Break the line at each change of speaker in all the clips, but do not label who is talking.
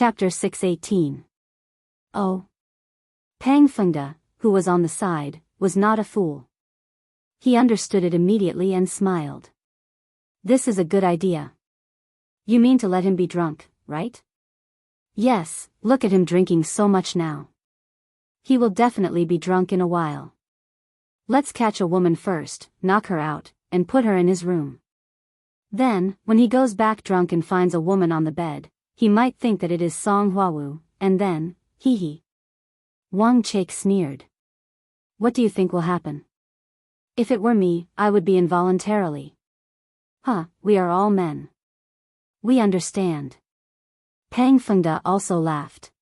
Chapter 618. Oh. Pang Fengde, who was on the side, was not a fool. He understood it immediately and smiled. This is a good idea. You mean to let him be drunk, right? Yes, look at him drinking so much now. He will definitely be drunk in a while. Let's catch a woman first, knock her out, and put her in his room. Then, when he goes back drunk and finds a woman on the bed, he might think that it is Song Huawu, and then, hee. Wang Chake sneered. What do you think will happen? If it were me, I would be involuntarily. We are all men. We understand. Pang Fengde also laughed.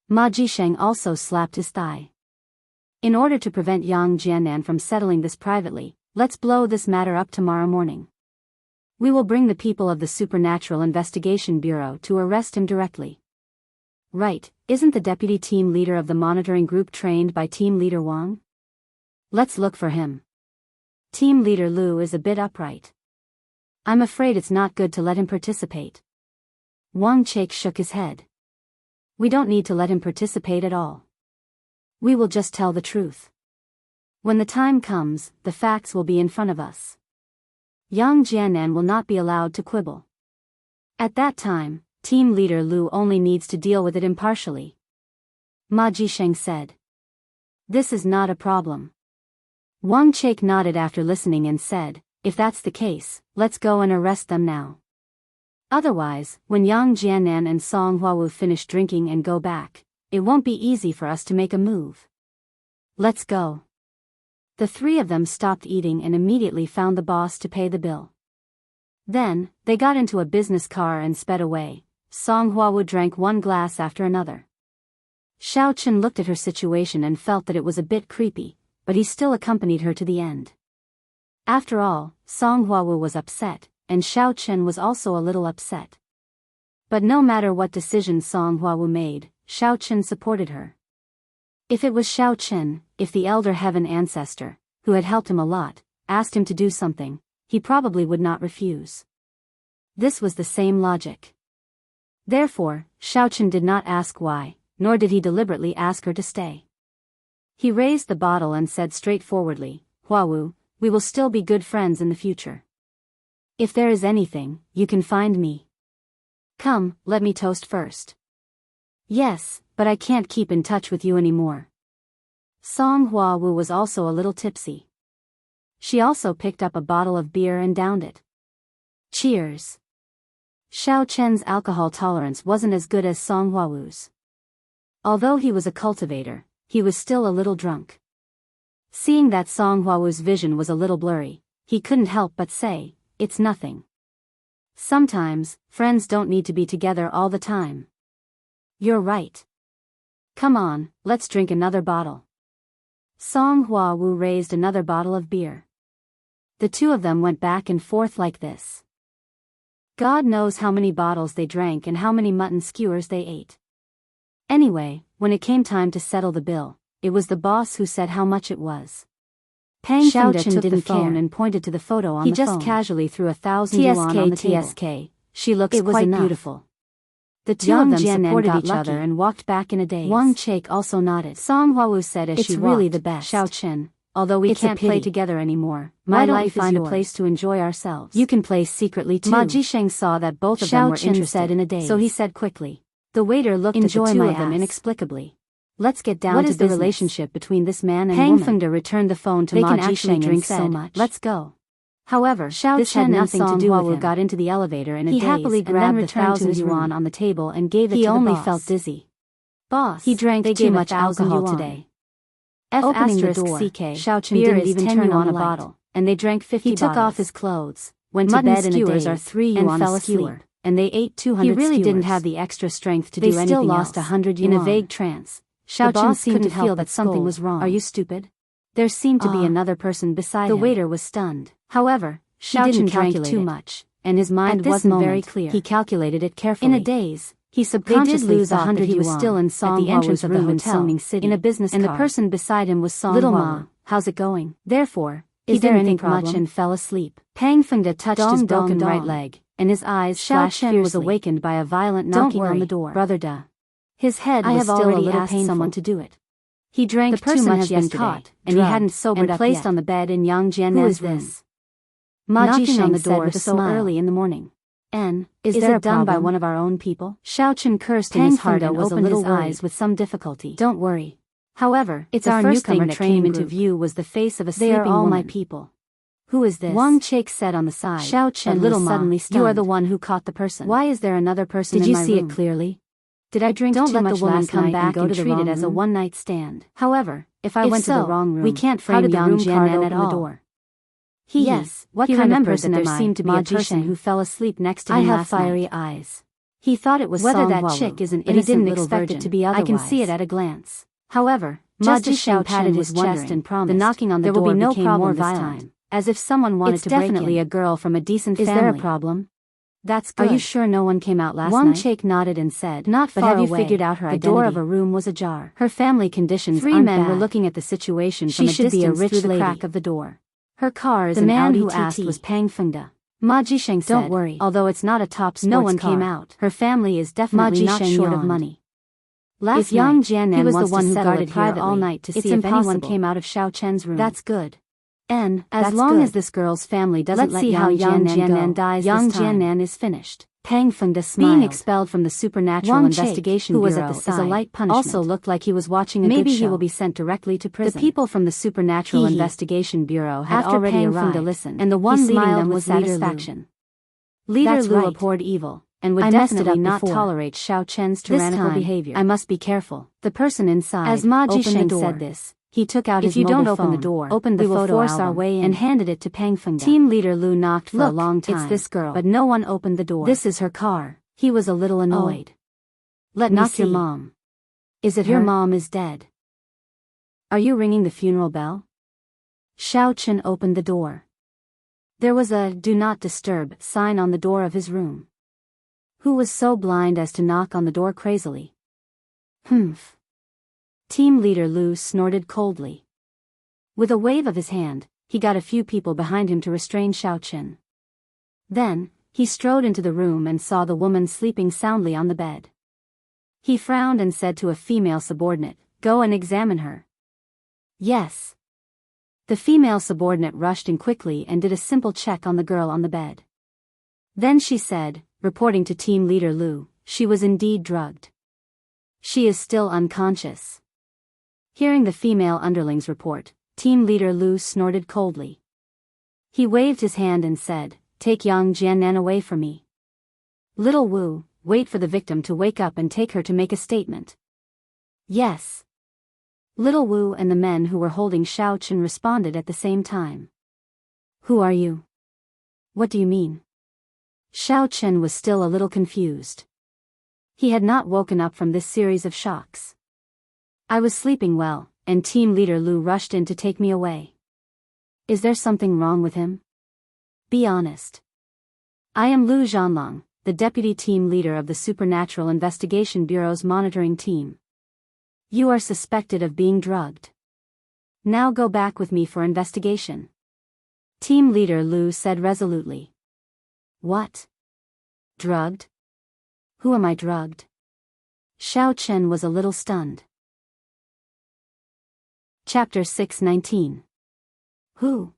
Ma Jisheng also slapped his thigh. In order to prevent Yang Jiannan from settling this privately, let's blow this matter up tomorrow morning. We will bring the people of the Supernatural Investigation Bureau to arrest him directly. Right, isn't the deputy team leader of the monitoring group trained by team leader Wang? Let's look for him. Team leader Lu is a bit upright. I'm afraid it's not good to let him participate. Wang Chake shook his head. We don't need to let him participate at all. We will just tell the truth. When the time comes, the facts will be in front of us. Yang Jiannan will not be allowed to quibble. At that time, team leader Lu only needs to deal with it impartially. Ma Jisheng said. This is not a problem. Wang Chake nodded after listening and said, if that's the case, let's go and arrest them now. Otherwise, when Yang Jiannan and Song Huawu finish drinking and go back, it won't be easy for us to make a move. Let's go. The three of them stopped eating and immediately found the boss to pay the bill. Then, they got into a business car and sped away. Song Huawu drank one glass after another. Xiao Chen looked at her situation and felt that it was a bit creepy, but he still accompanied her to the end. After all, Song Huawu was upset, and Xiao Chen was also a little upset. But no matter what decision Song Huawu made, Xiao Chen supported her. If it was Xiao Chen, if the Elder Heaven ancestor, who had helped him a lot, asked him to do something, he probably would not refuse. This was the same logic. Therefore, Xiao Chen did not ask why, nor did he deliberately ask her to stay. He raised the bottle and said straightforwardly, Huawu, we will still be good friends in the future. If there is anything, you can find me. Come, let me toast first. Yes, but I can't keep in touch with you anymore. Song Huawu was also a little tipsy. She also picked up a bottle of beer and downed it. Cheers. Xiao Chen's alcohol tolerance wasn't as good as Song Huawu's. Although he was a cultivator, he was still a little drunk. Seeing that Song Huawu's vision was a little blurry, he couldn't help but say, it's nothing. Sometimes, friends don't need to be together all the time. You're right. Come on, let's drink another bottle. Song Huawu raised another bottle of beer. The two of them went back and forth like this. God knows how many bottles they drank and how many mutton skewers they ate. Anyway, when it came time to settle the bill, it was the boss who said how much it was. Pang Fengde took the phone and pointed to the photo on the phone. He just casually threw 1,000 yuan on the table. TSK, she looks quite beautiful. The two of them supported each other and walked back in a daze. Wang Chake also nodded. Song Huawu said as she walked, it's really the best. Xiao Chen, although we can't play together anymore, my life is find a place to enjoy ourselves. You can play secretly too. Ma Jisheng saw that both of them were interested in a daze, so he said quickly. The waiter looked at the two of them inexplicably. Let's get down to business. What is the relationship between this man and woman? Pang Fengde returned the phone to Ma Jisheng and said, so much. Let's go. However, Xiao Chen and Song Huawu got into the elevator in a daze. He happily grabbed the 1,000 yuan on the table and gave it to the boss. He only felt dizzy. Boss, he drank too much alcohol today. Opening the door, Xiao Chen didn't even turn on a bottle, and they drank 50 bottles. He took off his clothes, went to bed in a daze, are 3 yuan and fell asleep. And they ate 200 skewers. He really didn't have the extra strength to do anything else. They still lost 100 yuan. In a vague trance, Xiao Chen seemed to feel that something was wrong. Are you stupid? There seemed to be another person beside him. The waiter was stunned. However, Xiao Chen drank too much, and his mind wasn't very clear. He calculated it carefully. In a daze, he subconsciously thought that he was still in Song Huawo's room in Songning City, in a business car, and the person beside him was Song Little Ma, how's it going? Therefore, He didn't think much and fell asleep. Pang Fengde touched his broken right leg, and his eyes flashed fiercely. Xiao Chen was awakened by a violent knocking on the door. Brother Da. His head was still a little painful. Someone to do it. He drank too much yesterday, and he hadn't sobered up placed yet. On the bed in Yang Jiannan's room. Who is this? Ma Jisheng on the door so early in the morning. Is it done by one of our own people? Xiao Chen cursed in his heart and opened his eyes with some difficulty. Don't worry. However, it's our newcomer that came into view was the face of a sleeping woman. They are all my people. Who is this? Wang Chake said on the side. Xiao Chen was suddenly stunned. You are the one who caught the person. Why is there another person in my room? Did you see it clearly? Did I drink too much last night? Don't let the woman come back and treat it as a one-night stand. However, if I went to the wrong room, we can't frame Yang Jiannan at all. Yes, what kind of person am I? Seemed to be a person who fell asleep next to him last night. I have fiery eyes. He thought it was whether that chick is an innocent little virgin. To be otherwise. I can see it at a glance. However, just as Xiao patted his chest and promised, the knocking on the door will be no problem this time, as if someone wanted to break in. It's definitely a girl from a decent family. Is there a problem? That's good. Are you sure no one came out last night? Wang Chake nodded and said, not far away. But have you figured out her identity? The door of a room was ajar. Her family conditions aren't bad. 3 men were looking at the situation from a distance through the crack of the door. Her car is an Audi TT. The man who asked was Pang Fengde. Ma Jisheng said, don't worry, although it's not a top sports car. No one came out. Her family is definitely not short of money. Last Yang Jiannan he was the one who guarded here all night to see if anyone came out of Xiao Chen's room. That's good. As long as this girl's family doesn't let Yang Jiannan dies Yang Jiannan is finished. Pang Fengde smiled. Being expelled from the Supernatural Investigation Bureau as a light punishment also looked like he was watching a good show. Maybe he will be sent directly to prison. The people from the Supernatural Investigation Bureau had already arrived, and the one leading them was satisfaction. Leader Lu abhorred evil, and would definitely not tolerate Xiao Chen's tyrannical behavior. I must be careful. The person inside as Ma Jisheng said this, he took out his mobile phone. If you don't open the door, opened the photo album our way in and handed it to Pang Fengde. Team leader Lu knocked for a long time. It's this girl, but no one opened the door. This is her car. He was a little annoyed. Let me see. Your mom. Is it her? Your mom is dead. Are you ringing the funeral bell? Xiao Chen opened the door. There was a "Do Not Disturb" sign on the door of his room. Who was so blind as to knock on the door crazily? Humph. Team leader Lu snorted coldly. With a wave of his hand, he got a few people behind him to restrain Xiao Chen. Then, he strode into the room and saw the woman sleeping soundly on the bed. He frowned and said to a female subordinate, "Go and examine her." Yes. The female subordinate rushed in quickly and did a simple check on the girl on the bed. Then she said, reporting to team leader Lu, she was indeed drugged. She is still unconscious. Hearing the female underling's report, team leader Lu snorted coldly. He waved his hand and said, "Take Yang Jiannan away from me. Little Wu, wait for the victim to wake up and take her to make a statement." Yes. Little Wu and the men who were holding Xiao Chen responded at the same time. Who are you? What do you mean? Xiao Chen was still a little confused. He had not woken up from this series of shocks. I was sleeping well, and team leader Lu rushed in to take me away. Is there something wrong with him? Be honest. I am Lu Zhanlong, the deputy team leader of the Supernatural Investigation Bureau's monitoring team. You are suspected of being drugged. Now go back with me for investigation. Team leader Lu said resolutely. What? Drugged? Who am I drugged? Xiao Chen was a little stunned. Chapter 619. Who?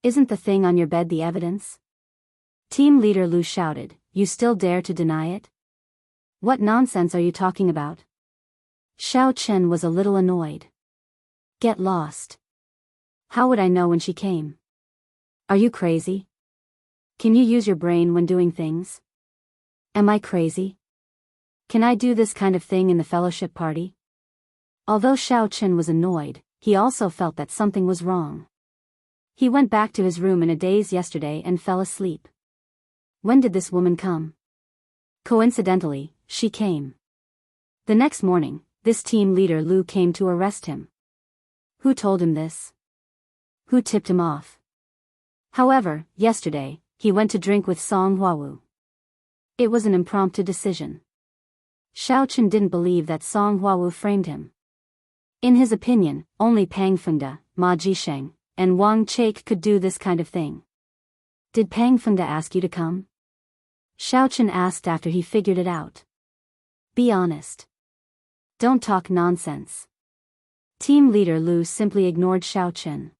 Isn't the thing on your bed the evidence? Team leader Lu shouted, you still dare to deny it? What nonsense are you talking about? Xiao Chen was a little annoyed. Get lost. How would I know when she came? Are you crazy? Can you use your brain when doing things? Am I crazy? Can I do this kind of thing in the fellowship party? Although Xiao Chen was annoyed, he also felt that something was wrong. He went back to his room in a daze yesterday and fell asleep. When did this woman come? Coincidentally, she came. The next morning, this team leader Lu came to arrest him. Who told him this? Who tipped him off? However, yesterday, he went to drink with Song Huawu. It was an impromptu decision. Xiao Chen didn't believe that Song Huawu framed him. In his opinion, only Pang Fengde, Ma Jisheng, and Wang Chake could do this kind of thing. Did Pang Fengda ask you to come? Xiao Chen asked after he figured it out. Be honest. Don't talk nonsense. Team leader Lu simply ignored Xiao Chen.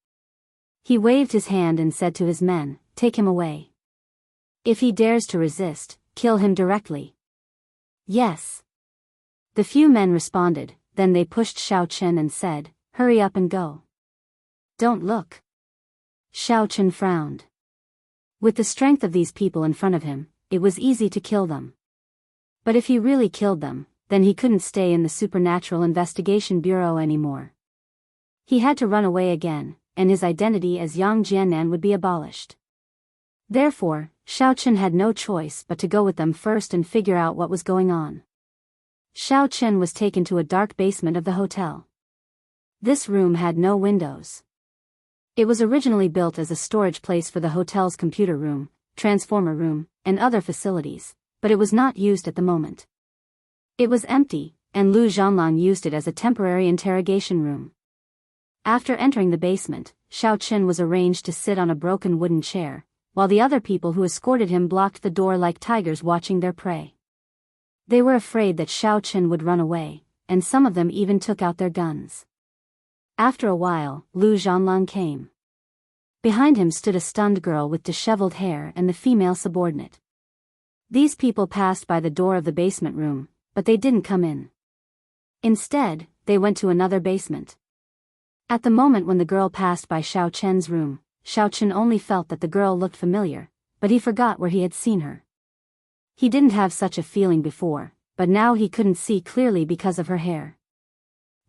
He waved his hand and said to his men, take him away. If he dares to resist, kill him directly. Yes. The few men responded, then they pushed Xiao Chen and said, hurry up and go. Don't look. Xiao Chen frowned. With the strength of these people in front of him, it was easy to kill them. But if he really killed them, then he couldn't stay in the Supernatural Investigation Bureau anymore. He had to run away again, and his identity as Yang Jiannan would be abolished. Therefore, Xiao Chen had no choice but to go with them first and figure out what was going on. Xiao Chen was taken to a dark basement of the hotel. This room had no windows. It was originally built as a storage place for the hotel's computer room, transformer room, and other facilities, but it was not used at the moment. It was empty, and Lu Zhanlang used it as a temporary interrogation room. After entering the basement, Xiao Chen was arranged to sit on a broken wooden chair, while the other people who escorted him blocked the door like tigers watching their prey. They were afraid that Xiao Chen would run away, and some of them even took out their guns. After a while, Lu Zhanlang came. Behind him stood a stunned girl with disheveled hair and the female subordinate. These people passed by the door of the basement room, but they didn't come in. Instead, they went to another basement. At the moment when the girl passed by Xiao Chen's room, Xiao Chen only felt that the girl looked familiar, but he forgot where he had seen her. He didn't have such a feeling before, but now he couldn't see clearly because of her hair.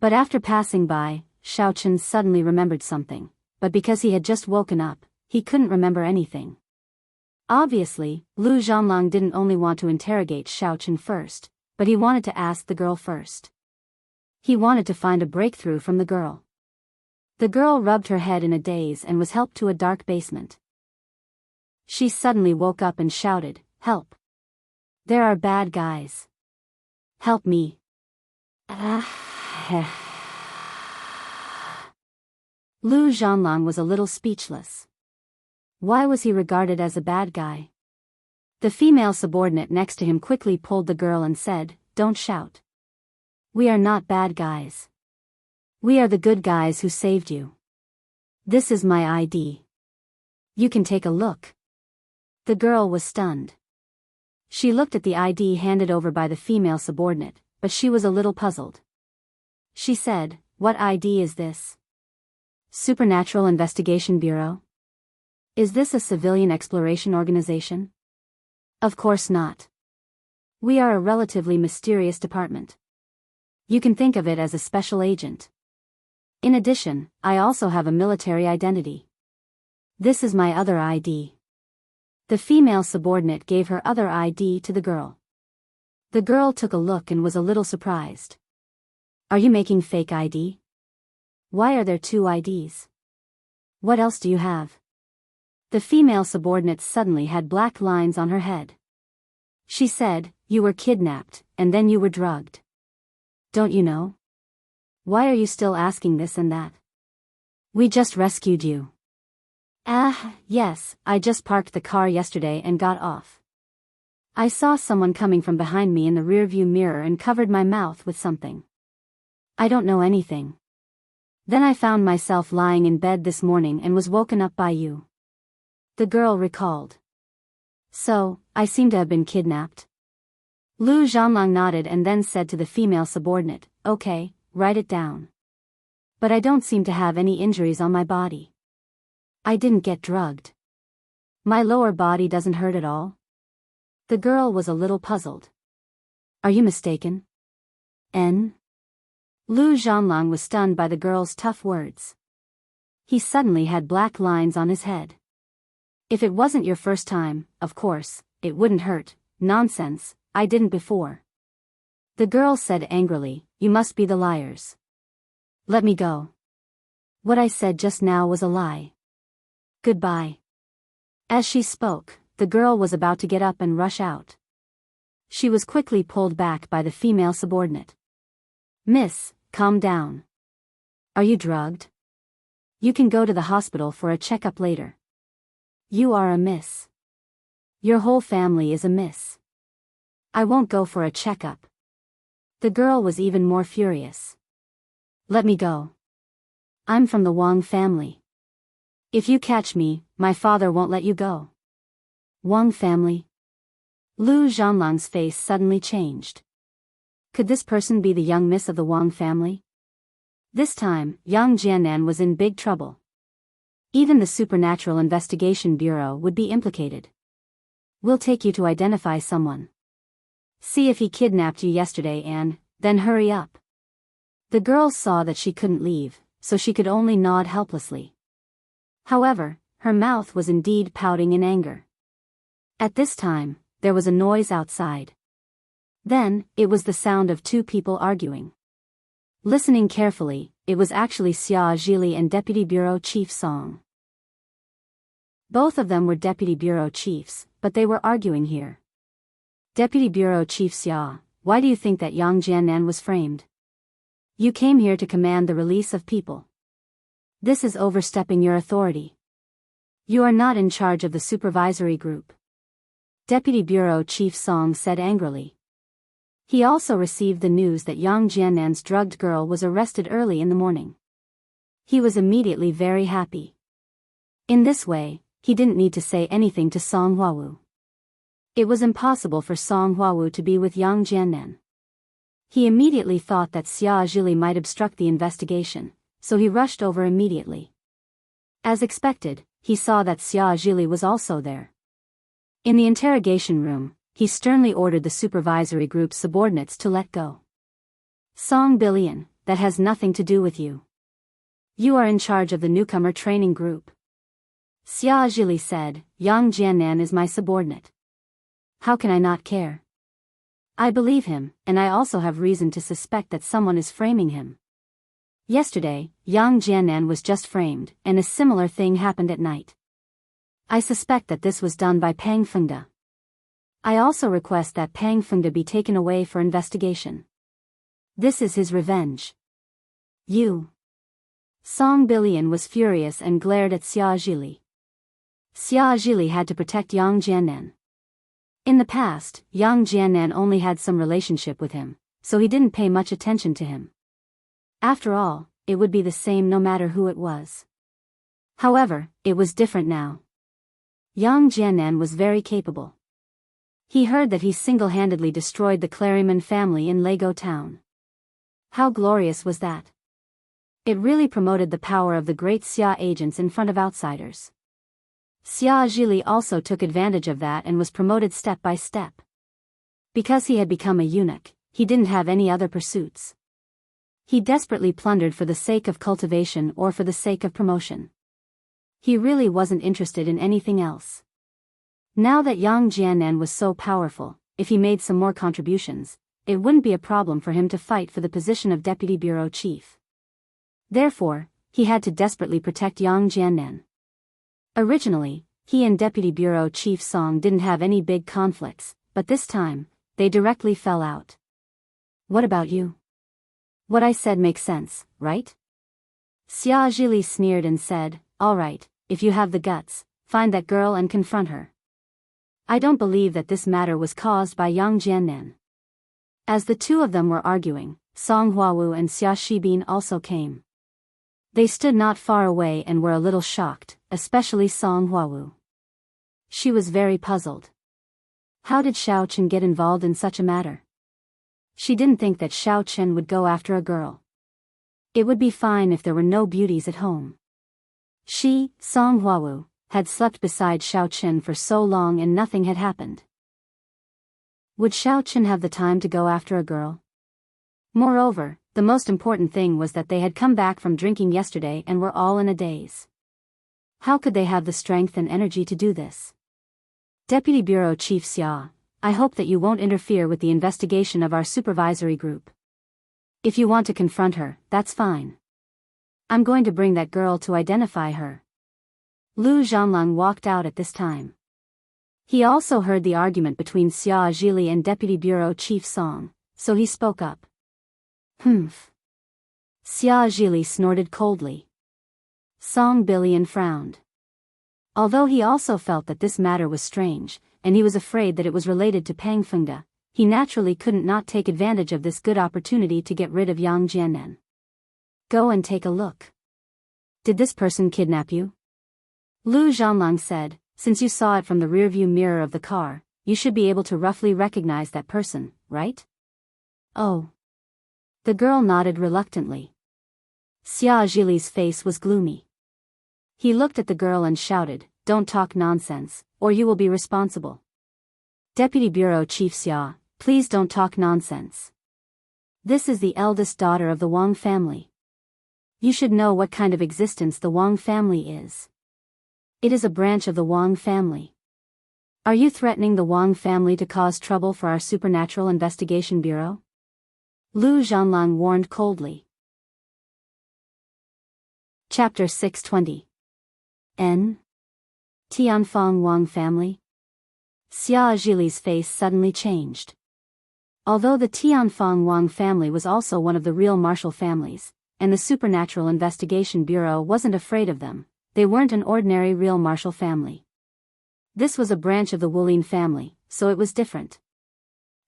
But after passing by, Xiao Chen suddenly remembered something, but because he had just woken up, he couldn't remember anything. Obviously, Lu Zhanlang didn't only want to interrogate Xiao Chen first, but he wanted to ask the girl first. He wanted to find a breakthrough from the girl. The girl rubbed her head in a daze and was helped to a dark basement. She suddenly woke up and shouted, "Help! There are bad guys. Help me." Lu Zhanlang was a little speechless. Why was he regarded as a bad guy? The female subordinate next to him quickly pulled the girl and said, "Don't shout. We are not bad guys. We are the good guys who saved you. This is my ID. You can take a look." The girl was stunned. She looked at the ID handed over by the female subordinate, but she was a little puzzled. She said, "What ID is this? Supernatural Investigation Bureau? Is this a civilian exploration organization? Of course not. We are a relatively mysterious department. You can think of it as a special agent. In addition, I also have a military identity. This is my other ID." The female subordinate gave her other ID to the girl. The girl took a look and was a little surprised. "Are you making fake ID? Why are there two IDs? What else do you have?" The female subordinate suddenly had black lines on her head. She said, "You were kidnapped, and then you were drugged. Don't you know? Why are you still asking this and that? We just rescued you." Yes, I just parked the car yesterday and got off. I saw someone coming from behind me in the rearview mirror and covered my mouth with something. I don't know anything. Then I found myself lying in bed this morning and was woken up by you." The girl recalled. "So, I seem to have been kidnapped?" Lu Zhanlang nodded and then said to the female subordinate, "Okay, write it down. But I don't seem to have any injuries on my body. I didn't get drugged. My lower body doesn't hurt at all." The girl was a little puzzled. "Are you mistaken? N?" Lu Zhanlang was stunned by the girl's tough words. He suddenly had black lines on his head. "If it wasn't your first time, of course, it wouldn't hurt." "Nonsense, I didn't before." The girl said angrily, "You must be the liars. Let me go. What I said just now was a lie. Goodbye." As she spoke, the girl was about to get up and rush out. She was quickly pulled back by the female subordinate. "Miss, calm down. Are you drugged? You can go to the hospital for a checkup later. You are a miss. Your whole family is a miss. I won't go for a checkup. The girl was even more furious. Let me go. I'm from the Wang family. If you catch me, my father won't let you go. Wang family? Lu Zhanlang's face suddenly changed. Could this person be the young miss of the Wang family? This time, Yang Jiannan was in big trouble. Even the Supernatural Investigation Bureau would be implicated. We'll take you to identify someone. See if he kidnapped you yesterday and, then hurry up. The girl saw that she couldn't leave, so she could only nod helplessly. However, her mouth was indeed pouting in anger. At this time, there was a noise outside. Then, it was the sound of two people arguing. Listening carefully, it was actually Xia Zhili and Deputy Bureau Chief Song. Both of them were Deputy Bureau Chiefs, but they were arguing here. Deputy Bureau Chief Xia, why do you think that Yang Jiannan was framed? You came here to command the release of people. This is overstepping your authority. You are not in charge of the supervisory group. Deputy Bureau Chief Song said angrily. He also received the news that Yang Jiannan's drugged girl was arrested early in the morning. He was immediately very happy. In this way, he didn't need to say anything to Song Huawu. It was impossible for Song Huawu to be with Yang Jiannan. He immediately thought that Xia Zhili might obstruct the investigation, so he rushed over immediately. As expected, he saw that Xia Zhili was also there. In the interrogation room, he sternly ordered the supervisory group's subordinates to let go. Song Billion, that has nothing to do with you. You are in charge of the newcomer training group. Xia Zhili said, Yang Jiannan is my subordinate. How can I not care? I believe him, and I also have reason to suspect that someone is framing him. Yesterday, Yang Jiannan was just framed, and a similar thing happened at night. I suspect that this was done by Pang Fengde. I also request that Pang Fengde be taken away for investigation. This is his revenge. You. Song Billion was furious and glared at Xia Zhili. Xia Zhili had to protect Yang Jiannan. In the past, Yang Jiannan only had some relationship with him, so he didn't pay much attention to him. After all, it would be the same no matter who it was. However, it was different now. Yang Jiannan was very capable. He heard that he single-handedly destroyed the Claryman family in Lego Town. How glorious was that? It really promoted the power of the great Xia agents in front of outsiders. Xia Zhili also took advantage of that and was promoted step by step. Because he had become a eunuch, he didn't have any other pursuits. He desperately plundered for the sake of cultivation or for the sake of promotion. He really wasn't interested in anything else. Now that Yang Jiannan was so powerful, if he made some more contributions, it wouldn't be a problem for him to fight for the position of Deputy Bureau Chief. Therefore, he had to desperately protect Yang Jiannan. Originally, he and Deputy Bureau Chief Song didn't have any big conflicts, but this time, they directly fell out. What about you? What I said makes sense, right? Xia Zhili sneered and said, all right, if you have the guts, find that girl and confront her. I don't believe that this matter was caused by Yang Jiannan. As the two of them were arguing, Song Huawu and Xia Shibin also came. They stood not far away and were a little shocked, especially Song Huawu. She was very puzzled. How did Xiao Chen get involved in such a matter? She didn't think that Xiao Chen would go after a girl. It would be fine if there were no beauties at home. She, Song Huawu, had slept beside Xiao Chen for so long and nothing had happened. Would Xiao Chen have the time to go after a girl? Moreover, the most important thing was that they had come back from drinking yesterday and were all in a daze. How could they have the strength and energy to do this? Deputy Bureau Chief Xia, I hope that you won't interfere with the investigation of our supervisory group. If you want to confront her, that's fine. I'm going to bring that girl to identify her. Lu Zhanlang walked out at this time. He also heard the argument between Xia Zhili and Deputy Bureau Chief Song, so he spoke up. Humph. Xia Zhili snorted coldly. Song Billion frowned. Although he also felt that this matter was strange, and he was afraid that it was related to Pang Fengda, he naturally couldn't not take advantage of this good opportunity to get rid of Yang Jiannan. Go and take a look. Did this person kidnap you? Lu Zhanlang said, since you saw it from the rearview mirror of the car, you should be able to roughly recognize that person, right? Oh. The girl nodded reluctantly. Xia Zhili's face was gloomy. He looked at the girl and shouted, don't talk nonsense, or you will be responsible. Deputy Bureau Chief Xia, please don't talk nonsense. This is the eldest daughter of the Wang family. You should know what kind of existence the Wang family is. It is a branch of the Wang family. Are you threatening the Wang family to cause trouble for our Supernatural Investigation Bureau? Lu Zhanlang warned coldly. Chapter 620. Tianfang Wang family? Xia Zhili's face suddenly changed. Although the Tianfang Wang family was also one of the real martial families, and the Supernatural Investigation Bureau wasn't afraid of them, they weren't an ordinary real martial family. This was a branch of the Wulin family, so it was different.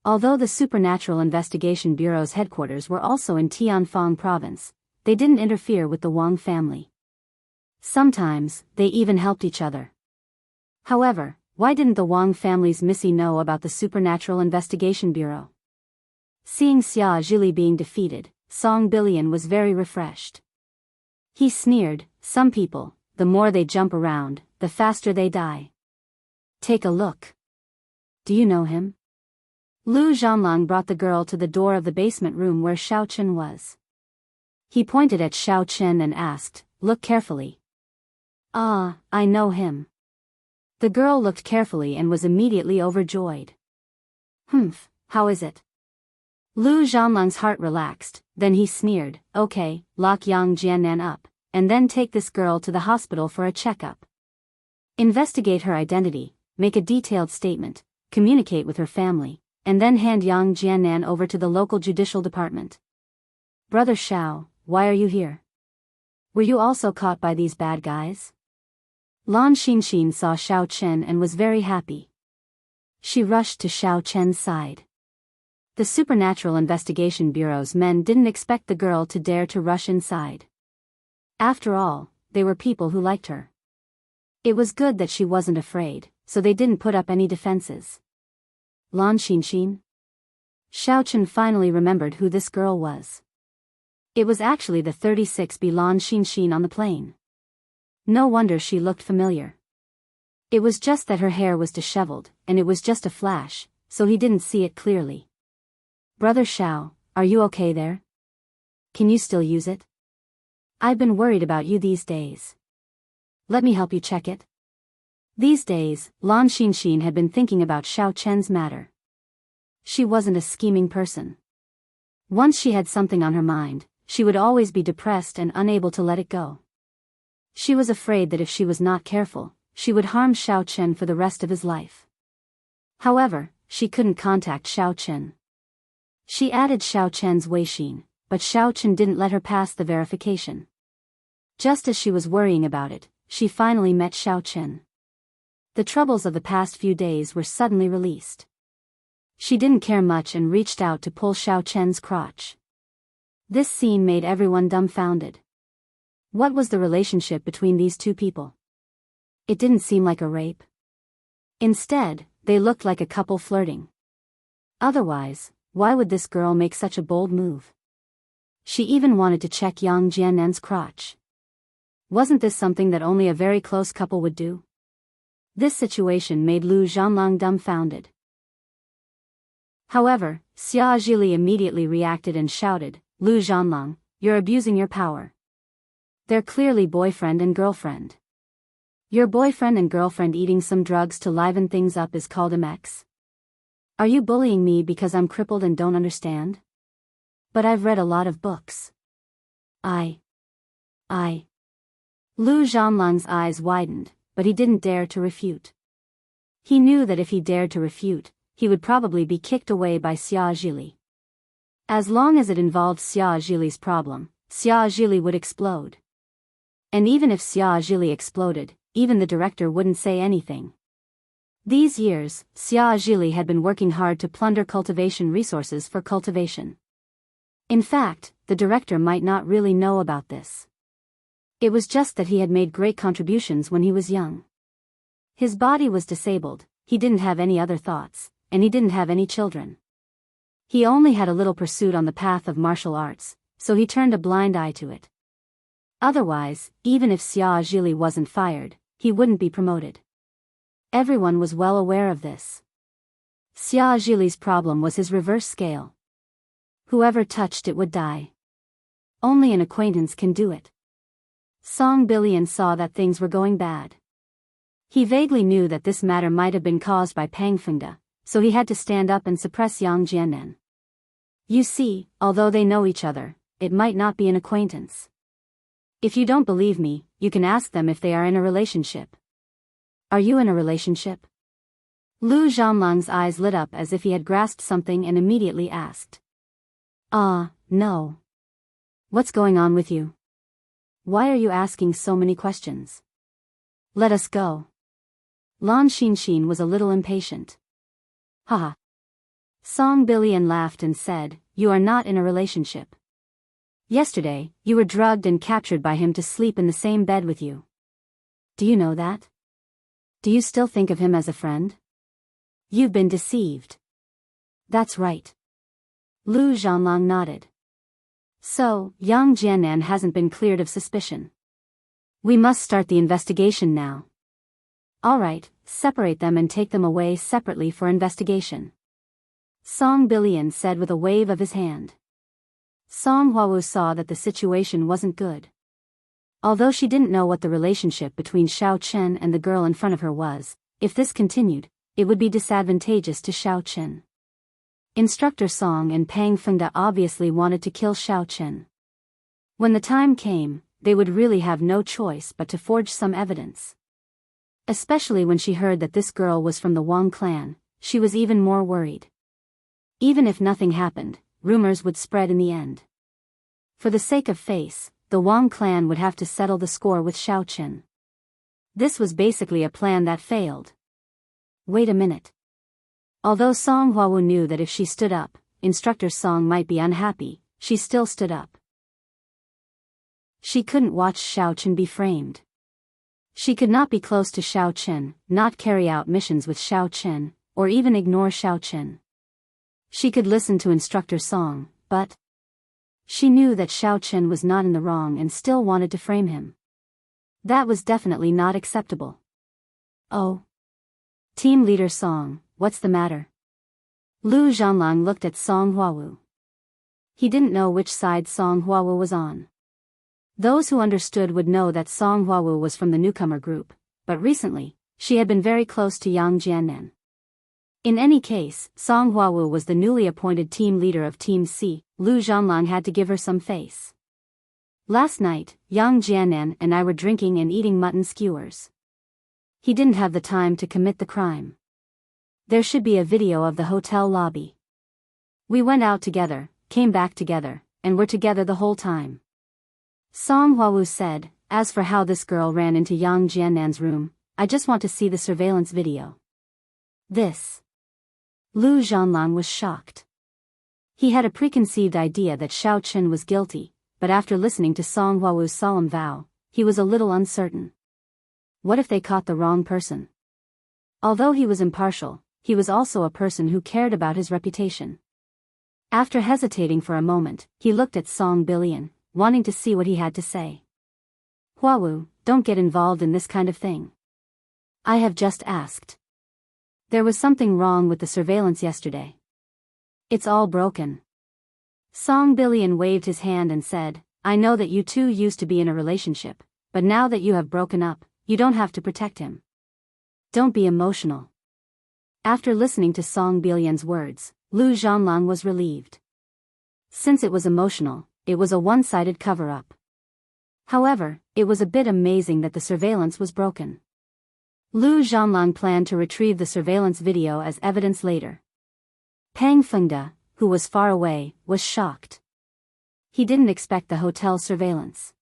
Although the Supernatural Investigation Bureau's headquarters were also in Tianfang province, they didn't interfere with the Wang family. Sometimes, they even helped each other. However, why didn't the Wang family's Missy know about the Supernatural Investigation Bureau? Seeing Xia Zhili being defeated, Song Billion was very refreshed. He sneered, some people, the more they jump around, the faster they die. Take a look. Do you know him? Lu Zhanlang brought the girl to the door of the basement room where Xiao Chen was. He pointed at Xiao Chen and asked, look carefully. Ah, I know him. The girl looked carefully and was immediately overjoyed. Humph, how is it? Lu Zhanlang's heart relaxed, then he sneered, okay, lock Yang Jiannan up, and then take this girl to the hospital for a checkup. Investigate her identity, make a detailed statement, communicate with her family, and then hand Yang Jiannan over to the local judicial department. Brother Xiao, why are you here? Were you also caught by these bad guys? Lan Xinxin saw Xiao Chen and was very happy. She rushed to Xiao Chen's side. The Supernatural Investigation Bureau's men didn't expect the girl to dare to rush inside. After all, they were people who liked her. It was good that she wasn't afraid, so they didn't put up any defenses. Lan Xinxin? Xiao Chen finally remembered who this girl was. It was actually the 36B Lan Xinxin on the plane. No wonder she looked familiar. It was just that her hair was disheveled, and it was just a flash, so he didn't see it clearly. Brother Xiao, are you okay there? Can you still use it? I've been worried about you these days. Let me help you check it. These days, Lan Xinxin had been thinking about Xiao Chen's matter. She wasn't a scheming person. Once she had something on her mind, she would always be depressed and unable to let it go. She was afraid that if she was not careful, she would harm Xiao Chen for the rest of his life. However, she couldn't contact Xiao Chen. She added Xiao Chen's Weixin, but Xiao Chen didn't let her pass the verification. Just as she was worrying about it, she finally met Xiao Chen. The troubles of the past few days were suddenly released. She didn't care much and reached out to pull Xiao Chen's crotch. This scene made everyone dumbfounded. What was the relationship between these two people? It didn't seem like a rape. Instead, they looked like a couple flirting. Otherwise, why would this girl make such a bold move? She even wanted to check Yang Jiannan's crotch. Wasn't this something that only a very close couple would do? This situation made Lu Zhanlang dumbfounded. However, Xia Zhili immediately reacted and shouted, Lu Zhanlang, you're abusing your power. They're clearly boyfriend and girlfriend. Your boyfriend and girlfriend eating some drugs to liven things up is called MX. Are you bullying me because I'm crippled and don't understand? But I've read a lot of books. I. Lu Zhanlang's eyes widened, but he didn't dare to refute. He knew that if he dared to refute, he would probably be kicked away by Xia Zhili. As long as it involved Xia Zhili's problem, Xia Zhili would explode. And even if Xia Zhili exploded, even the director wouldn't say anything. These years, Xia Zhili had been working hard to plunder cultivation resources for cultivation. In fact, the director might not really know about this. It was just that he had made great contributions when he was young. His body was disabled, he didn't have any other thoughts, and he didn't have any children. He only had a little pursuit on the path of martial arts, so he turned a blind eye to it. Otherwise, even if Xia Zhili wasn't fired, he wouldn't be promoted. Everyone was well aware of this. Xia Zhili's problem was his reverse scale. Whoever touched it would die. Only an acquaintance can do it. Song Bilian saw that things were going bad. He vaguely knew that this matter might have been caused by Pang Fengde, so he had to stand up and suppress Yang Jiannan. You see, although they know each other, it might not be an acquaintance. If you don't believe me, you can ask them if they are in a relationship. Are you in a relationship? Lu Zhanlang's eyes lit up as if he had grasped something and immediately asked. No. What's going on with you? Why are you asking so many questions? Let us go. Lan Xinxin was a little impatient. Haha. Song Bilian laughed and said, you are not in a relationship. Yesterday, you were drugged and captured by him to sleep in the same bed with you. Do you know that? Do you still think of him as a friend? You've been deceived. That's right. Lu Zhanlang nodded. So, Yang Jiannan hasn't been cleared of suspicion. We must start the investigation now. All right, separate them and take them away separately for investigation. Song Bilian said with a wave of his hand. Song Huawu saw that the situation wasn't good. Although she didn't know what the relationship between Xiao Chen and the girl in front of her was, if this continued, it would be disadvantageous to Xiao Chen. Instructor Song and Pang Fengde obviously wanted to kill Xiao Chen. When the time came, they would really have no choice but to forge some evidence. Especially when she heard that this girl was from the Wang clan, she was even more worried. Even if nothing happened, rumors would spread in the end. For the sake of face, the Wang clan would have to settle the score with Xiao Chen. This was basically a plan that failed. Wait a minute. Although Song Huawu knew that if she stood up, Instructor Song might be unhappy, she still stood up. She couldn't watch Xiao Chen be framed. She could not be close to Xiao Chen, not carry out missions with Xiao Chen, or even ignore Xiao Chen. She could listen to Instructor Song, but she knew that Xiao Chen was not in the wrong and still wanted to frame him. That was definitely not acceptable. Oh. Team Leader Song, what's the matter? Lu Zhanlang looked at Song Huawu. He didn't know which side Song Huawu was on. Those who understood would know that Song Huawu was from the newcomer group, but recently, she had been very close to Yang Jiannan. In any case, Song Huawu was the newly appointed team leader of Team C. Lu Zhanlang had to give her some face. Last night, Yang Jiannan and I were drinking and eating mutton skewers. He didn't have the time to commit the crime. There should be a video of the hotel lobby. We went out together, came back together, and were together the whole time. Song Huawu said, as for how this girl ran into Yang Jiannan's room, I just want to see the surveillance video. This. Lu Zhanlang was shocked. He had a preconceived idea that Xiao Chen was guilty, but after listening to Song Huawu's solemn vow, he was a little uncertain. What if they caught the wrong person? Although he was impartial, he was also a person who cared about his reputation. After hesitating for a moment, he looked at Song Bilian, wanting to see what he had to say. Huawu, don't get involved in this kind of thing. I have just asked. There was something wrong with the surveillance yesterday. It's all broken. Song Bilian waved his hand and said, I know that you two used to be in a relationship, but now that you have broken up, you don't have to protect him. Don't be emotional. After listening to Song Bilian's words, Lu Zhanlang was relieved. Since it was emotional, it was a one-sided cover-up. However, it was a bit amazing that the surveillance was broken. Lu Zhanlang planned to retrieve the surveillance video as evidence later. Pang Fengde, who was far away, was shocked. He didn't expect the hotel surveillance.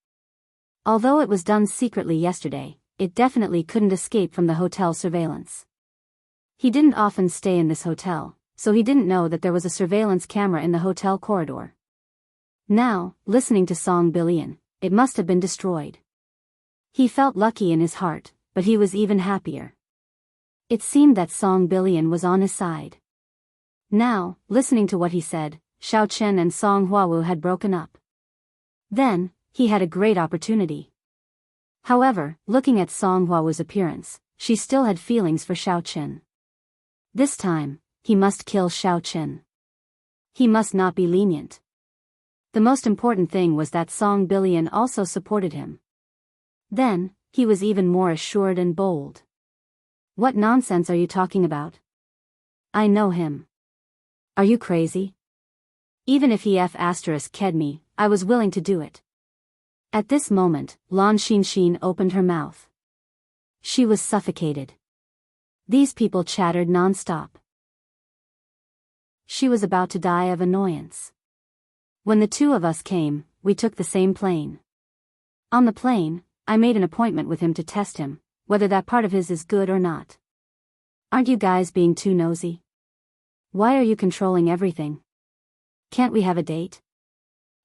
Although it was done secretly yesterday, it definitely couldn't escape from the hotel surveillance. He didn't often stay in this hotel, so he didn't know that there was a surveillance camera in the hotel corridor. Now, listening to Song Billion, it must have been destroyed. He felt lucky in his heart, but he was even happier. It seemed that Song Billion was on his side. Now, listening to what he said, Xiao Chen and Song Huawu had broken up. Then, he had a great opportunity. However, looking at Song Huawu's appearance, she still had feelings for Xiao Chen. This time, he must kill Xiao Chen. He must not be lenient. The most important thing was that Song Billion also supported him. Then, he was even more assured and bold. What nonsense are you talking about? I know him. Are you crazy? Even if he ked me, I was willing to do it. At this moment, Lan Xinxin opened her mouth. She was suffocated. These people chattered non-stop. She was about to die of annoyance. When the two of us came, we took the same plane. On the plane, I made an appointment with him to test him, whether that part of his is good or not. Aren't you guys being too nosy? Why are you controlling everything? Can't we have a date?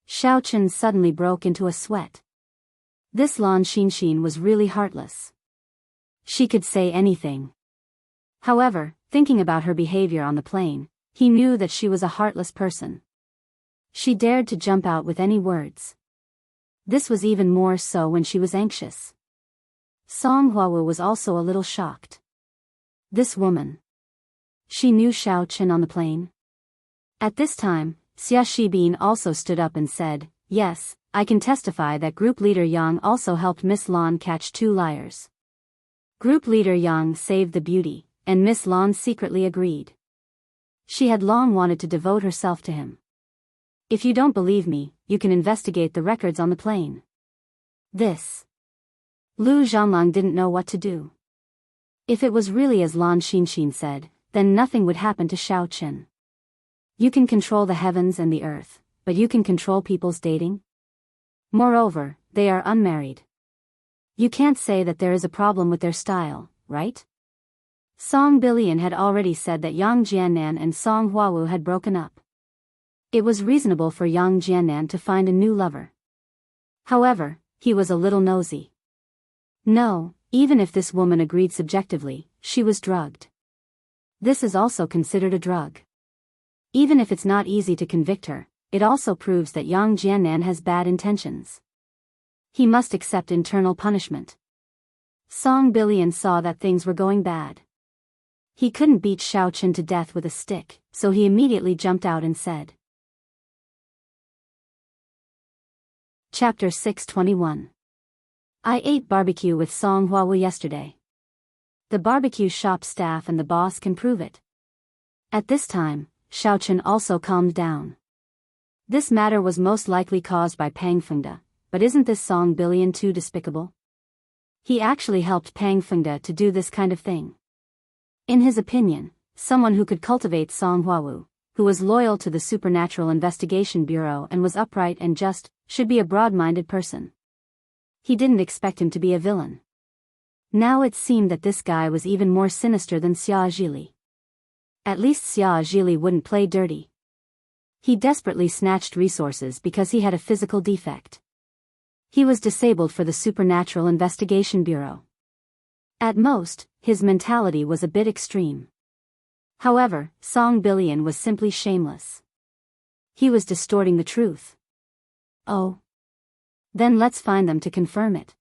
Xiao Chen suddenly broke into a sweat. This Lan Xinxin was really heartless. She could say anything. However, thinking about her behavior on the plane, he knew that she was a heartless person. She dared to jump out with any words. This was even more so when she was anxious. Song Huawu was also a little shocked. This woman. She knew Xiao Chen on the plane. At this time, Xia Shibin also stood up and said, "Yes, I can testify that Group Leader Yang also helped Miss Lan catch two liars." Group Leader Yang saved the beauty, and Miss Lan secretly agreed. She had long wanted to devote herself to him. If you don't believe me, you can investigate the records on the plane. This. Lu Zhanlang didn't know what to do. If it was really as Lan Xinxin said, then nothing would happen to Xiao Chen. You can control the heavens and the earth, but you can control people's dating? Moreover, they are unmarried. You can't say that there is a problem with their style, right? Song Billion had already said that Yang Jiannan and Song Huawu had broken up. It was reasonable for Yang Jiannan to find a new lover. However, he was a little nosy. No, even if this woman agreed subjectively, she was drugged. This is also considered a drug. Even if it's not easy to convict her, it also proves that Yang Jiannan has bad intentions. He must accept internal punishment. Song Billion saw that things were going bad. He couldn't beat Xiao Chen to death with a stick, so he immediately jumped out and said. Chapter 621. I ate barbecue with Song Huawu yesterday. The barbecue shop staff and the boss can prove it. At this time, Xiao Chen also calmed down. This matter was most likely caused by Pang Fengde, but isn't this Song Billion too despicable? He actually helped Pang Fengde to do this kind of thing. In his opinion, someone who could cultivate Song Huawu, who was loyal to the Supernatural Investigation Bureau and was upright and just, should be a broad-minded person. He didn't expect him to be a villain. Now it seemed that this guy was even more sinister than Xia Zhili. At least Xia Zhili wouldn't play dirty. He desperately snatched resources because he had a physical defect. He was disabled for the Supernatural Investigation Bureau. At most, his mentality was a bit extreme. However, Song Billion was simply shameless. He was distorting the truth. Oh. Then let's find them to confirm it.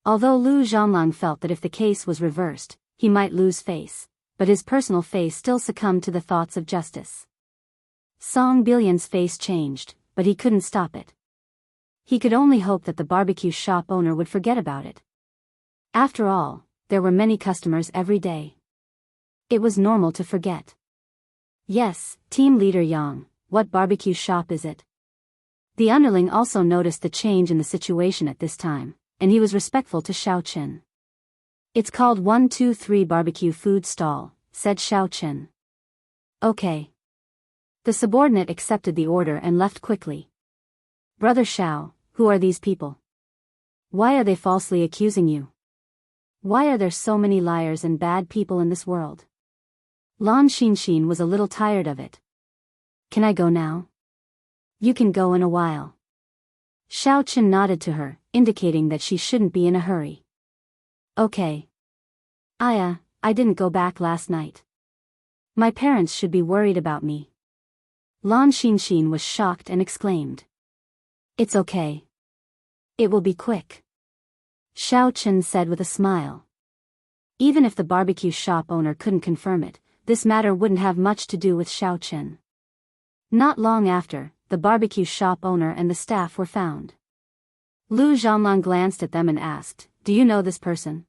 Although Lu Zhanlang felt that if the case was reversed, he might lose face, but his personal face still succumbed to the thoughts of justice. Song Billion's face changed, but he couldn't stop it. He could only hope that the barbecue shop owner would forget about it. After all, there were many customers every day. It was normal to forget. Yes, Team Leader Yang, what barbecue shop is it? The underling also noticed the change in the situation at this time, and he was respectful to Xiao Chen. It's called 123 Barbecue Food Stall, said Xiao Chen. Okay. The subordinate accepted the order and left quickly. Brother Xiao, who are these people? Why are they falsely accusing you? Why are there so many liars and bad people in this world? Lan Xinshin was a little tired of it. Can I go now? You can go in a while. Xiao Chen nodded to her, indicating that she shouldn't be in a hurry. Okay. Aya, I didn't go back last night. My parents should be worried about me. Lan Xinshin was shocked and exclaimed. It's okay. It will be quick. Xiao Chen said with a smile. Even if the barbecue shop owner couldn't confirm it, this matter wouldn't have much to do with Xiao Chen. Not long after, the barbecue shop owner and the staff were found. Lu Zhanlang glanced at them and asked, "Do you know this person?"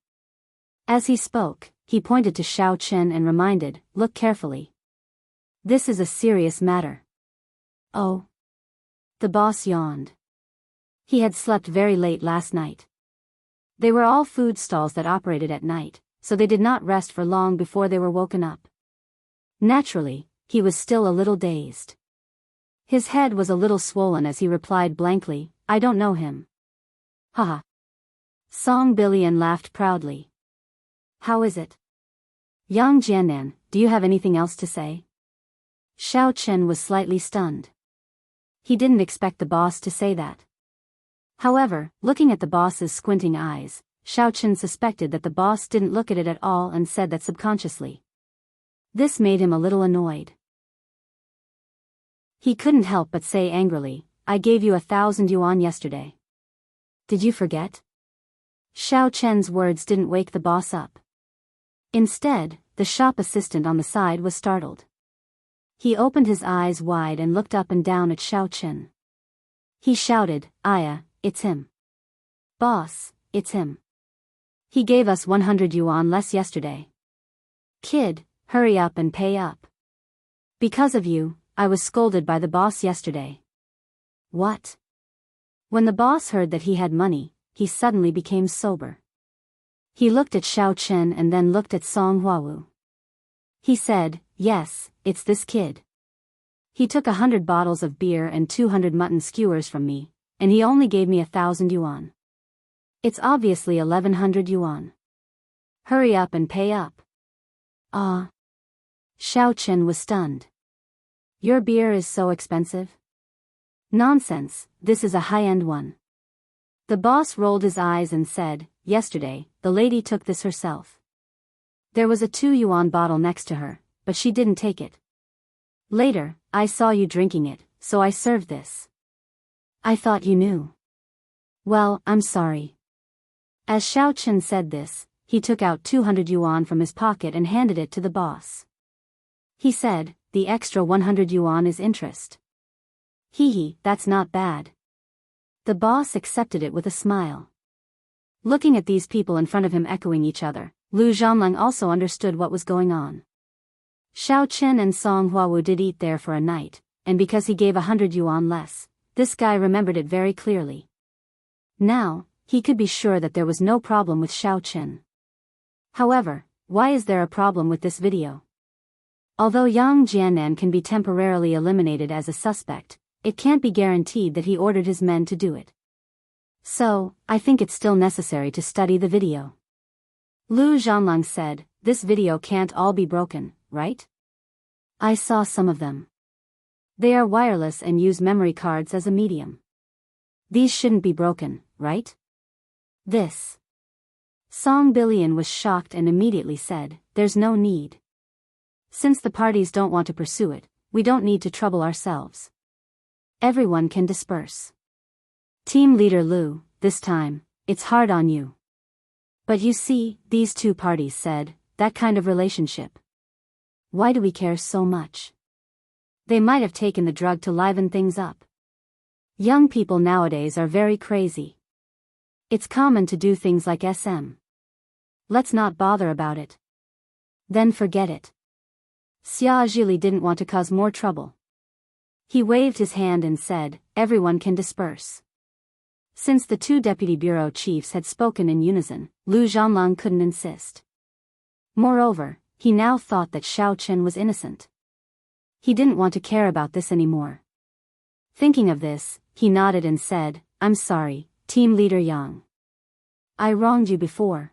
As he spoke, he pointed to Xiao Chen and reminded, "Look carefully. This is a serious matter." Oh. The boss yawned. He had slept very late last night. They were all food stalls that operated at night, so they did not rest for long before they were woken up. Naturally, he was still a little dazed. His head was a little swollen as he replied blankly, "I don't know him." Haha. Song Billion laughed proudly. How is it? Yang Jiannan, do you have anything else to say? Xiao Chen was slightly stunned. He didn't expect the boss to say that. However, looking at the boss's squinting eyes, Xiao Chen suspected that the boss didn't look at it at all and said that subconsciously. This made him a little annoyed. He couldn't help but say angrily, "I gave you 1,000 yuan yesterday. Did you forget?" Xiao Chen's words didn't wake the boss up. Instead, the shop assistant on the side was startled. He opened his eyes wide and looked up and down at Xiao Chen. He shouted, "Aya, it's him. Boss, it's him. He gave us 100 yuan less yesterday. Kid, hurry up and pay up. Because of you, I was scolded by the boss yesterday." What? When the boss heard that he had money, he suddenly became sober. He looked at Xiao Chen and then looked at Song Huawu. He said, "Yes, it's this kid. He took 100 bottles of beer and 200 mutton skewers from me, and he only gave me 1,000 yuan. It's obviously 1,100 yuan. Hurry up and pay up." Ah. Xiao Chen was stunned. Your beer is so expensive? Nonsense, this is a high-end one. The boss rolled his eyes and said, "Yesterday, the lady took this herself. There was a 2 yuan bottle next to her, but she didn't take it. Later, I saw you drinking it, so I served this. I thought you knew." Well, I'm sorry. As Xiao Chen said this, he took out 200 yuan from his pocket and handed it to the boss. He said, "The extra 100 yuan is interest." Hee, that's not bad. The boss accepted it with a smile. Looking at these people in front of him echoing each other, Lu Zhanlang also understood what was going on. Xiao Chen and Song Huawu did eat there for a night, and because he gave 100 yuan less, this guy remembered it very clearly. Now, he could be sure that there was no problem with Xiao Chen. However, why is there a problem with this video? Although Yang Jiannan can be temporarily eliminated as a suspect, it can't be guaranteed that he ordered his men to do it. So, I think it's still necessary to study the video. Lu Zhanlang said, "This video can't all be broken, right? I saw some of them. They are wireless and use memory cards as a medium. These shouldn't be broken, right?" This. Song Billion was shocked and immediately said, "There's no need. Since the parties don't want to pursue it, we don't need to trouble ourselves. Everyone can disperse. Team leader Lu, this time, it's hard on you. But you see, these two parties said, that kind of relationship. Why do we care so much? They might have taken the drug to liven things up. Young people nowadays are very crazy. It's common to do things like SM. Let's not bother about it. Then forget it." Xia Zhili didn't want to cause more trouble. He waved his hand and said, "Everyone can disperse." Since the two deputy bureau chiefs had spoken in unison, Lu Zhanlang couldn't insist. Moreover, he now thought that Xiao Chen was innocent. He didn't want to care about this anymore. Thinking of this, he nodded and said, "I'm sorry, Team Leader Yang. I wronged you before.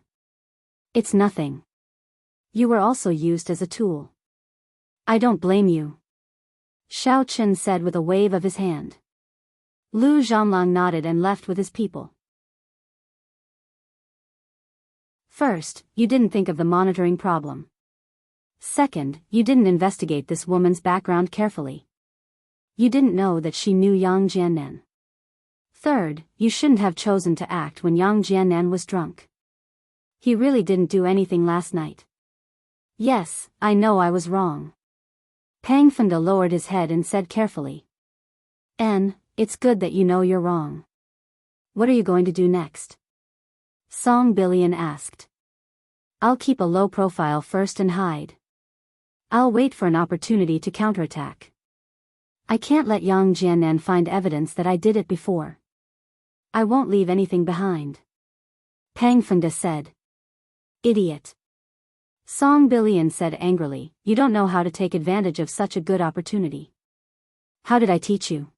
It's nothing. You were also used as a tool. I don't blame you. Xiao Chen said with a wave of his hand. Lu Zhanlang nodded and left with his people. First, you didn't think of the monitoring problem. Second, you didn't investigate this woman's background carefully. You didn't know that she knew Yang Jiannan. Third, you shouldn't have chosen to act when Yang Jiannan was drunk. He really didn't do anything last night. Yes, I know I was wrong. Pang Fengde lowered his head and said carefully. It's good that you know you're wrong. What are you going to do next? Song Billion asked. I'll keep a low profile first and hide. I'll wait for an opportunity to counterattack. I can't let Yang Jiannan find evidence that I did it before. I won't leave anything behind. Pang Fengde said. Idiot. Song Billion said angrily, you don't know how to take advantage of such a good opportunity. How did I teach you?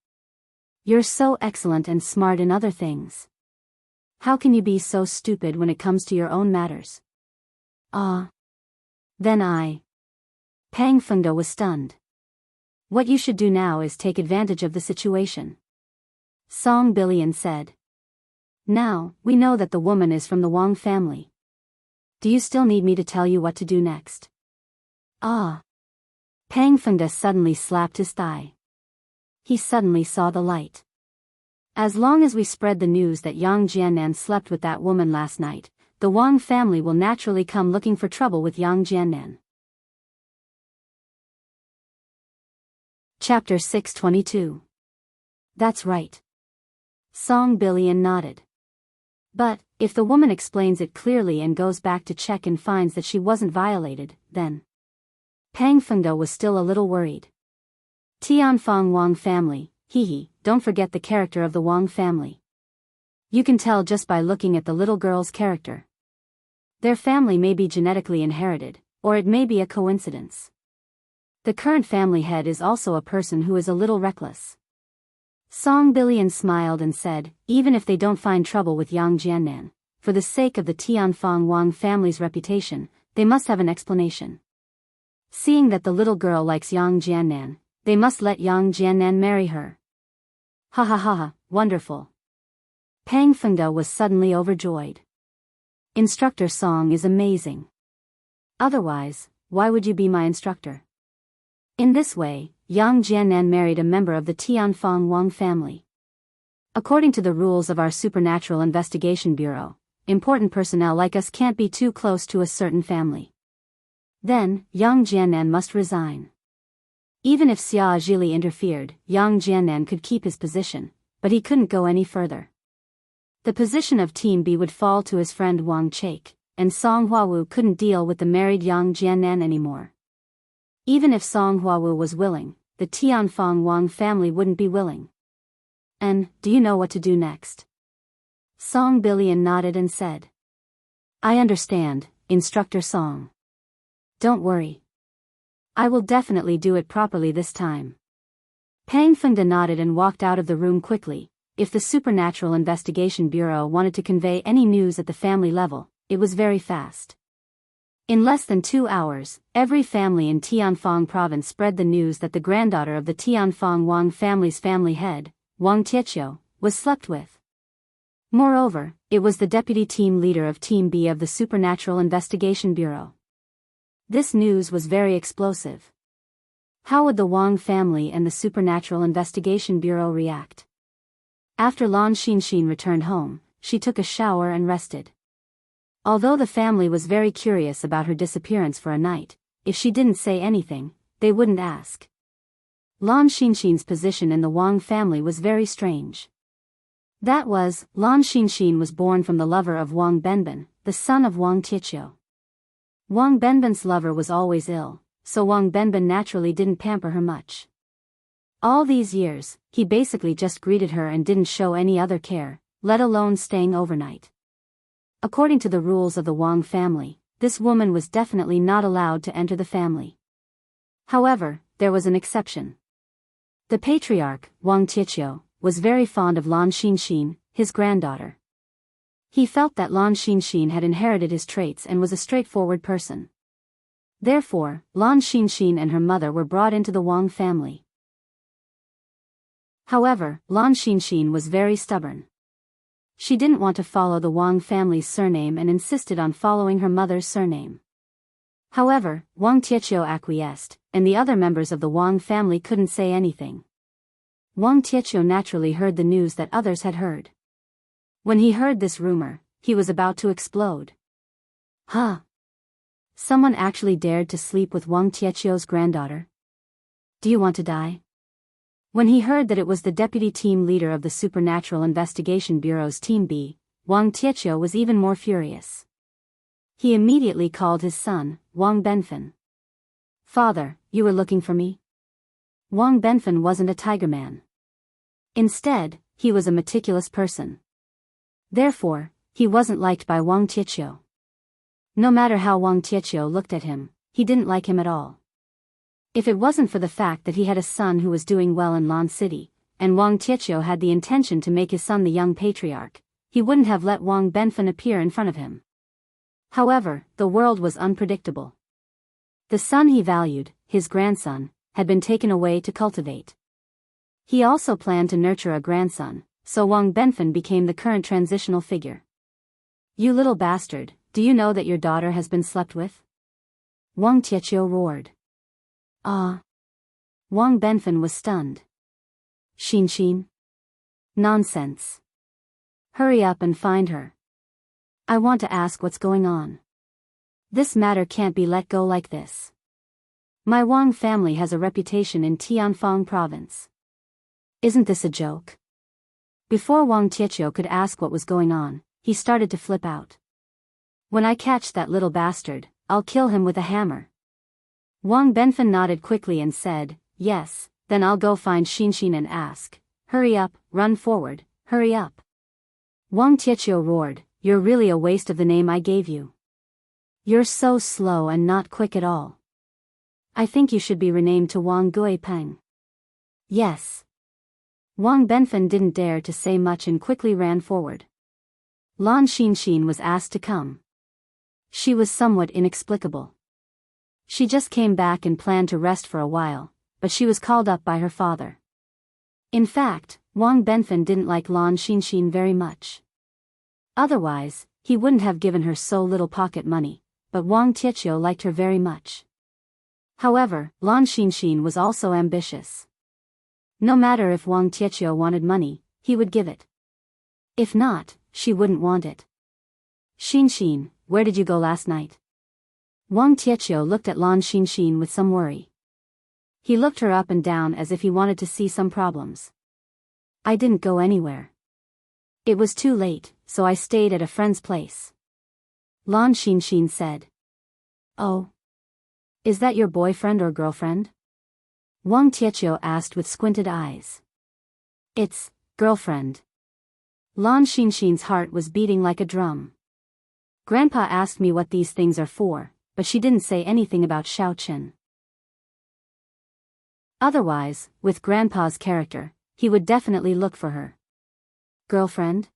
You're so excellent and smart in other things. How can you be so stupid when it comes to your own matters? Then Pang Fengde was stunned. What you should do now is take advantage of the situation. Song Billion said. Now, we know that the woman is from the Wang family. Do you still need me to tell you what to do next? Pang Fengde suddenly slapped his thigh. He suddenly saw the light. As long as we spread the news that Yang Jiannan slept with that woman last night, the Wang family will naturally come looking for trouble with Yang Jiannan. Chapter 622. That's right. Song Billion nodded. But, if the woman explains it clearly and goes back to check and finds that she wasn't violated, then... Pang Fengde was still a little worried. Tianfang Wang family, don't forget the character of the Wang family. You can tell just by looking at the little girl's character. Their family may be genetically inherited, or it may be a coincidence. The current family head is also a person who is a little reckless. Song Billion smiled and said, even if they don't find trouble with Yang Jiannan, for the sake of the Tianfang Wang family's reputation, they must have an explanation. Seeing that the little girl likes Yang Jiannan, they must let Yang Jiannan marry her. Ha ha ha ha, wonderful. Pang Fengde was suddenly overjoyed. Instructor Song is amazing. Otherwise, why would you be my instructor? In this way, Yang Jiannan married a member of the Tianfang Wang family. According to the rules of our Supernatural Investigation Bureau, important personnel like us can't be too close to a certain family. Then, Yang Jiannan must resign. Even if Xia Zhili interfered, Yang Jiannan could keep his position, but he couldn't go any further. The position of Team B would fall to his friend Wang Chaik, and Song Huawu couldn't deal with the married Yang Jiannan anymore. Even if Song Huawu was willing, the Tianfang Wang family wouldn't be willing. And, do you know what to do next? Song Billion nodded and said. I understand, Instructor Song. Don't worry. I will definitely do it properly this time. Pang Fengde nodded and walked out of the room quickly. If the Supernatural Investigation Bureau wanted to convey any news at the family level, it was very fast. In less than 2 hours, every family in Tianfang province spread the news that the granddaughter of the Tianfang Wang family's family head, Wang Tietio, was slept with. Moreover, it was the deputy team leader of Team B of the Supernatural Investigation Bureau. This news was very explosive. How would the Wang family and the Supernatural Investigation Bureau react? After Lan Xinxin returned home, she took a shower and rested. Although the family was very curious about her disappearance for a night, if she didn't say anything, they wouldn't ask. Lan Xinxin's position in the Wang family was very strange. That was, Lan Xinxin was born from the lover of Wang Benben, the son of Wang Tietio. Wang Benben's lover was always ill, so Wang Benben naturally didn't pamper her much. All these years, he basically just greeted her and didn't show any other care, let alone staying overnight. According to the rules of the Wang family, this woman was definitely not allowed to enter the family. However, there was an exception. The patriarch, Wang Tietio, was very fond of Lan Xinxin, his granddaughter. He felt that Lan Xinxin had inherited his traits and was a straightforward person. Therefore, Lan Xinxin and her mother were brought into the Wang family. However, Lan Xinxin was very stubborn. She didn't want to follow the Wang family's surname and insisted on following her mother's surname. However, Wang Tietio acquiesced, and the other members of the Wang family couldn't say anything. Wang Tietio naturally heard the news that others had heard. When he heard this rumor, he was about to explode. Huh? Someone actually dared to sleep with Wang Tietio's granddaughter? Do you want to die? When he heard that it was the deputy team leader of the Supernatural Investigation Bureau's Team B, Wang Tietio was even more furious. He immediately called his son, Wang Benfen. Father, you were looking for me? Wang Benfen wasn't a tiger man. Instead, he was a meticulous person. Therefore, he wasn't liked by Wang Tietio. No matter how Wang Tietio looked at him, he didn't like him at all. If it wasn't for the fact that he had a son who was doing well in Lan City, and Wang Tietio had the intention to make his son the young patriarch, he wouldn't have let Wang Benfen appear in front of him. However, the world was unpredictable. The son he valued, his grandson, had been taken away to cultivate. He also planned to nurture a grandson, so Wang Benfen became the current transitional figure. You little bastard, do you know that your daughter has been slept with? Wang Tietio roared. Ah. Wang Benfen was stunned. Xinxin? Nonsense. Hurry up and find her. I want to ask what's going on. This matter can't be let go like this. My Wang family has a reputation in Tianfang province. Isn't this a joke? Before Wang Tietio could ask what was going on, he started to flip out. When I catch that little bastard, I'll kill him with a hammer. Wang Benfen nodded quickly and said, yes, then I'll go find Xinxin and ask. Hurry up, run forward, hurry up. Wang Tietio roared, you're really a waste of the name I gave you. You're so slow and not quick at all. I think you should be renamed to Wang Guipeng. Yes. Wang Benfen didn't dare to say much and quickly ran forward. Lan Xinxin was asked to come. She was somewhat inexplicable. She just came back and planned to rest for a while, but she was called up by her father. In fact, Wang Benfen didn't like Lan Xinxin very much. Otherwise, he wouldn't have given her so little pocket money, but Wang Tietio liked her very much. However, Lan Xinxin was also ambitious. No matter if Wang Tietio wanted money, he would give it. If not, she wouldn't want it. Xinxin, where did you go last night? Wang Tietio looked at Lan Xinxin with some worry. He looked her up and down as if he wanted to see some problems. I didn't go anywhere. It was too late, so I stayed at a friend's place. Lan Xinxin said. Oh. Is that your boyfriend or girlfriend? Wang Tietio asked with squinted eyes. It's girlfriend. Lan Xinxin's heart was beating like a drum. Grandpa asked me what these things are for, but she didn't say anything about Xiaochen. Otherwise, with Grandpa's character, he would definitely look for her. Girlfriend?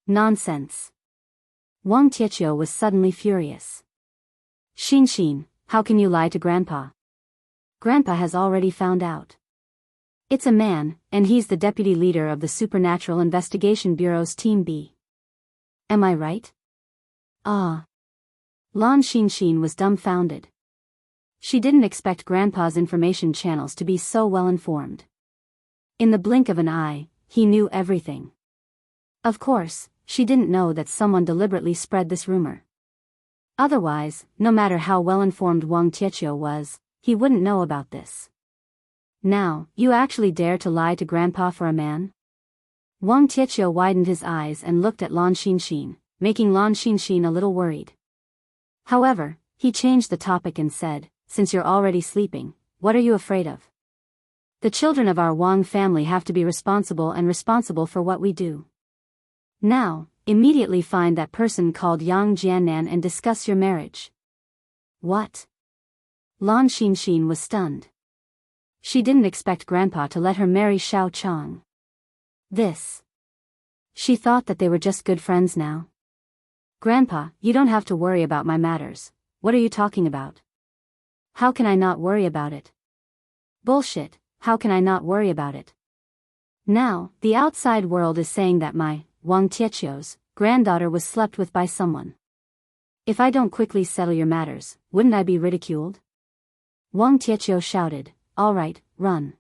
Nonsense. Wang Tietio was suddenly furious. Xinxin, how can you lie to Grandpa? Grandpa has already found out. It's a man, and he's the deputy leader of the Supernatural Investigation Bureau's Team B. Am I right? Ah. Lan Xinxin was dumbfounded. She didn't expect Grandpa's information channels to be so well informed. In the blink of an eye, he knew everything. Of course, she didn't know that someone deliberately spread this rumor. Otherwise, no matter how well informed Wang Tietio was, he wouldn't know about this. Now, you actually dare to lie to Grandpa for a man? Wang Tietio widened his eyes and looked at Lan Xinxin, making Lan Xinxin a little worried. However, he changed the topic and said, since you're already sleeping, what are you afraid of? The children of our Wang family have to be responsible for what we do. Now, immediately find that person called Yang Jiannan and discuss your marriage. What? Lan Xinxin was stunned. She didn't expect Grandpa to let her marry Xiao Chang. She thought that they were just good friends now. Grandpa, you don't have to worry about my matters. What are you talking about? How can I not worry about it? Bullshit, how can I not worry about it? Now, the outside world is saying that my, Wang Tietio's, granddaughter was slept with by someone. If I don't quickly settle your matters, wouldn't I be ridiculed? Wang Tietio shouted, all right, run.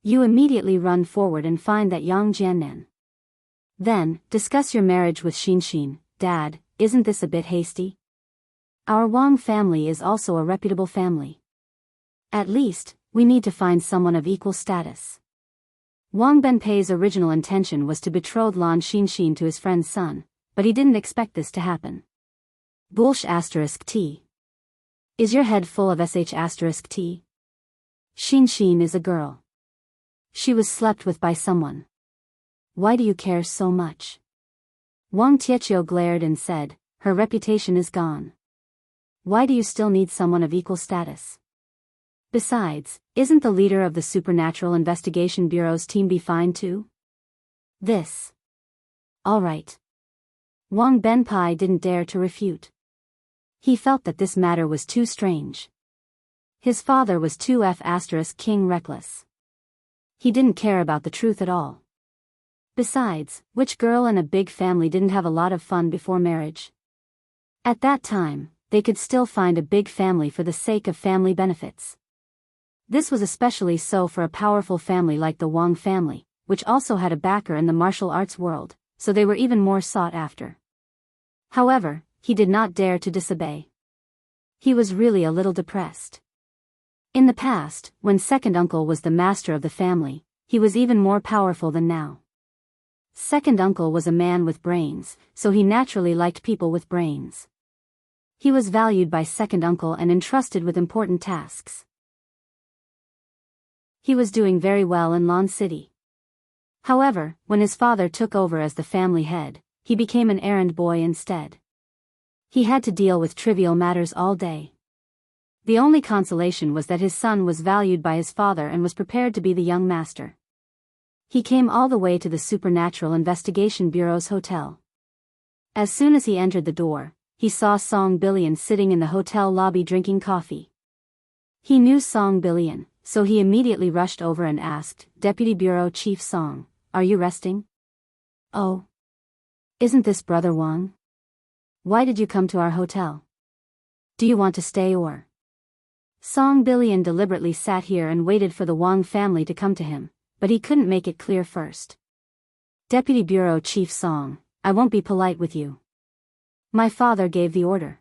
You immediately run forward and find that Yang Jiannan. Then, discuss your marriage with Xin. Dad, isn't this a bit hasty? Our Wang family is also a reputable family. At least, we need to find someone of equal status. Wang Benpei's original intention was to betroth Lan Xin to his friend's son, but he didn't expect this to happen. Bullsh*t. Is your head full of sh*t? Xin is a girl. She was slept with by someone. Why do you care so much? Wang Tietio glared and said, her reputation is gone. Why do you still need someone of equal status? Besides, isn't the leader of the Supernatural Investigation Bureau's team be fine too? This. All right. Wang Benpei didn't dare to refute. He felt that this matter was too strange. His father was too king reckless. He didn't care about the truth at all. Besides, which girl in a big family didn't have a lot of fun before marriage? At that time, they could still find a big family for the sake of family benefits. This was especially so for a powerful family like the Wang family, which also had a backer in the martial arts world, so they were even more sought after. However, he did not dare to disobey. He was really a little depressed. In the past, when second uncle was the master of the family, he was even more powerful than now. Second uncle was a man with brains, so he naturally liked people with brains. He was valued by second uncle and entrusted with important tasks. He was doing very well in Lan City. However, when his father took over as the family head, he became an errand boy instead. He had to deal with trivial matters all day. The only consolation was that his son was valued by his father and was prepared to be the young master. He came all the way to the Supernatural Investigation Bureau's hotel. As soon as he entered the door, he saw Song Billion sitting in the hotel lobby drinking coffee. He knew Song Billion, so he immediately rushed over and asked, Deputy Bureau Chief Song, are you resting? Oh. Isn't this Brother Wang? Why did you come to our hotel? Do you want to stay or? Song Billion deliberately sat here and waited for the Wang family to come to him, but he couldn't make it clear first. Deputy Bureau Chief Song, I won't be polite with you. My father gave the order.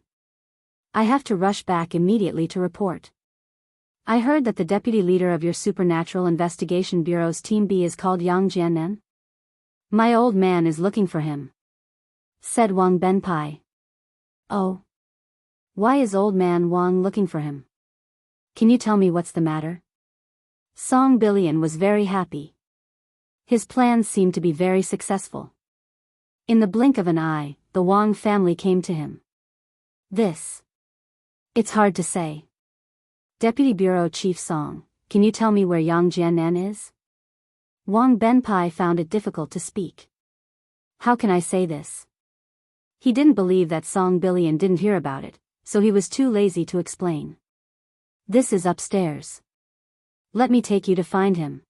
I have to rush back immediately to report. I heard that the deputy leader of your Supernatural Investigation Bureau's Team B is called Yang Jiannan. My old man is looking for him, said Wang Benpei. Oh. Why is old man Wang looking for him? Can you tell me what's the matter? Song Billion was very happy. His plans seemed to be very successful. In the blink of an eye, the Wang family came to him. It's hard to say. Deputy Bureau Chief Song, can you tell me where Yang Jiannan is? Wang Benpei found it difficult to speak. How can I say this? He didn't believe that Song Billion didn't hear about it, so he was too lazy to explain. This is upstairs. Let me take you to find him.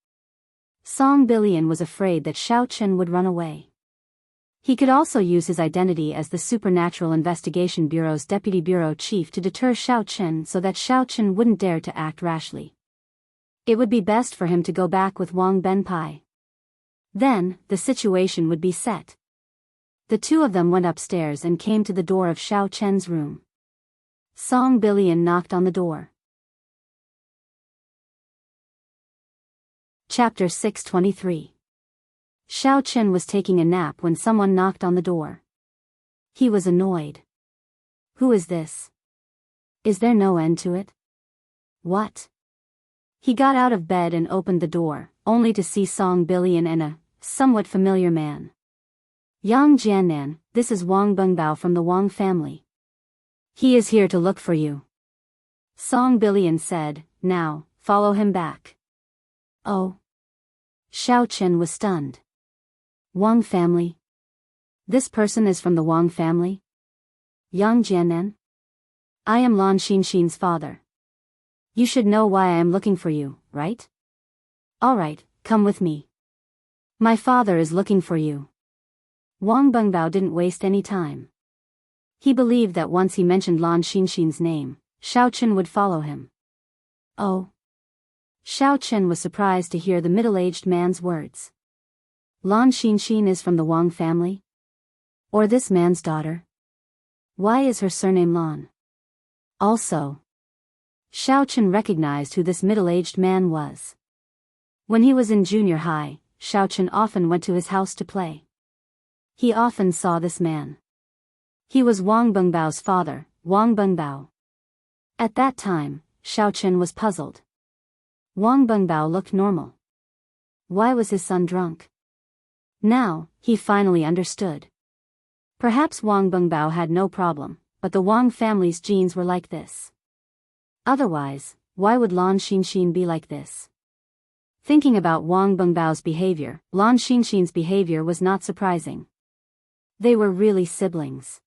Song Billion was afraid that Xiao Chen would run away. He could also use his identity as the Supernatural Investigation Bureau's Deputy Bureau Chief to deter Xiao Chen so that Xiao Chen wouldn't dare to act rashly. It would be best for him to go back with Wang Benpei. Then, the situation would be set. The two of them went upstairs and came to the door of Xiao Chen's room. Song Billion knocked on the door. Chapter 623. Xiao Chen was taking a nap when someone knocked on the door. He was annoyed. Who is this? Is there no end to it? What? He got out of bed and opened the door, only to see Song Billion and a somewhat familiar man. Yang Jiannan, this is Wang Bengbao from the Wang family. He is here to look for you. Song Billion said, now, follow him back. Oh. Xiao Chen was stunned. Wang family? This person is from the Wang family? Yang Jianen? I am Lan Xinxin's father. You should know why I am looking for you, right? Alright, come with me. My father is looking for you. Wang Bengbao didn't waste any time. He believed that once he mentioned Lan Xinxin's name, Xiao Chen would follow him. Oh. Xiao Chen was surprised to hear the middle-aged man's words. Lan Xinxin is from the Wang family? Or this man's daughter? Why is her surname Lan? Also, Xiao Chen recognized who this middle-aged man was. When he was in junior high, Xiao Chen often went to his house to play. He often saw this man. He was Wang Bengbao's father, Wang Bengbao. At that time, Xiao Chen was puzzled. Wang Bengbao looked normal. Why was his son drunk? Now, he finally understood. Perhaps Wang Bengbao had no problem, but the Wang family's genes were like this. Otherwise, why would Lan Xinxin be like this? Thinking about Wang Bengbao's behavior, Lan Xinxin's behavior was not surprising. They were really siblings.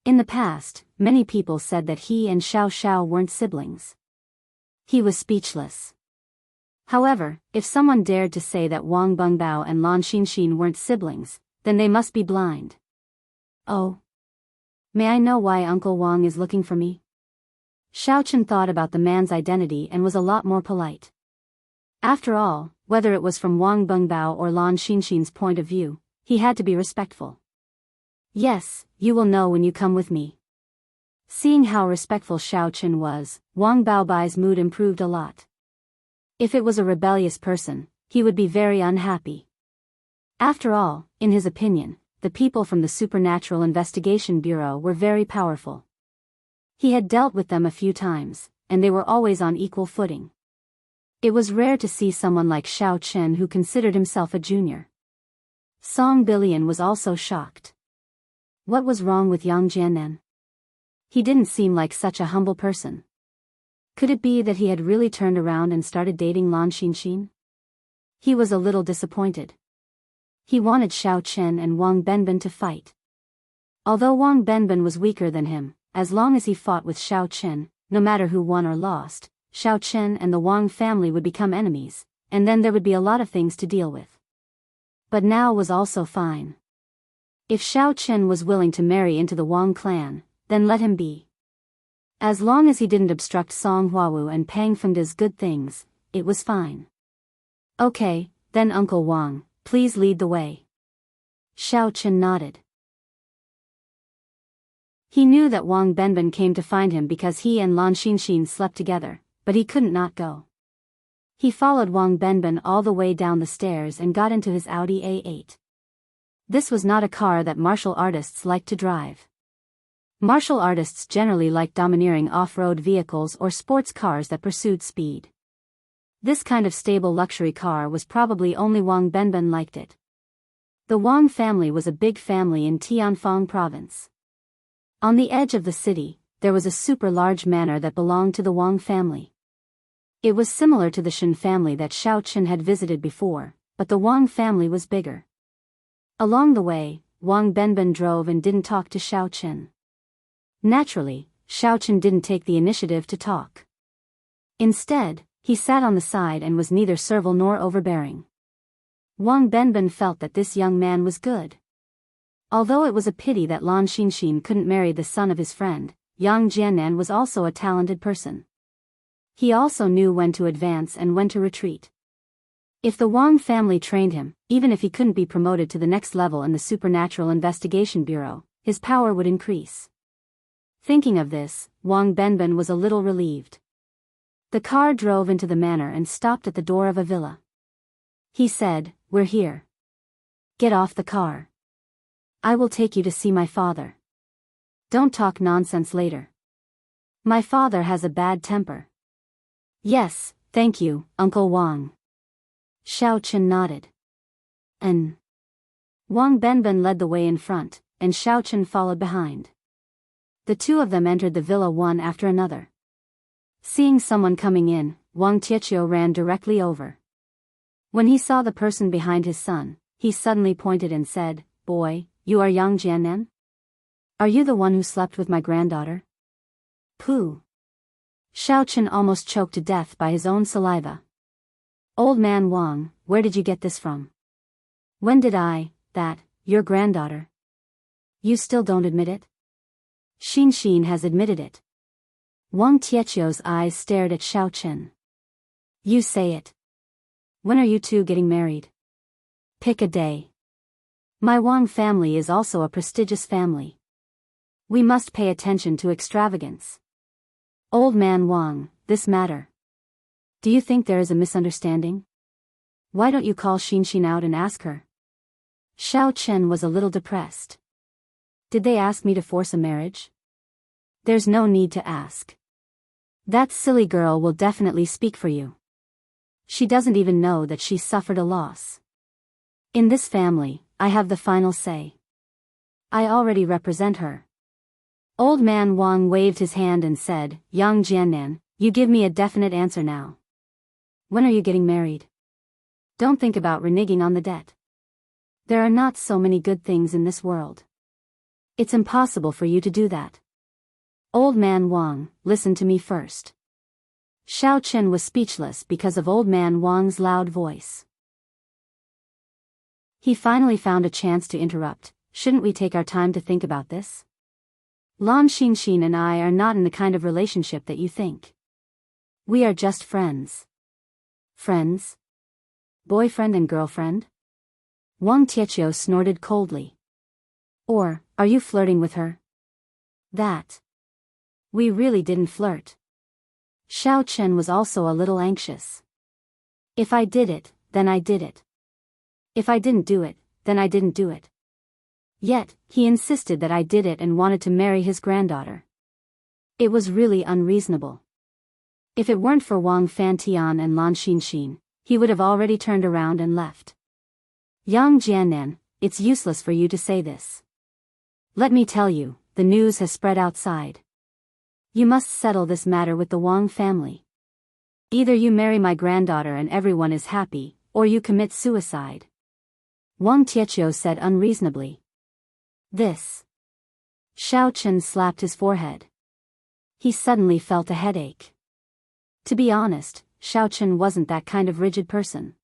In the past, many people said that he and Xiao Xiao weren't siblings. He was speechless. However, if someone dared to say that Wang Bengbao and Lan Xinxin weren't siblings, then they must be blind. Oh. May I know why Uncle Wang is looking for me? Xiao Chen thought about the man's identity and was a lot more polite. After all, whether it was from Wang Bengbao or Lan Xinxin's point of view, he had to be respectful. Yes, you will know when you come with me. Seeing how respectful Xiao Chen was, Wang Baobai's mood improved a lot. If it was a rebellious person, he would be very unhappy. After all, in his opinion, the people from the Supernatural Investigation Bureau were very powerful. He had dealt with them a few times, and they were always on equal footing. It was rare to see someone like Xiao Chen who considered himself a junior. Song Billion was also shocked. What was wrong with Yang Jianen? He didn't seem like such a humble person. Could it be that he had really turned around and started dating Lan Xinxin? He was a little disappointed. He wanted Xiao Chen and Wang Benben to fight. Although Wang Benben was weaker than him, as long as he fought with Xiao Chen, no matter who won or lost, Xiao Chen and the Wang family would become enemies, and then there would be a lot of things to deal with. But now was also fine. If Xiao Chen was willing to marry into the Wang clan, then let him be. As long as he didn't obstruct Song Huawu and Pang Fengde's good things, it was fine. Okay, then Uncle Wang, please lead the way. Xiao Chen nodded. He knew that Wang Benben came to find him because he and Lan Xinxin slept together, but he couldn't not go. He followed Wang Benben all the way down the stairs and got into his Audi A8. This was not a car that martial artists like to drive. Martial artists generally like domineering off-road vehicles or sports cars that pursued speed. This kind of stable luxury car was probably only Wang Benben liked it. The Wang family was a big family in Tianfang province. On the edge of the city, there was a super large manor that belonged to the Wang family. It was similar to the Shen family that Xiao Chen had visited before, but the Wang family was bigger. Along the way, Wang Benben drove and didn't talk to Xiao Chen. Naturally, Xiao Chen didn't take the initiative to talk. Instead, he sat on the side and was neither servile nor overbearing. Wang Benben felt that this young man was good. Although it was a pity that Lan Xinxin couldn't marry the son of his friend, Yang Jianan was also a talented person. He also knew when to advance and when to retreat. If the Wang family trained him, even if he couldn't be promoted to the next level in the Supernatural Investigation Bureau, his power would increase. Thinking of this, Wang Benben was a little relieved. The car drove into the manor and stopped at the door of a villa. He said, "We're here. Get off the car. I will take you to see my father. Don't talk nonsense later. My father has a bad temper." "Yes, thank you, Uncle Wang." Xiao Chen nodded. Wang Benben led the way in front, and Xiao Chen followed behind. The two of them entered the villa one after another. Seeing someone coming in, Wang Tietio ran directly over. When he saw the person behind his son, he suddenly pointed and said, "Boy, you are Yang Jianen?" Are you the one who slept with my granddaughter? Pooh. Xiao Chen almost choked to death by his own saliva. Old man Wang, where did you get this from? When did your granddaughter? You still don't admit it? Xin has admitted it. Wang Tietio's eyes stared at Xiao Chen. You say it. When are you two getting married? Pick a day. My Wang family is also a prestigious family. We must pay attention to extravagance. Old man Wang, this matter. Do you think there is a misunderstanding? Why don't you call Xin out and ask her? Xiao Chen was a little depressed. Did they ask me to force a marriage? There's no need to ask. That silly girl will definitely speak for you. She doesn't even know that she suffered a loss. In this family, I have the final say. I already represent her. Old man Wang waved his hand and said, Yang Jiannan, you give me a definite answer now. When are you getting married? Don't think about reneging on the debt. There are not so many good things in this world. It's impossible for you to do that. Old man Wang, listen to me first. Xiao Chen was speechless because of old man Wang's loud voice. He finally found a chance to interrupt. Shouldn't we take our time to think about this? Lan Xin and I are not in the kind of relationship that you think. We are just friends. Friends? Boyfriend and girlfriend? Wang Tietio snorted coldly. Or, are you flirting with her? That. We really didn't flirt. Xiao Chen was also a little anxious. If I did it, then I did it. If I didn't do it, then I didn't do it. Yet, he insisted that I did it and wanted to marry his granddaughter. It was really unreasonable. If it weren't for Wang Fantian and Lan Xin, he would have already turned around and left. Yang Jiannan, it's useless for you to say this. Let me tell you, the news has spread outside. You must settle this matter with the Wang family. Either you marry my granddaughter and everyone is happy, or you commit suicide. Wang Tietio said unreasonably. This. Xiao Chen slapped his forehead. He suddenly felt a headache. To be honest, Xiao Chen wasn't that kind of rigid person.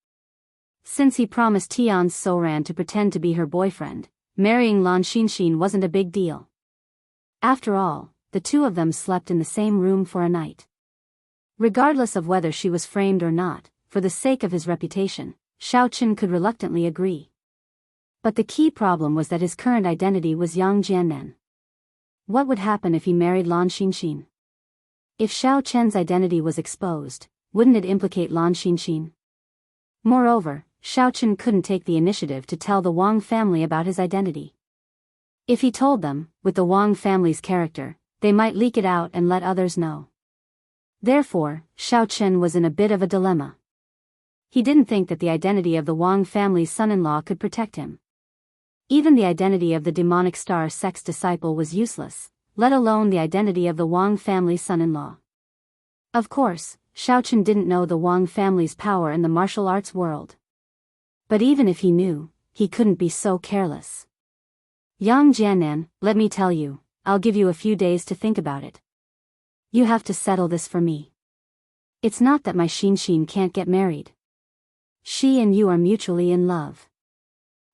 Since he promised Tian Soran to pretend to be her boyfriend, marrying Lan Xin wasn't a big deal. After all, the two of them slept in the same room for a night. Regardless of whether she was framed or not, for the sake of his reputation, Xiao Chen could reluctantly agree. But the key problem was that his current identity was Yang Jiannan. What would happen if he married Lan Xin? If Xiao Chen's identity was exposed, wouldn't it implicate Lan Xin? Moreover, Xiao Chen couldn't take the initiative to tell the Wang family about his identity. If he told them, with the Wang family's character, they might leak it out and let others know. Therefore, Xiao Chen was in a bit of a dilemma. He didn't think that the identity of the Wang family's son-in-law could protect him. Even the identity of the demonic star sex disciple was useless, let alone the identity of the Wang family's son-in-law. Of course, Xiao Chen didn't know the Wang family's power in the martial arts world. But even if he knew, he couldn't be so careless. Yang Jiannan, let me tell you, I'll give you a few days to think about it. You have to settle this for me. It's not that my Xin can't get married. She and you are mutually in love.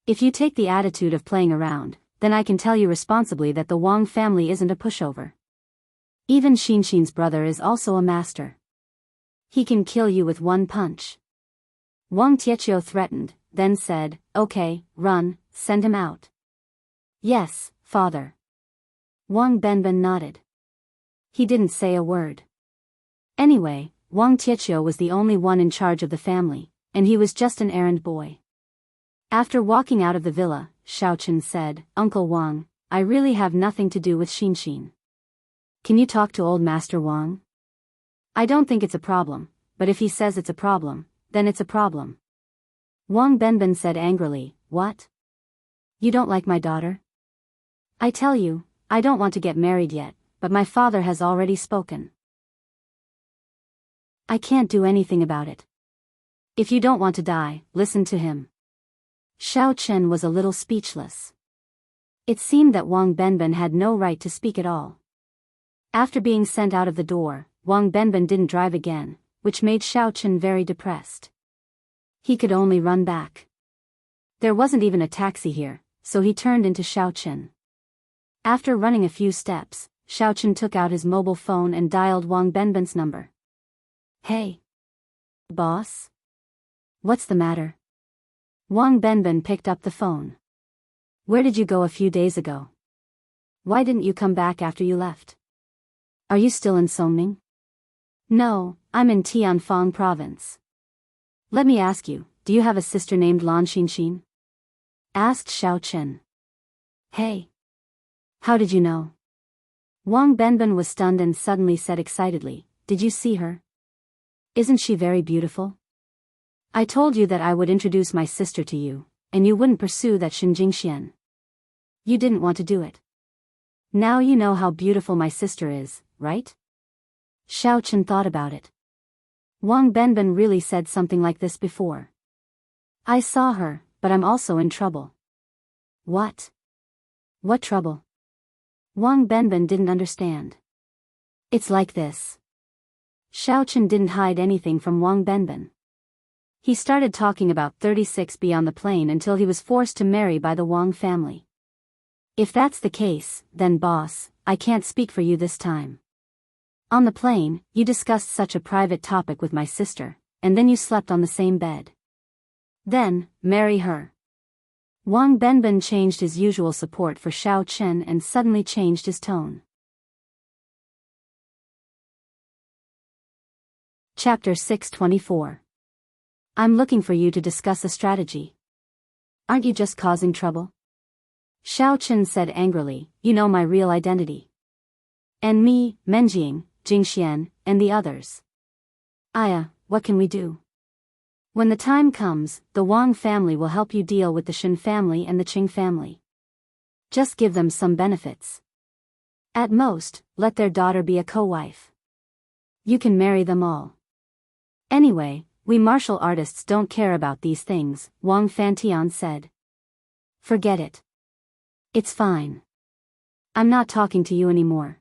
If you take the attitude of playing around, then I can tell you responsibly that the Wang family isn't a pushover. Even Xin's brother is also a master. He can kill you with one punch. Wang Tietio threatened, then said, Okay, run, send him out. Yes, father. Wang Benben nodded. He didn't say a word. Anyway, Wang Tietio was the only one in charge of the family, and he was just an errand boy. After walking out of the villa, Xiao Chen said, Uncle Wang, I really have nothing to do with Xin. Can you talk to old Master Wang? I don't think it's a problem, but if he says it's a problem, then it's a problem. Wang Benben said angrily, What? You don't like my daughter? I tell you, I don't want to get married yet, but my father has already spoken. I can't do anything about it. If you don't want to die, listen to him. Xiao Chen was a little speechless. It seemed that Wang Benben had no right to speak at all. After being sent out of the door, Wang Benben didn't drive again, which made Xiao Chen very depressed. He could only run back. There wasn't even a taxi here, so he turned into Xiao Chen. After running a few steps, Xiao Chen took out his mobile phone and dialed Wang Benben's number. Hey. Boss? What's the matter? Wang Benben picked up the phone. Where did you go a few days ago? Why didn't you come back after you left? Are you still in Songming? No, I'm in Tianfang province. Let me ask you, do you have a sister named Lan Xinxin? Asked Xiao Chen. Hey. How did you know? Wang Benben was stunned and suddenly said excitedly, did you see her? Isn't she very beautiful? I told you that I would introduce my sister to you, and you wouldn't pursue that Xinjingxian. You didn't want to do it. Now you know how beautiful my sister is, right? Xiao Chen thought about it. Wang Benben really said something like this before. I saw her, but I'm also in trouble. What? What trouble? Wang Benben didn't understand. It's like this. Xiao Chen didn't hide anything from Wang Benben. He started talking about 36B on the plane until he was forced to marry by the Wang family. If that's the case, then boss, I can't speak for you this time. On the plane, you discussed such a private topic with my sister, and then you slept on the same bed. Then, marry her. Wang Benben changed his usual support for Xiao Chen and suddenly changed his tone. Chapter 624. I'm looking for you to discuss a strategy. Aren't you just causing trouble? Xiao Chen said angrily, you know my real identity. And me, Menjing, Jingxian, and the others. Aya, what can we do? When the time comes, the Wang family will help you deal with the Shen family and the Qing family. Just give them some benefits. At most, let their daughter be a co-wife. You can marry them all. Anyway, we martial artists don't care about these things, Wang Fantian said. Forget it. It's fine. I'm not talking to you anymore.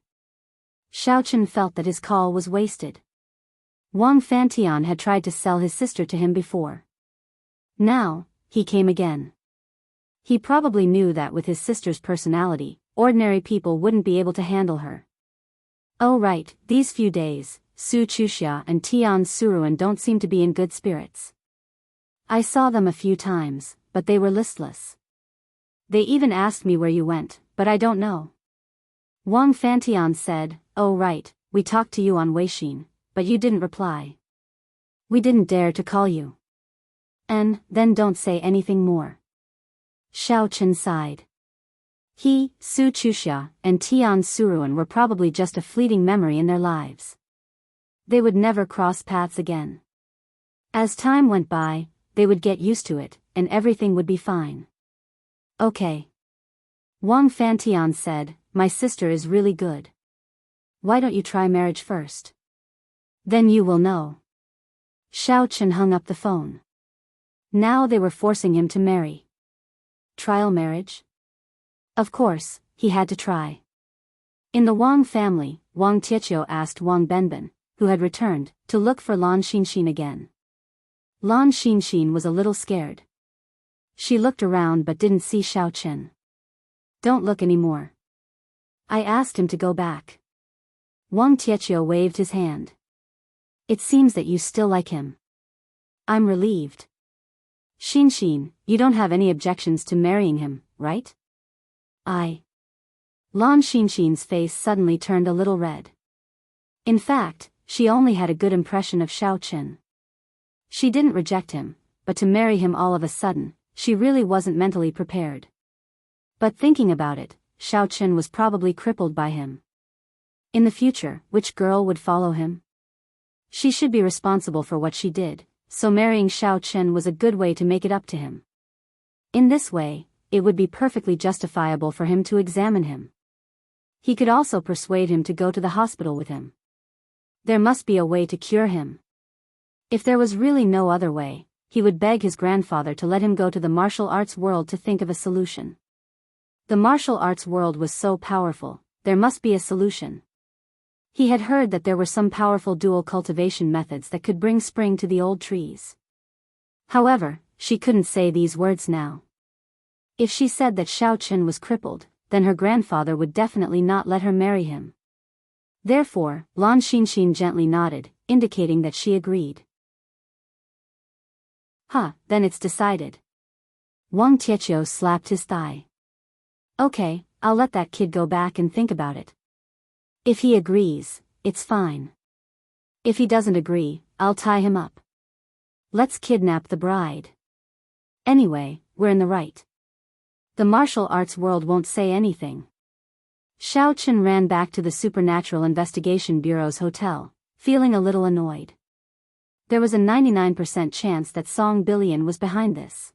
Xiao Chen felt that his call was wasted. Wang Fantian had tried to sell his sister to him before. Now, he came again. He probably knew that with his sister's personality, ordinary people wouldn't be able to handle her. Oh right, these few days, Su Chuxia and Tian Suruan don't seem to be in good spirits. I saw them a few times, but they were listless. They even asked me where you went, but I don't know. Wang Fantian said, oh right, we talked to you on Weixin, but you didn't reply. We didn't dare to call you. And, then don't say anything more. Xiao Chen sighed. He, Su Chuxia, and Tian Suruan were probably just a fleeting memory in their lives. They would never cross paths again. As time went by, they would get used to it, and everything would be fine. Okay. Wang Fantian said, my sister is really good. Why don't you try marriage first? Then you will know. Xiao Chen hung up the phone. Now they were forcing him to marry. Trial marriage? Of course, he had to try. In the Wang family, Wang Tietio asked Wang Benben, who had returned, to look for Lan Xinxin again. Lan Xinxin was a little scared. She looked around but didn't see Xiao Chen. Don't look anymore. I asked him to go back. Wang Tietio waved his hand. It seems that you still like him. I'm relieved. Xinxin, you don't have any objections to marrying him, right? Lan Xinxin's face suddenly turned a little red. In fact, she only had a good impression of Xiao Chen. She didn't reject him, but to marry him all of a sudden, she really wasn't mentally prepared. But thinking about it, Xiao Chen was probably crippled by him. In the future, which girl would follow him? She should be responsible for what she did, so marrying Xiao Chen was a good way to make it up to him. In this way, it would be perfectly justifiable for him to examine him. He could also persuade him to go to the hospital with him. There must be a way to cure him. If there was really no other way, he would beg his grandfather to let him go to the martial arts world to think of a solution. The martial arts world was so powerful, there must be a solution. He had heard that there were some powerful dual cultivation methods that could bring spring to the old trees. However, she couldn't say these words now. If she said that Xiao Chen was crippled, then her grandfather would definitely not let her marry him. Therefore, Lan Xinxin gently nodded, indicating that she agreed. Then it's decided. Wang Tietio slapped his thigh. Okay, I'll let that kid go back and think about it. If he agrees, it's fine. If he doesn't agree, I'll tie him up. Let's kidnap the bride. Anyway, we're in the right. The martial arts world won't say anything. Xiao Chen ran back to the Supernatural Investigation Bureau's hotel, feeling a little annoyed. There was a 99% chance that Song Billion was behind this.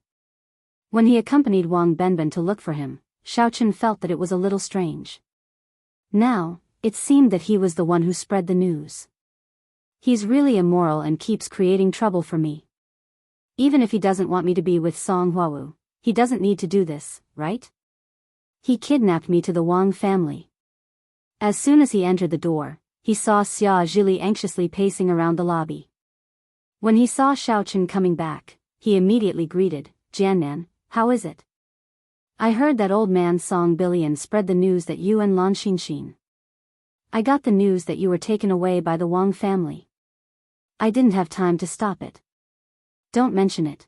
When he accompanied Wang Benben to look for him, Xiao Chen felt that it was a little strange. Now, it seemed that he was the one who spread the news. He's really immoral and keeps creating trouble for me. Even if he doesn't want me to be with Song Huawu, he doesn't need to do this, right? He kidnapped me to the Wang family. As soon as he entered the door, he saw Xia Zhili anxiously pacing around the lobby. When he saw Xiao Chen coming back, he immediately greeted, Jiannan, how is it? I heard that old man Song Billion spread the news that you and Lan Xinxin. I got the news that you were taken away by the Wang family. I didn't have time to stop it. Don't mention it.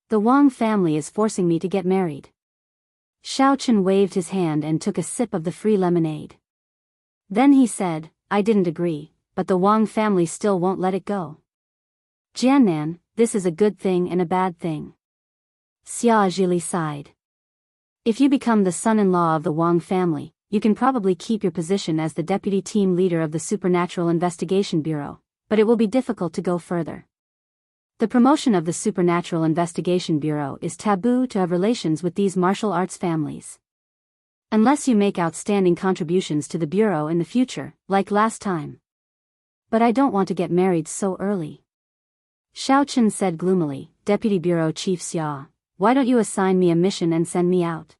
The Wang family is forcing me to get married. Xiao Chen waved his hand and took a sip of the free lemonade. Then he said, I didn't agree, but the Wang family still won't let it go. Jiannan, this is a good thing and a bad thing. Xia Zhili sighed. If you become the son-in-law of the Wang family, you can probably keep your position as the deputy team leader of the Supernatural Investigation Bureau, but it will be difficult to go further. The promotion of the Supernatural Investigation Bureau is taboo to have relations with these martial arts families. Unless you make outstanding contributions to the Bureau in the future, like last time. But I don't want to get married so early. Xiao Chen said gloomily, Deputy Bureau Chief Xia, why don't you assign me a mission and send me out?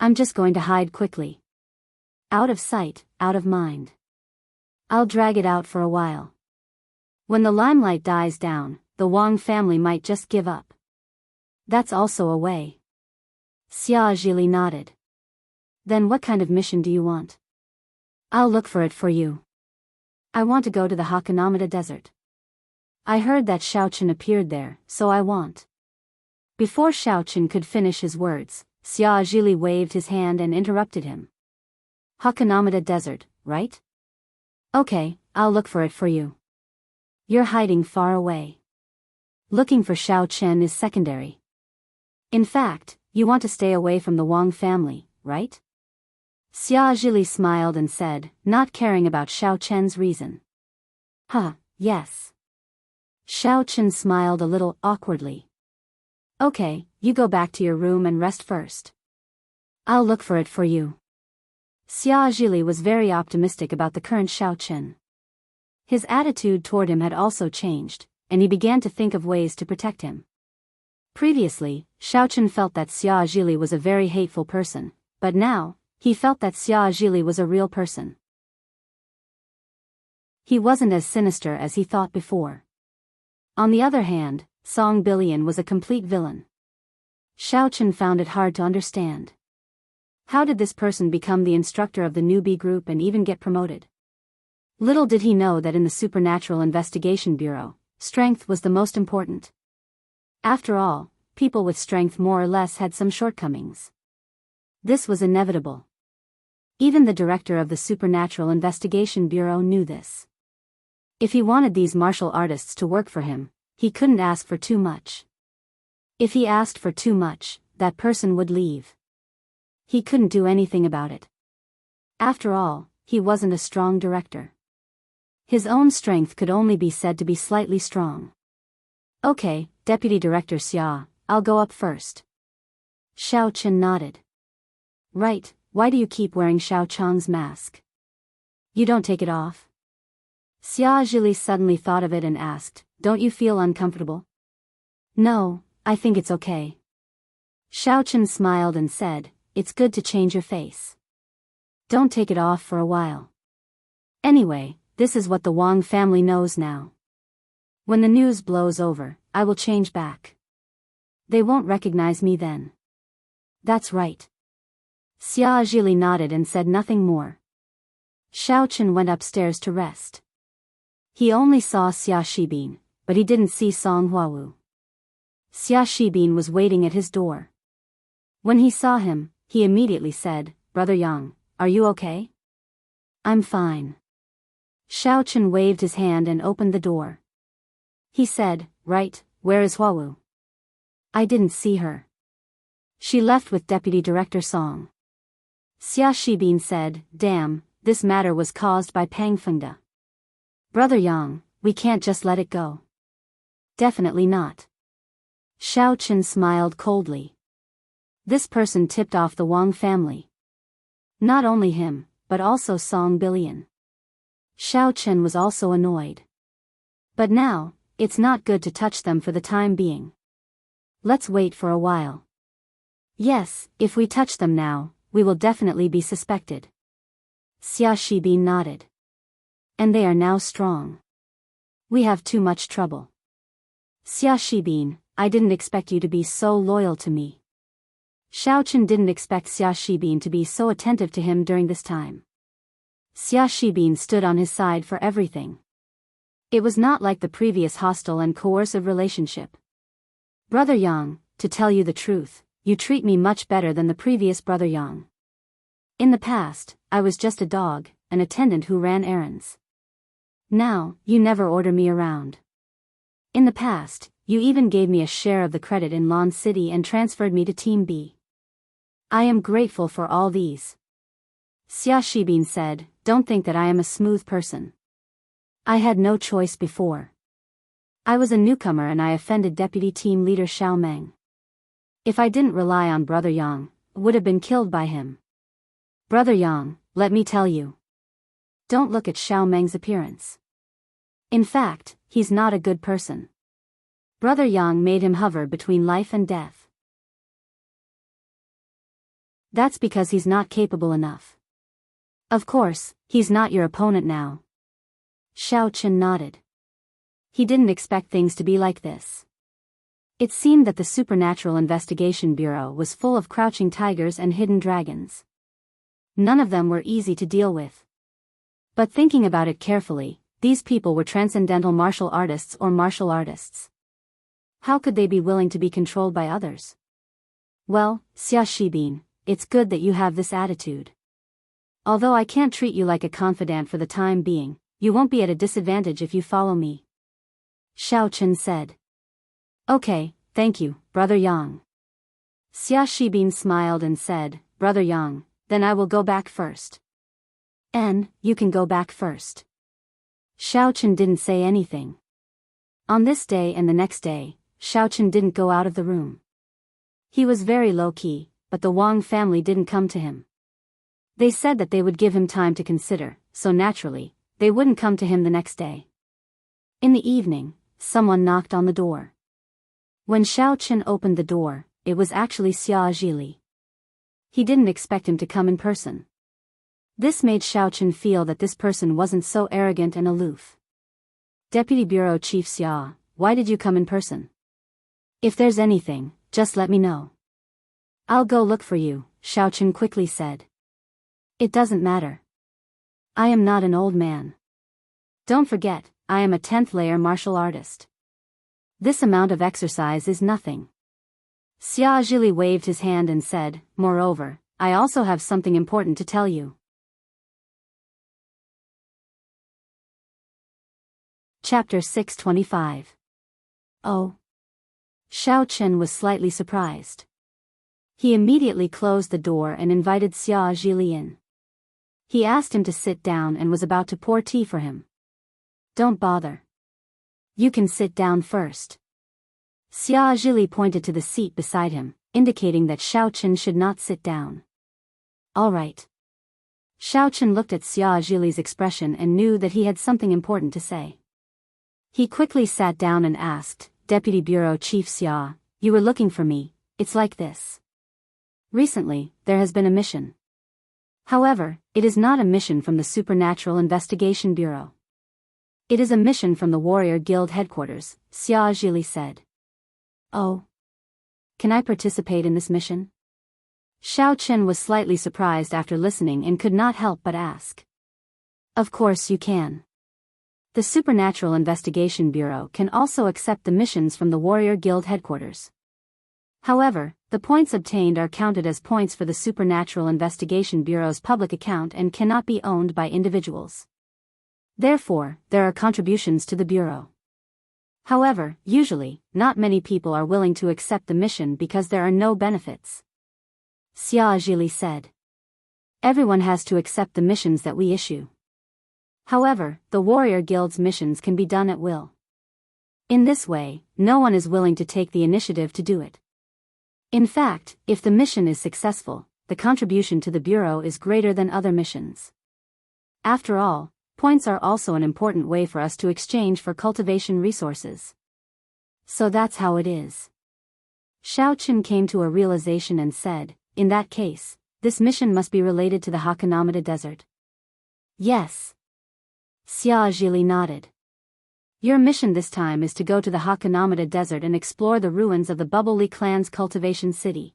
I'm just going to hide quickly. Out of sight, out of mind. I'll drag it out for a while. When the limelight dies down, the Wang family might just give up. That's also a way. Xia Zhili nodded. Then what kind of mission do you want? I'll look for it for you. I want to go to the Hakanamada Desert. I heard that Xiao Chen appeared there, so I want. Before Xiao Chen could finish his words, Xia Zhili waved his hand and interrupted him. Hakanamada Desert, right? Okay, I'll look for it for you. You're hiding far away. Looking for Xiao Chen is secondary. In fact, you want to stay away from the Wang family, right? Xia Zhili smiled and said, not caring about Xiao Chen's reason. Yes. Xiao Chen smiled a little awkwardly. Okay, you go back to your room and rest first. I'll look for it for you. Xia Zhili was very optimistic about the current Xiao Chen. His attitude toward him had also changed, and he began to think of ways to protect him. Previously, Xiao Chen felt that Xia Zhili was a very hateful person, but now, he felt that Xia Zhili was a real person. He wasn't as sinister as he thought before. On the other hand, Song Billion was a complete villain. Xiao Chen found it hard to understand. How did this person become the instructor of the newbie group and even get promoted? Little did he know that in the Supernatural Investigation Bureau, strength was the most important. After all, people with strength more or less had some shortcomings. This was inevitable. Even the director of the Supernatural Investigation Bureau knew this. If he wanted these martial artists to work for him, he couldn't ask for too much. If he asked for too much, that person would leave. He couldn't do anything about it. After all, he wasn't a strong director. His own strength could only be said to be slightly strong. Okay, Deputy Director Xia, I'll go up first. Xiao Chen nodded. Right, why do you keep wearing Xiao Chang's mask? You don't take it off? Xia Zhili suddenly thought of it and asked, don't you feel uncomfortable? No, I think it's okay. Xiao Chen smiled and said, it's good to change your face. Don't take it off for a while. Anyway, this is what the Wang family knows now. When the news blows over, I will change back. They won't recognize me then. That's right. Xia Zhili nodded and said nothing more. Xiao Chen went upstairs to rest. He only saw Xia Shibin, but he didn't see Song Huawu. Xia Shibin was waiting at his door. When he saw him, he immediately said, "Brother Yang, are you okay?" "I'm fine." Xiao Chen waved his hand and opened the door. He said, "Right, where is Huawu?" "I didn't see her. She left with Deputy Director Song." Xia Shibin said, "Damn, this matter was caused by Pang Fengde. Brother Yang, we can't just let it go." "Definitely not." Xiao Chen smiled coldly. This person tipped off the Wang family. Not only him, but also Song Billion. Xiao Chen was also annoyed. But now, it's not good to touch them for the time being. Let's wait for a while. Yes, if we touch them now, we will definitely be suspected. Xia Shibin nodded. And they are now strong. We have too much trouble. Xia Shibin, I didn't expect you to be so loyal to me. Xiao Chen didn't expect Xia Shibin to be so attentive to him during this time. Xia Shibin stood on his side for everything. It was not like the previous hostile and coercive relationship. Brother Yang, to tell you the truth, you treat me much better than the previous Brother Yang. In the past, I was just a dog, an attendant who ran errands. Now, you never order me around. In the past, you even gave me a share of the credit in Lon City and transferred me to Team B. I am grateful for all these. Xia Shibin said, "Don't think that I am a smooth person. I had no choice before. I was a newcomer and I offended Deputy Team Leader Xiao Meng. If I didn't rely on Brother Yang, I would have been killed by him. Brother Yang, let me tell you. Don't look at Xiao Meng's appearance. In fact, he's not a good person. Brother Yang made him hover between life and death. That's because he's not capable enough. Of course, he's not your opponent now." Xiao Chen nodded. He didn't expect things to be like this. It seemed that the Supernatural Investigation Bureau was full of crouching tigers and hidden dragons. None of them were easy to deal with. But thinking about it carefully, these people were transcendental martial artists or martial artists. How could they be willing to be controlled by others? Well, Xia Shibin, it's good that you have this attitude. Although I can't treat you like a confidant for the time being, you won't be at a disadvantage if you follow me. Xiao Chen said. Okay, thank you, Brother Yang. Xia Shibin smiled and said, Brother Yang, then I will go back first. You can go back first. Xiao Chen didn't say anything. On this day and the next day, Xiao Chen didn't go out of the room. He was very low-key, but the Wang family didn't come to him. They said that they would give him time to consider, so naturally, they wouldn't come to him the next day. In the evening, someone knocked on the door. When Xiao Chen opened the door, it was actually Xia Zhili. He didn't expect him to come in person. This made Xiao Chen feel that this person wasn't so arrogant and aloof. Deputy Bureau Chief Xia, why did you come in person? If there's anything, just let me know. I'll go look for you, Xiao Chen quickly said. It doesn't matter. I am not an old man. Don't forget, I am a 10th layer martial artist. This amount of exercise is nothing. Xia Zhili waved his hand and said, moreover, I also have something important to tell you. Chapter 625. Oh. Xiao Chen was slightly surprised. He immediately closed the door and invited Xia Zhili in. He asked him to sit down and was about to pour tea for him. Don't bother. You can sit down first. Xia Zhili pointed to the seat beside him, indicating that Xiao Chen should not sit down. All right. Xiao Chen looked at Xia Zhili's expression and knew that he had something important to say. He quickly sat down and asked, Deputy Bureau Chief Xia, you were looking for me, it's like this. Recently, there has been a mission. However, it is not a mission from the Supernatural Investigation Bureau. It is a mission from the Warrior Guild headquarters, Xia Zhili said. Oh. Can I participate in this mission? Xiao Chen was slightly surprised after listening and could not help but ask. Of course you can. The Supernatural Investigation Bureau can also accept the missions from the Warrior Guild headquarters. However, the points obtained are counted as points for the Supernatural Investigation Bureau's public account and cannot be owned by individuals. Therefore, there are contributions to the Bureau. However, usually, not many people are willing to accept the mission because there are no benefits. Xia Zhili said. Everyone has to accept the missions that we issue. However, the Warrior Guild's missions can be done at will. In this way, no one is willing to take the initiative to do it. In fact, if the mission is successful, the contribution to the Bureau is greater than other missions. After all, points are also an important way for us to exchange for cultivation resources. So that's how it is. Xiao Chen came to a realization and said, in that case, this mission must be related to the Hakanamada Desert. Yes. Xia Zhili nodded. Your mission this time is to go to the Hakanamada Desert and explore the ruins of the Bubbly clan's cultivation city.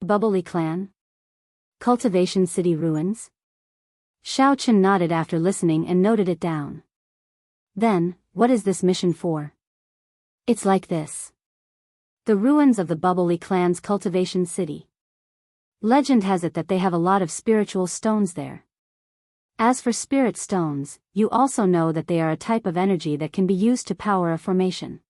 Bubbly clan? Cultivation city ruins? Xiao Chen nodded after listening and noted it down. Then, what is this mission for? It's like this. The ruins of the Bubbly clan's cultivation city. Legend has it that they have a lot of spiritual stones there. As for spirit stones, you also know that they are a type of energy that can be used to power a formation.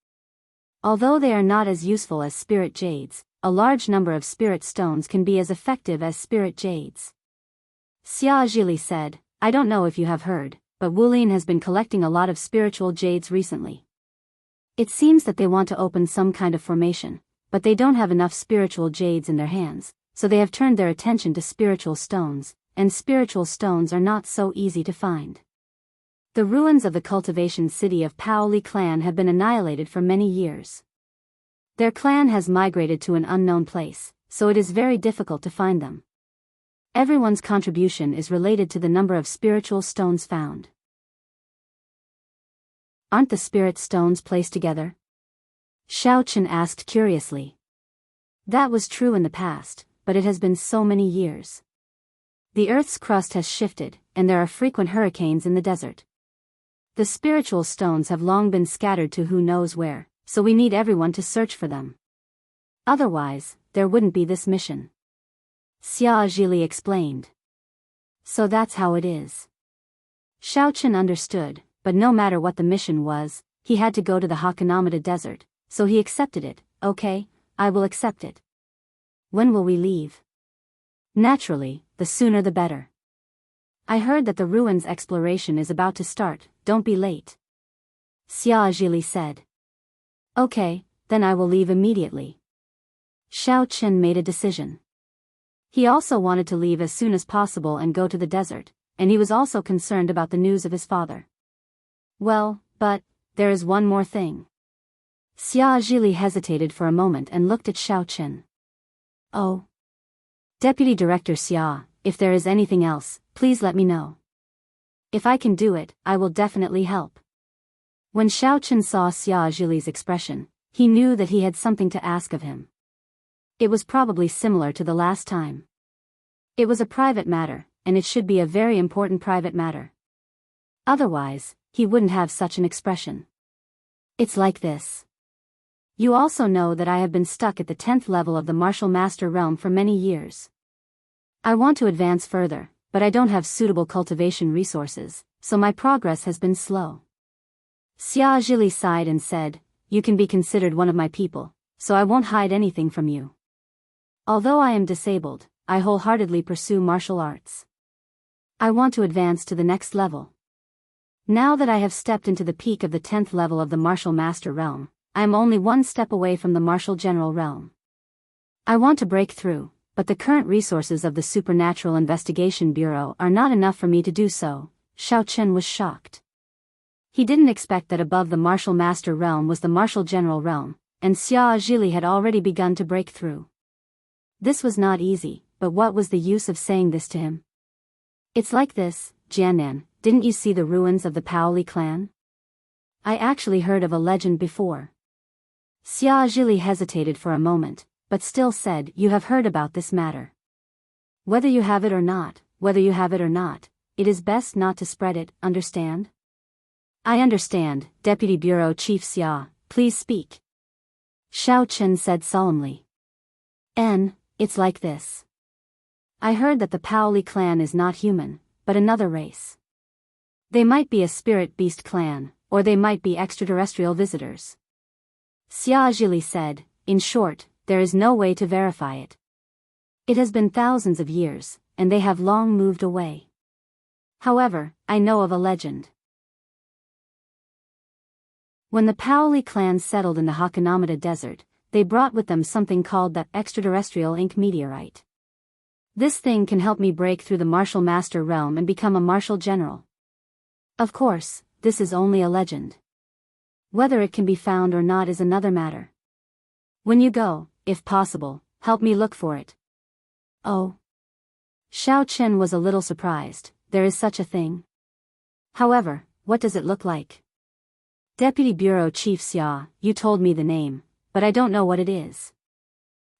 Although they are not as useful as spirit jades, a large number of spirit stones can be as effective as spirit jades. Xia Zhili said, I don't know if you have heard, but Wulin has been collecting a lot of spiritual jades recently. It seems that they want to open some kind of formation, but they don't have enough spiritual jades in their hands, so they have turned their attention to spiritual stones, and spiritual stones are not so easy to find. The ruins of the cultivation city of Paoli clan have been annihilated for many years. Their clan has migrated to an unknown place, so it is very difficult to find them. Everyone's contribution is related to the number of spiritual stones found. Aren't the spirit stones placed together? Xiao Chen asked curiously. That was true in the past, but it has been so many years. The Earth's crust has shifted, and there are frequent hurricanes in the desert. The spiritual stones have long been scattered to who knows where, so we need everyone to search for them. Otherwise, there wouldn't be this mission. Xia Zhili explained. So that's how it is. Xiao Chen understood, but no matter what the mission was, he had to go to the Hakanamada Desert, so he accepted it. Okay, I will accept it. When will we leave? Naturally, the sooner the better. I heard that the ruins exploration is about to start, don't be late. Xia Zhili said. Okay, then I will leave immediately. Xiao Chen made a decision. He also wanted to leave as soon as possible and go to the desert, and he was also concerned about the news of his father. Well, but, there is one more thing. Xia Zhili hesitated for a moment and looked at Xiao Chen. Oh. Deputy Director Xia, if there is anything else, please let me know. If I can do it, I will definitely help. When Xiao Chen saw Xia Zhili's expression, he knew that he had something to ask of him. It was probably similar to the last time. It was a private matter, and it should be a very important private matter. Otherwise, he wouldn't have such an expression. It's like this. You also know that I have been stuck at the 10th level of the Martial Master realm for many years. I want to advance further, but I don't have suitable cultivation resources, so my progress has been slow. Xia Zhili sighed and said, You can be considered one of my people, so I won't hide anything from you. Although I am disabled, I wholeheartedly pursue martial arts. I want to advance to the next level. Now that I have stepped into the peak of the 10th level of the Martial Master realm, I am only one step away from the Martial General realm. I want to break through, but the current resources of the Supernatural Investigation Bureau are not enough for me to do so. Xiao Chen was shocked. He didn't expect that above the Martial Master realm was the Martial General realm, and Xia Zhili had already begun to break through. This was not easy, but what was the use of saying this to him? It's like this, Jiannan, didn't you see the ruins of the Paoli clan? I actually heard of a legend before. Xia Zhili hesitated for a moment, but still said, you have heard about this matter. Whether you have it or not, it is best not to spread it, understand? I understand, Deputy Bureau Chief Xia, please speak. Xiao Chen said solemnly. It's like this. I heard that the Paoli clan is not human, but another race. They might be a spirit beast clan, or they might be extraterrestrial visitors. Xia Zhili said, in short, there is no way to verify it. It has been thousands of years, and they have long moved away. However, I know of a legend. When the Paoli clan settled in the Hakanamada Desert, they brought with them something called the extraterrestrial ink meteorite. This thing can help me break through the martial master realm and become a martial general. Of course, this is only a legend. Whether it can be found or not is another matter. When you go, if possible, help me look for it. Oh. Xiao Chen was a little surprised, there is such a thing. However, what does it look like? Deputy Bureau Chief Xia, you told me the name, but I don't know what it is.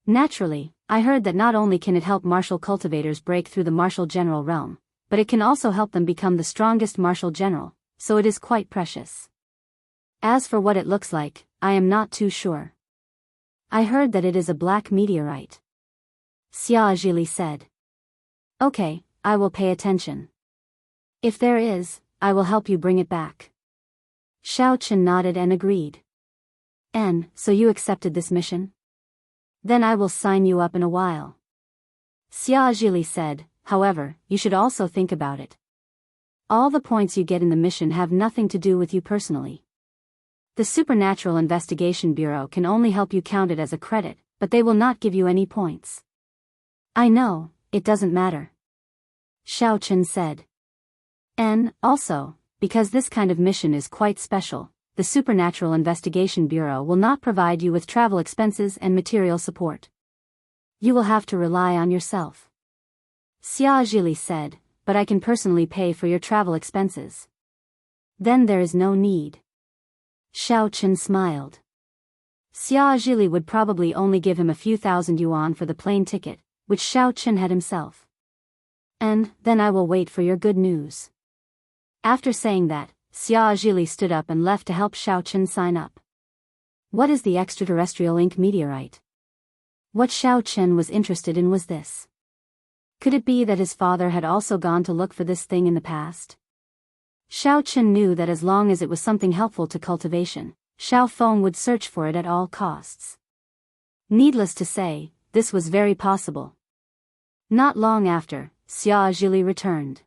Naturally, I heard that not only can it help martial cultivators break through the martial general realm, but it can also help them become the strongest martial general, so it is quite precious. As for what it looks like, I am not too sure. I heard that it is a black meteorite. Xia Zhili said. Okay, I will pay attention. If there is, I will help you bring it back. Xiao Chen nodded and agreed. So you accepted this mission? Then I will sign you up in a while. Xia Zhili said, however, you should also think about it. All the points you get in the mission have nothing to do with you personally. The Supernatural Investigation Bureau can only help you count it as a credit, but they will not give you any points. I know, it doesn't matter. Xiao Chen said. Also, because this kind of mission is quite special, the Supernatural Investigation Bureau will not provide you with travel expenses and material support. You will have to rely on yourself. Xia Zhili said, but I can personally pay for your travel expenses. Then there is no need. Xiao Chen smiled. Xia Zhili would probably only give him a few thousand yuan for the plane ticket, which Xiao Chen had himself. Then I will wait for your good news. After saying that, Xia Zhili stood up and left to help Xiao Chen sign up. What is the extraterrestrial ink meteorite? What Xiao Chen was interested in was this. Could it be that his father had also gone to look for this thing in the past? Xiao Chen knew that as long as it was something helpful to cultivation, Xiao Feng would search for it at all costs. Needless to say, this was very possible. Not long after, Xia Zhili returned.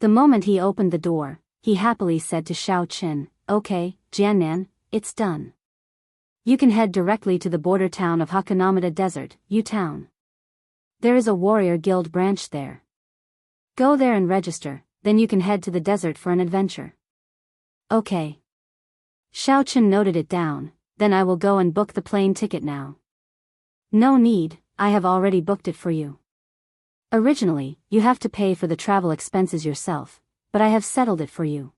The moment he opened the door, he happily said to Xiao Chen, okay, Jiannan, it's done. You can head directly to the border town of Hakanamada Desert, Yu Town. There is a warrior guild branch there. Go there and register, then you can head to the desert for an adventure. Okay. Xiao Chen noted it down, then I will go and book the plane ticket now. No need, I have already booked it for you. Originally, you have to pay for the travel expenses yourself, but I have settled it for you.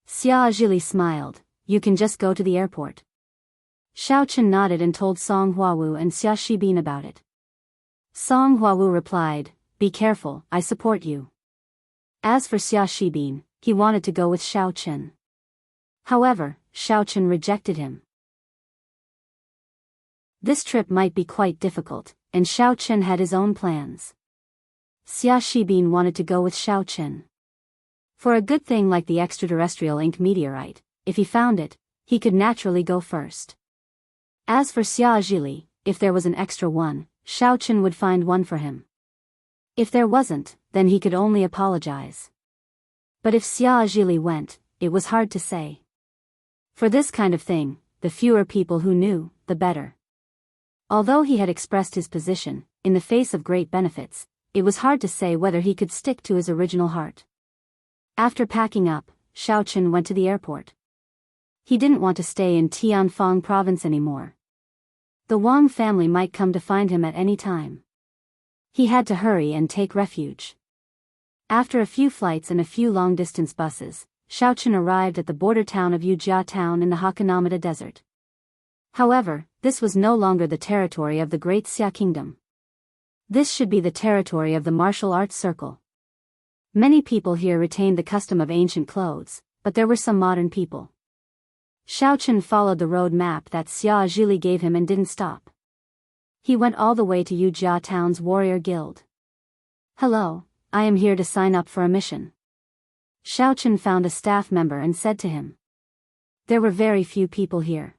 Xia Zhili smiled, you can just go to the airport. Xiao Chen nodded and told Song Huawu and Xia Shibin about it. Song Huawu replied, be careful, I support you. As for Xia Shibin, he wanted to go with Xiao Chen. However, Xiao Chen rejected him. This trip might be quite difficult, and Xiao Chen had his own plans. Xia Shibin wanted to go with Xiao Chen. For a good thing like the extraterrestrial ink meteorite, if he found it, he could naturally go first. As for Xia Zhili, if there was an extra one, Xiao Chen would find one for him. If there wasn't, then he could only apologize. But if Xia Zhili went, it was hard to say. For this kind of thing, the fewer people who knew, the better. Although he had expressed his position, in the face of great benefits, it was hard to say whether he could stick to his original heart. After packing up, Xiao Chen went to the airport. He didn't want to stay in Tianfang province anymore. The Wang family might come to find him at any time. He had to hurry and take refuge. After a few flights and a few long-distance buses, Xiaochen arrived at the border town of Yujia town in the Hakanamada Desert. However, this was no longer the territory of the Great Xia Kingdom. This should be the territory of the martial arts circle. Many people here retained the custom of ancient clothes, but there were some modern people. Xiaochen followed the road map that Xia Zhili gave him and didn't stop. He went all the way to Yujia town's warrior guild. "Hello, I am here to sign up for a mission." Xiaochen found a staff member and said to him. There were very few people here.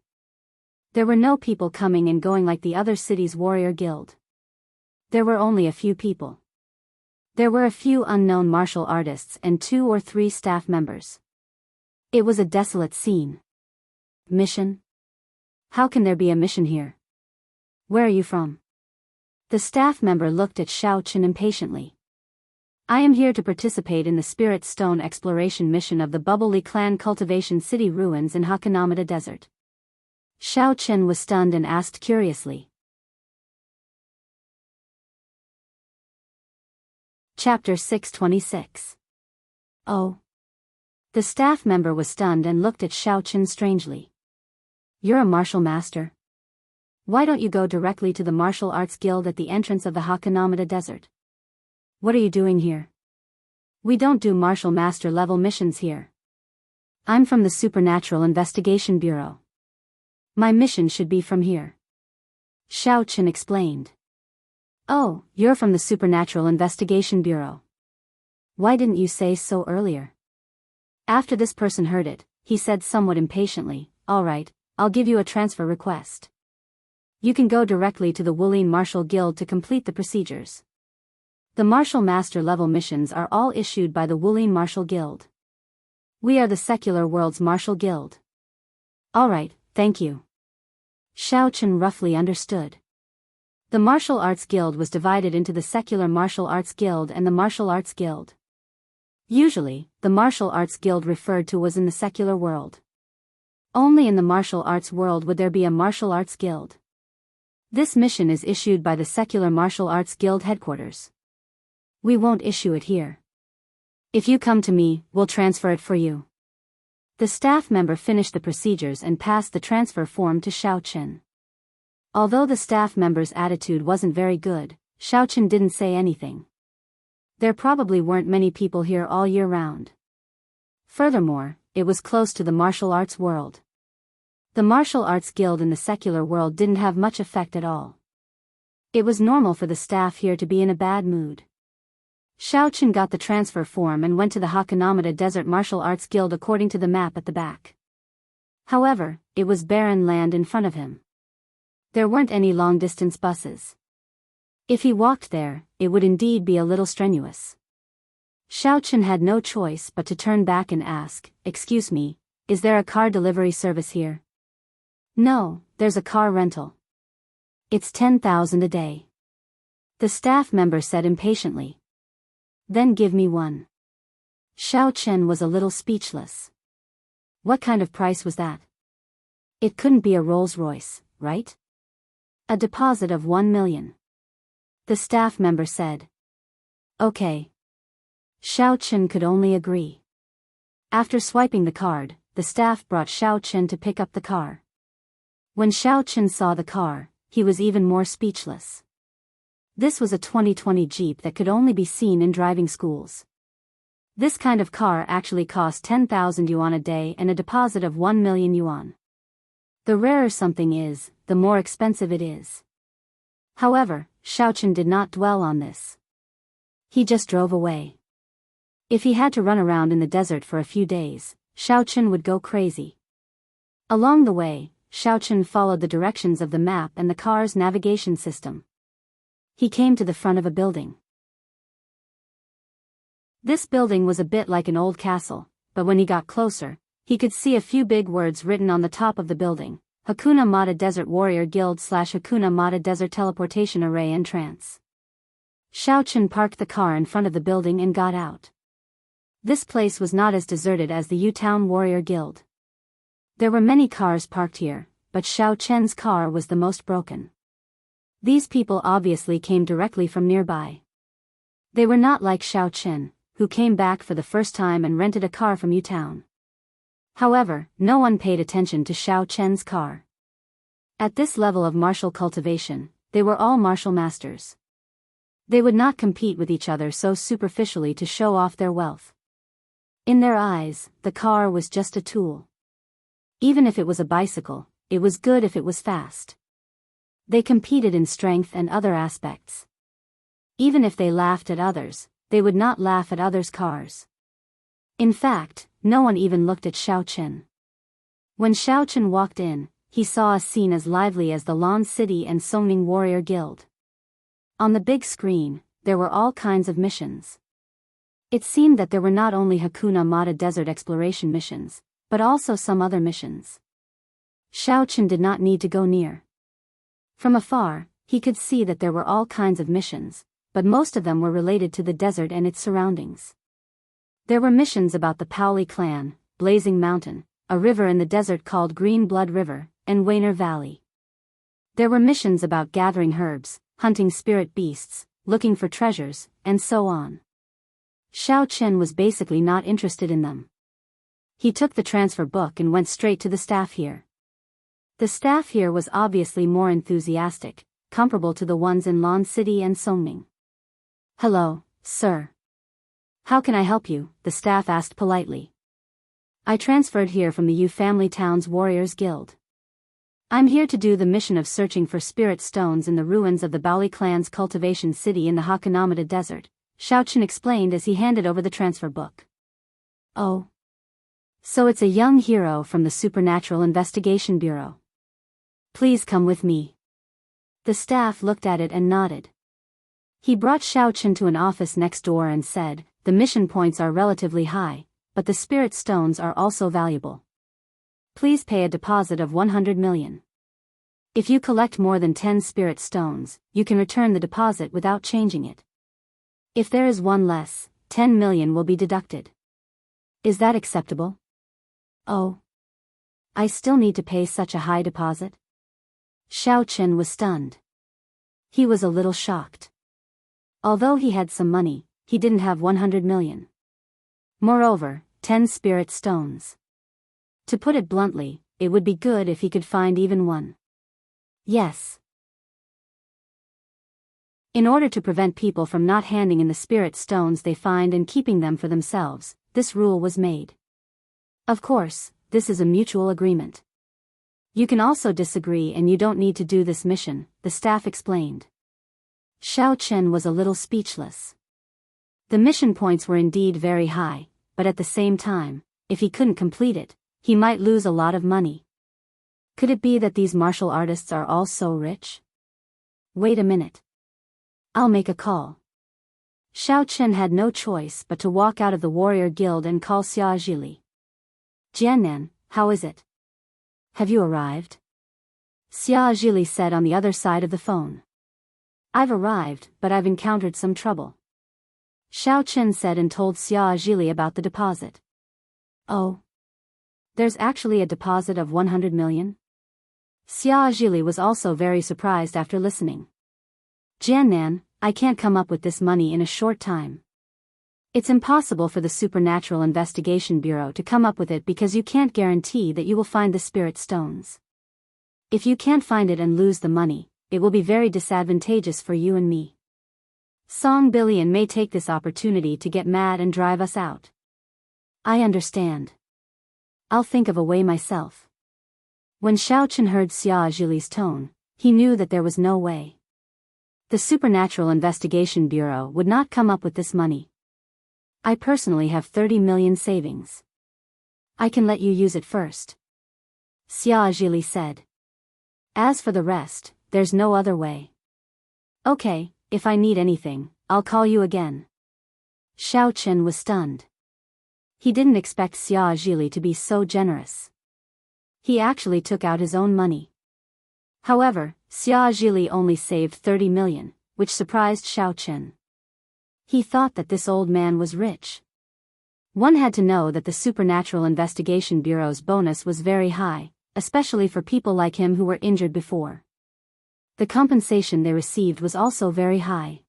There were no people coming and going like the other city's warrior guild. There were only a few people. There were a few unknown martial artists and 2 or 3 staff members. It was a desolate scene. Mission? How can there be a mission here? Where are you from? The staff member looked at Xiaochen impatiently. I am here to participate in the Spirit Stone exploration mission of the Bubbly Clan Cultivation City ruins in Hakanamada Desert. Xiaochen was stunned and asked curiously. Chapter 626. Oh. The staff member was stunned and looked at Xiaochen strangely. You're a martial master? Why don't you go directly to the martial arts guild at the entrance of the Hakanamada Desert? What are you doing here? We don't do martial master level missions here. I'm from the Supernatural Investigation Bureau. My mission should be from here. Xiaochen explained. Oh, you're from the Supernatural Investigation Bureau. Why didn't you say so earlier? After this person heard it, he said somewhat impatiently, all right, I'll give you a transfer request. You can go directly to the Wulin Martial Guild to complete the procedures. The Martial Master level missions are all issued by the Wulin Martial Guild. We are the secular world's martial guild. All right, thank you. Xiaochen roughly understood. The Martial Arts Guild was divided into the Secular Martial Arts Guild and the Martial Arts Guild. Usually, the Martial Arts Guild referred to was in the secular world. Only in the martial arts world would there be a Martial Arts Guild. This mission is issued by the Secular Martial Arts Guild headquarters. We won't issue it here. If you come to me, we'll transfer it for you. The staff member finished the procedures and passed the transfer form to Xiaochen. Although the staff member's attitude wasn't very good, Xiaochen didn't say anything. There probably weren't many people here all year round. Furthermore, it was close to the martial arts world. The martial arts guild in the secular world didn't have much effect at all. It was normal for the staff here to be in a bad mood. Xiaochen got the transfer form and went to the Hakanamada Desert Martial Arts Guild according to the map at the back. However, it was barren land in front of him. There weren't any long-distance buses. If he walked there, it would indeed be a little strenuous. Xiaochen had no choice but to turn back and ask, "Excuse me, is there a car delivery service here?" "No, there's a car rental. It's 10,000 a day." The staff member said impatiently. "Then give me one." Xiaochen was a little speechless. What kind of price was that? It couldn't be a Rolls-Royce, right? A deposit of 1 million. The staff member said. Okay. Xiaochen could only agree. After swiping the card, the staff brought Xiaochen to pick up the car. When Xiaochen saw the car, he was even more speechless. This was a 2020 Jeep that could only be seen in driving schools. This kind of car actually cost 10,000 yuan a day and a deposit of 1 million yuan. The rarer something is, the more expensive it is. However, Xiaochen did not dwell on this. He just drove away. If he had to run around in the desert for a few days, Xiaochen would go crazy. Along the way, Xiaochen followed the directions of the map and the car's navigation system. He came to the front of a building. This building was a bit like an old castle, but when he got closer, he could see a few big words written on the top of the building: Hakuna Mata Desert Warrior Guild / Hakuna Mata Desert Teleportation Array Entrance. Xiaochen parked the car in front of the building and got out. This place was not as deserted as the U-Town Warrior Guild. There were many cars parked here, but Xiao Chen's car was the most broken. These people obviously came directly from nearby. They were not like Xiao Chen, who came back for the first time and rented a car from U-Town. However, no one paid attention to Xiao Chen's car. At this level of martial cultivation, they were all martial masters. They would not compete with each other so superficially to show off their wealth. In their eyes, the car was just a tool. Even if it was a bicycle, it was good if it was fast. They competed in strength and other aspects. Even if they laughed at others, they would not laugh at others' cars. In fact, no one even looked at Xiao Chen. When Xiao Chen walked in, he saw a scene as lively as the Lan City and Songning Warrior Guild. On the big screen, there were all kinds of missions. It seemed that there were not only Hakuna Mata desert exploration missions, but also some other missions. Xiao Chen did not need to go near. From afar, he could see that there were all kinds of missions, but most of them were related to the desert and its surroundings. There were missions about the Paoli clan, Blazing Mountain, a river in the desert called Green Blood River, and Wainer Valley. There were missions about gathering herbs, hunting spirit beasts, looking for treasures, and so on. Xiao Chen was basically not interested in them. He took the transfer book and went straight to the staff here. The staff here was obviously more enthusiastic, comparable to the ones in Lan City and Songning. "Hello, sir. How can I help you?" the staff asked politely. "I transferred here from the Yu Family Town's Warriors Guild. I'm here to do the mission of searching for spirit stones in the ruins of the Baoli clan's cultivation city in the Hakanamata Desert," Xiao Chen explained as he handed over the transfer book. "Oh. So it's a young hero from the Supernatural Investigation Bureau. Please come with me." The staff looked at it and nodded. He brought Xiao Chen to an office next door and said, "The mission points are relatively high, but the spirit stones are also valuable. Please pay a deposit of 100 million. If you collect more than 10 spirit stones, you can return the deposit without changing it. If there is one less, 10 million will be deducted. Is that acceptable?" "Oh. I still need to pay such a high deposit?" Xiao Chen was stunned. He was a little shocked. Although he had some money, he didn't have 100 million. Moreover, 10 spirit stones. To put it bluntly, it would be good if he could find even one. Yes. In order to prevent people from not handing in the spirit stones they find and keeping them for themselves, this rule was made. Of course, this is a mutual agreement. You can also disagree and you don't need to do this mission, the staff explained. Xiao Chen was a little speechless. The mission points were indeed very high, but at the same time, if he couldn't complete it, he might lose a lot of money. Could it be that these martial artists are all so rich? Wait a minute. I'll make a call. Xiao Chen had no choice but to walk out of the warrior guild and call Xia Zhili. "Jiannan, how is it? Have you arrived?" Xia Zhili said on the other side of the phone. "I've arrived, but I've encountered some trouble." Xiao Chen said and told Xia Zhili about the deposit. "Oh. There's actually a deposit of 100 million? Xia Zhili was also very surprised after listening. "Jiannan, I can't come up with this money in a short time. It's impossible for the Supernatural Investigation Bureau to come up with it because you can't guarantee that you will find the spirit stones. If you can't find it and lose the money, it will be very disadvantageous for you and me. Song Billion may take this opportunity to get mad and drive us out." "I understand. I'll think of a way myself." When Xiao Chen heard Xia Zhili's tone, he knew that there was no way. The Supernatural Investigation Bureau would not come up with this money. "I personally have 30 million savings. I can let you use it first," Xia Zhili said. "As for the rest, there's no other way." "Okay, if I need anything, I'll call you again." Xiao Chen was stunned. He didn't expect Xia Zhili to be so generous. He actually took out his own money. However, Xia Zhili only saved 30 million, which surprised Xiao Chen. He thought that this old man was rich. One had to know that the Supernatural Investigation Bureau's bonus was very high, especially for people like him who were injured before. The compensation they received was also very high.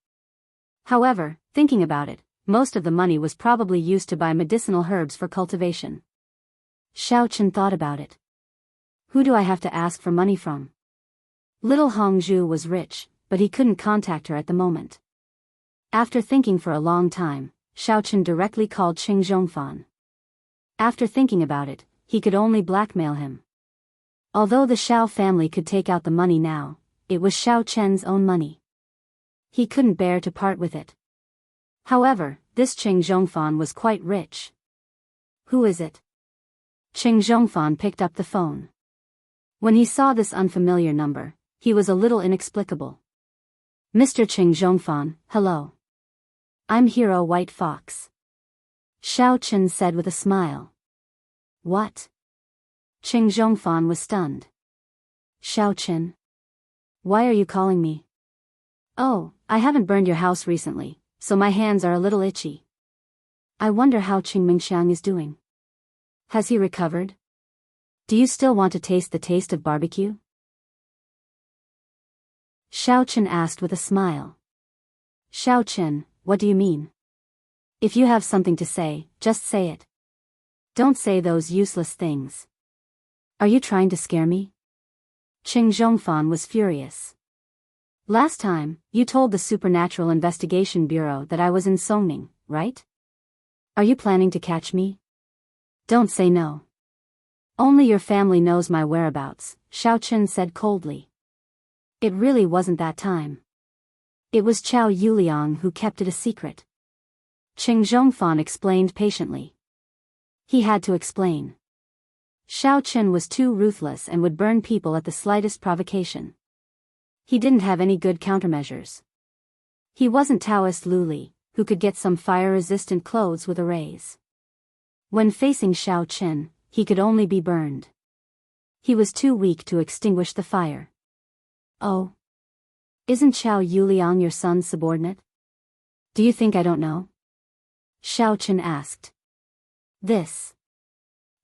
However, thinking about it, most of the money was probably used to buy medicinal herbs for cultivation. Xiao Chen thought about it. Who do I have to ask for money from? Little Hongzhu was rich, but he couldn't contact her at the moment. After thinking for a long time, Xiao Chen directly called Qing Zhongfan. After thinking about it, he could only blackmail him. Although the Xiao family could take out the money now, it was Xiao Chen's own money. He couldn't bear to part with it. However, this Qing Zhongfan was quite rich. Who is it? Qing Zhongfan picked up the phone. When he saw this unfamiliar number, he was a little inexplicable. Mr. Qing Zhongfan, hello. I'm Hero White Fox. Xiao Chen said with a smile. What? Qing Zhongfan was stunned. Xiao Chen? Why are you calling me? Oh, I haven't burned your house recently, so my hands are a little itchy. I wonder how Qing Mingxiang is doing. Has he recovered? Do you still want to taste the taste of barbecue? Xiao Chen asked with a smile. Xiao Chen, what do you mean? If you have something to say, just say it. Don't say those useless things. Are you trying to scare me? Qing Zhongfan was furious. Last time, you told the Supernatural Investigation Bureau that I was in Songning, right? Are you planning to catch me? Don't say no. Only your family knows my whereabouts, Xiao Chen said coldly. It really wasn't that time. It was Chao Yuliang who kept it a secret. Qing Zhongfan explained patiently. He had to explain. Xiao Chen was too ruthless and would burn people at the slightest provocation. He didn't have any good countermeasures. He wasn't Taoist Lu Li, who could get some fire-resistant clothes with a raise. When facing Xiao Chen, he could only be burned. He was too weak to extinguish the fire. Oh. Isn't Chao Yuliang your son's subordinate? Do you think I don't know? Xiao Chen asked. This.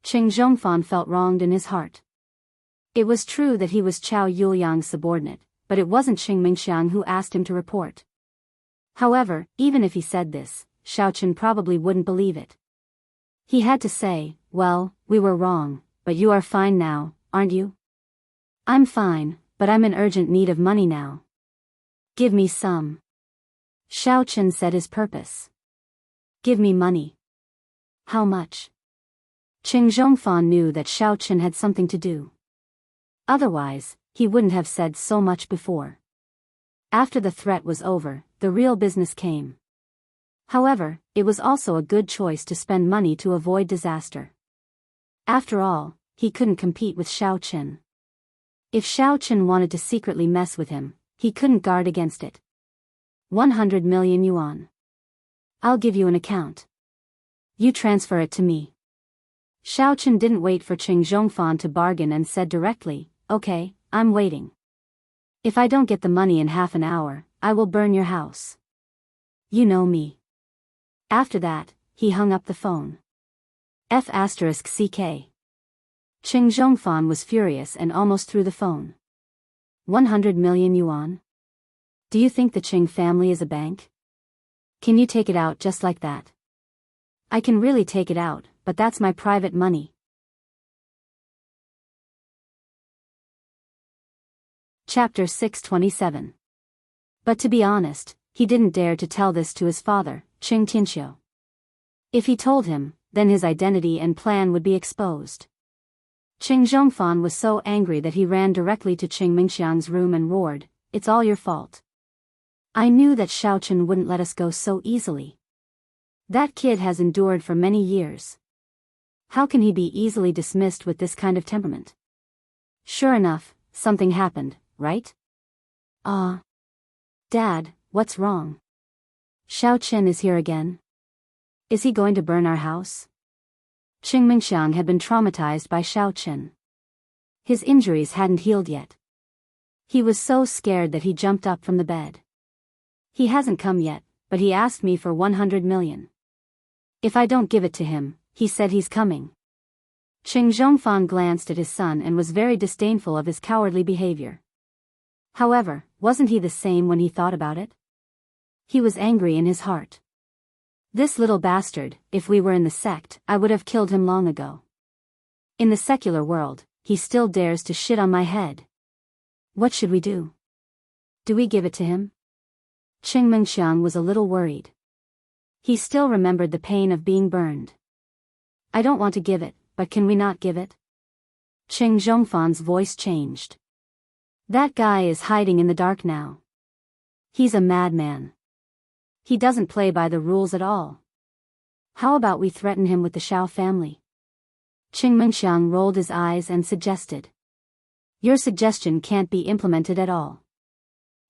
Qing Zhongfan felt wronged in his heart. It was true that he was Chao Yuliang's subordinate, but it wasn't Qing Mingxiang who asked him to report. However, even if he said this, Xiao Chen probably wouldn't believe it. He had to say, well, we were wrong, but you are fine now, aren't you? I'm fine, but I'm in urgent need of money now. Give me some. Xiao Chen said his purpose. Give me money. How much? Qing Zhongfan knew that Xiao Chen had something to do. Otherwise, he wouldn't have said so much before. After the threat was over, the real business came. However, it was also a good choice to spend money to avoid disaster. After all, he couldn't compete with Xiao Chen. If Xiao Chen wanted to secretly mess with him, he couldn't guard against it. 100 million yuan. I'll give you an account. You transfer it to me. Xiao Chen didn't wait for Qing Zhongfan to bargain and said directly, okay, I'm waiting. If I don't get the money in half an hour, I will burn your house. You know me. After that, he hung up the phone. F***CK. Qing Zhongfan was furious and almost threw the phone. 100 million yuan? Do you think the Qing family is a bank? Can you take it out just like that? I can really take it out, but that's my private money. Chapter 627. But to be honest, he didn't dare to tell this to his father, Qing Tianxiu. If he told him, then his identity and plan would be exposed. Qing Zhongfan was so angry that he ran directly to Qing Mingxiang's room and roared, "It's all your fault. I knew that Xiao Chen wouldn't let us go so easily. That kid has endured for many years. How can he be easily dismissed with this kind of temperament?" Sure enough, something happened, right? Dad, what's wrong? Xiao Chen is here again. Is he going to burn our house? Qing Mingxiang had been traumatized by Xiao Chen. His injuries hadn't healed yet. He was so scared that he jumped up from the bed. He hasn't come yet, but he asked me for 100 million. If I don't give it to him, he said he's coming. Qing Zhongfan glanced at his son and was very disdainful of his cowardly behavior. However, wasn't he the same when he thought about it? He was angry in his heart. This little bastard, if we were in the sect, I would have killed him long ago. In the secular world, he still dares to shit on my head. What should we do? Do we give it to him? Qing Mengxiang was a little worried. He still remembered the pain of being burned. I don't want to give it, but can we not give it? Qing Zhongfan's voice changed. That guy is hiding in the dark now. He's a madman. He doesn't play by the rules at all. How about we threaten him with the Shao family? Qing Mengxiang rolled his eyes and suggested. Your suggestion can't be implemented at all.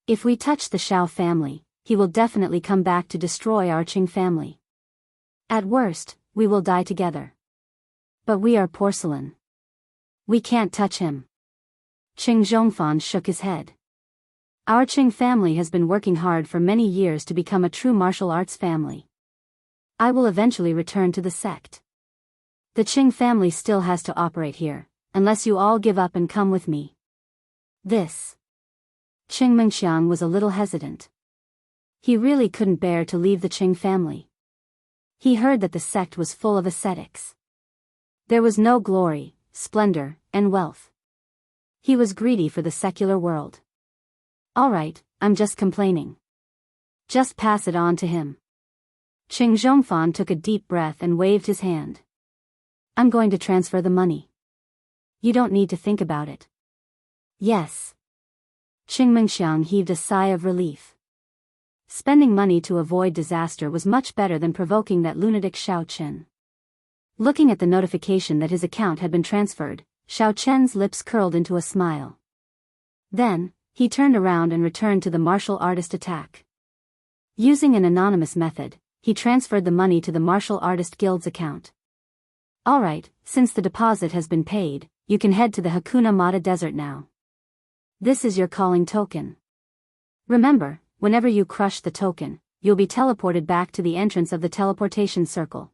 If we touch the Shao family, he will definitely come back to destroy our Qing family. At worst, we will die together. But we are porcelain. We can't touch him. Qing Zhongfan shook his head. Our Qing family has been working hard for many years to become a true martial arts family. I will eventually return to the sect. The Qing family still has to operate here, unless you all give up and come with me. This. Qing Mengxiang was a little hesitant. He really couldn't bear to leave the Qing family. He heard that the sect was full of ascetics. There was no glory, splendor, and wealth. He was greedy for the secular world. All right, I'm just complaining. Just pass it on to him. Qing Zhongfan took a deep breath and waved his hand. I'm going to transfer the money. You don't need to think about it. Yes. Qing Mengxiang heaved a sigh of relief. Spending money to avoid disaster was much better than provoking that lunatic Xiao Chen. Looking at the notification that his account had been transferred, Xiao Chen's lips curled into a smile. Then, he turned around and returned to the martial artist attack. Using an anonymous method, he transferred the money to the Martial Artist Guild's account. Alright, since the deposit has been paid, you can head to the Hakuna Mata Desert now. This is your calling token. Remember, whenever you crush the token, you'll be teleported back to the entrance of the teleportation circle.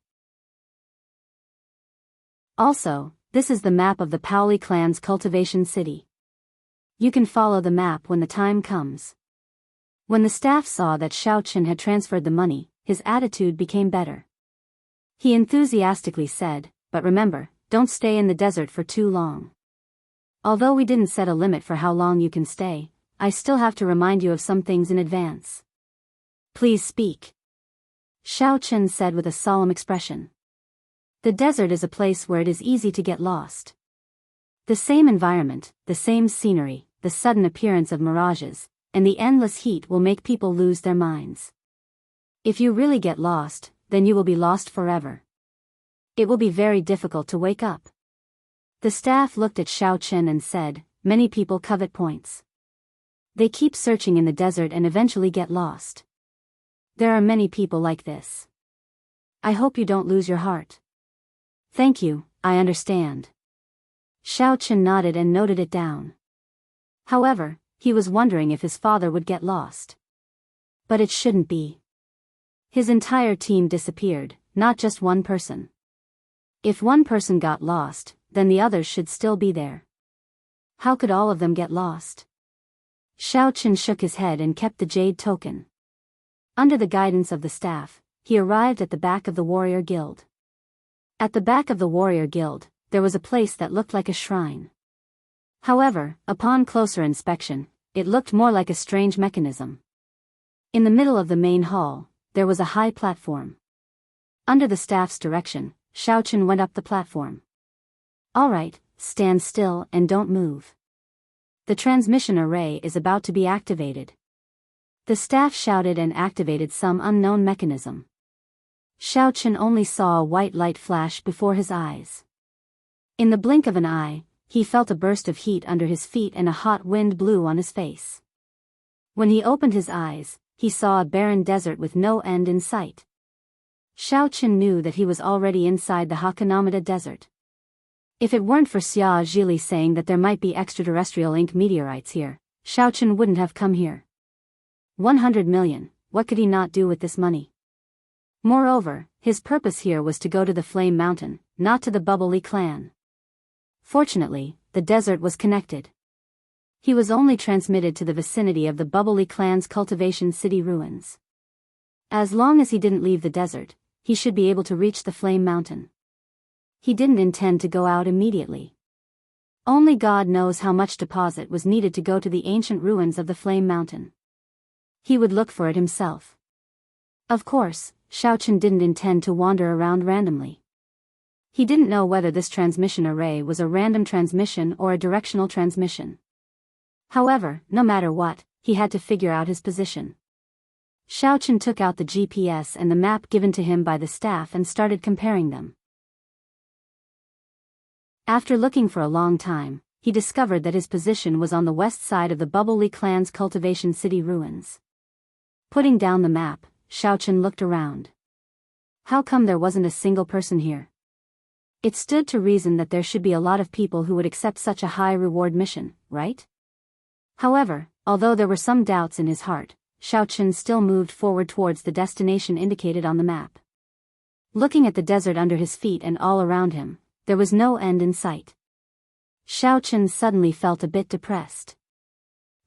Also, this is the map of the Paoli clan's cultivation city. You can follow the map when the time comes. When the staff saw that Xiao Chen had transferred the money, his attitude became better. He enthusiastically said, but remember, don't stay in the desert for too long. Although we didn't set a limit for how long you can stay, I still have to remind you of some things in advance. Please speak. Xiao Chen said with a solemn expression. The desert is a place where it is easy to get lost. The same environment, the same scenery, the sudden appearance of mirages, and the endless heat will make people lose their minds. If you really get lost, then you will be lost forever. It will be very difficult to wake up. The staff looked at Xiao Chen and said, many people covet points. They keep searching in the desert and eventually get lost. There are many people like this. I hope you don't lose your heart. Thank you, I understand. Xiao Chen nodded and noted it down. However, he was wondering if his father would get lost. But it shouldn't be. His entire team disappeared, not just one person. If one person got lost, then the others should still be there. How could all of them get lost? Xiao Chen shook his head and kept the jade token. Under the guidance of the staff, he arrived at the back of the warrior guild. At the back of the warrior guild, there was a place that looked like a shrine. However, upon closer inspection, it looked more like a strange mechanism. In the middle of the main hall, there was a high platform. Under the staff's direction, Xiao Chen went up the platform. Alright, stand still and don't move. The transmission array is about to be activated. The staff shouted and activated some unknown mechanism. Xiao Chen only saw a white light flash before his eyes. In the blink of an eye, he felt a burst of heat under his feet and a hot wind blew on his face. When he opened his eyes, he saw a barren desert with no end in sight. Xiao Chen knew that he was already inside the Hakanamada Desert. If it weren't for Xia Zhili saying that there might be extraterrestrial ink meteorites here, Xiao Chen wouldn't have come here. 100 million, what could he not do with this money? Moreover, his purpose here was to go to the Flame Mountain, not to the Bubbly clan. Fortunately, the desert was connected. He was only transmitted to the vicinity of the Bubbly clan's cultivation city ruins. As long as he didn't leave the desert, he should be able to reach the Flame Mountain. He didn't intend to go out immediately. Only God knows how much deposit was needed to go to the ancient ruins of the Flame Mountain. He would look for it himself. Of course, Xiaochen didn't intend to wander around randomly. He didn't know whether this transmission array was a random transmission or a directional transmission. However, no matter what, he had to figure out his position. Xiaochen took out the GPS and the map given to him by the staff and started comparing them. After looking for a long time, he discovered that his position was on the west side of the Bubbly clan's cultivation city ruins. Putting down the map, Xiaochen looked around. How come there wasn't a single person here? It stood to reason that there should be a lot of people who would accept such a high reward mission, right? However, although there were some doubts in his heart, Xiaochen still moved forward towards the destination indicated on the map. Looking at the desert under his feet and all around him, there was no end in sight. Xiaochen suddenly felt a bit depressed.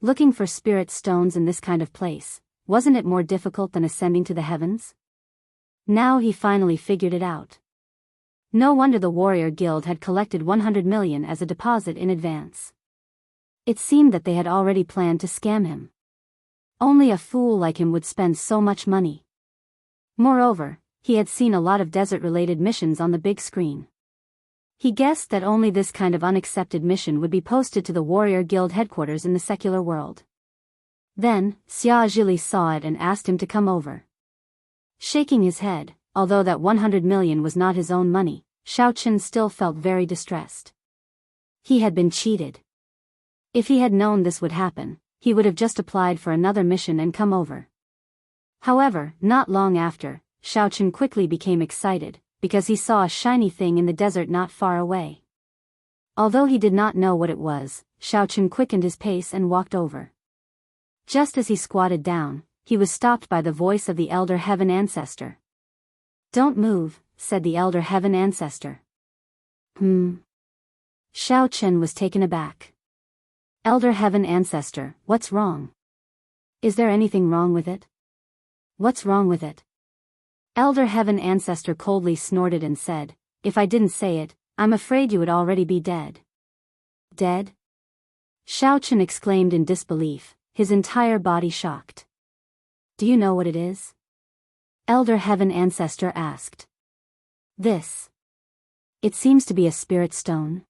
Looking for spirit stones in this kind of place, wasn't it more difficult than ascending to the heavens? Now he finally figured it out. No wonder the warrior guild had collected 100 million as a deposit in advance. It seemed that they had already planned to scam him. Only a fool like him would spend so much money. Moreover, he had seen a lot of desert-related missions on the big screen. He guessed that only this kind of unaccepted mission would be posted to the warrior guild headquarters in the secular world. Then, Xia Zhili saw it and asked him to come over. Shaking his head, although that 100 million was not his own money, Xiaochen still felt very distressed. He had been cheated. If he had known this would happen, he would have just applied for another mission and come over. However, not long after, Xiaochen quickly became excited, because he saw a shiny thing in the desert not far away. Although he did not know what it was, Xiaochen quickened his pace and walked over. Just as he squatted down, he was stopped by the voice of the Elder Heaven Ancestor. "Don't move," said the Elder Heaven Ancestor. Xiaochen was taken aback. "Elder Heaven Ancestor, what's wrong? Is there anything wrong with it? What's wrong with it?" Elder Heaven Ancestor coldly snorted and said, "If I didn't say it, I'm afraid you would already be dead." "Dead?" Xiaochen exclaimed in disbelief, his entire body shocked. "Do you know what it is?" Elder Heaven Ancestor asked. "This. It seems to be a spirit stone."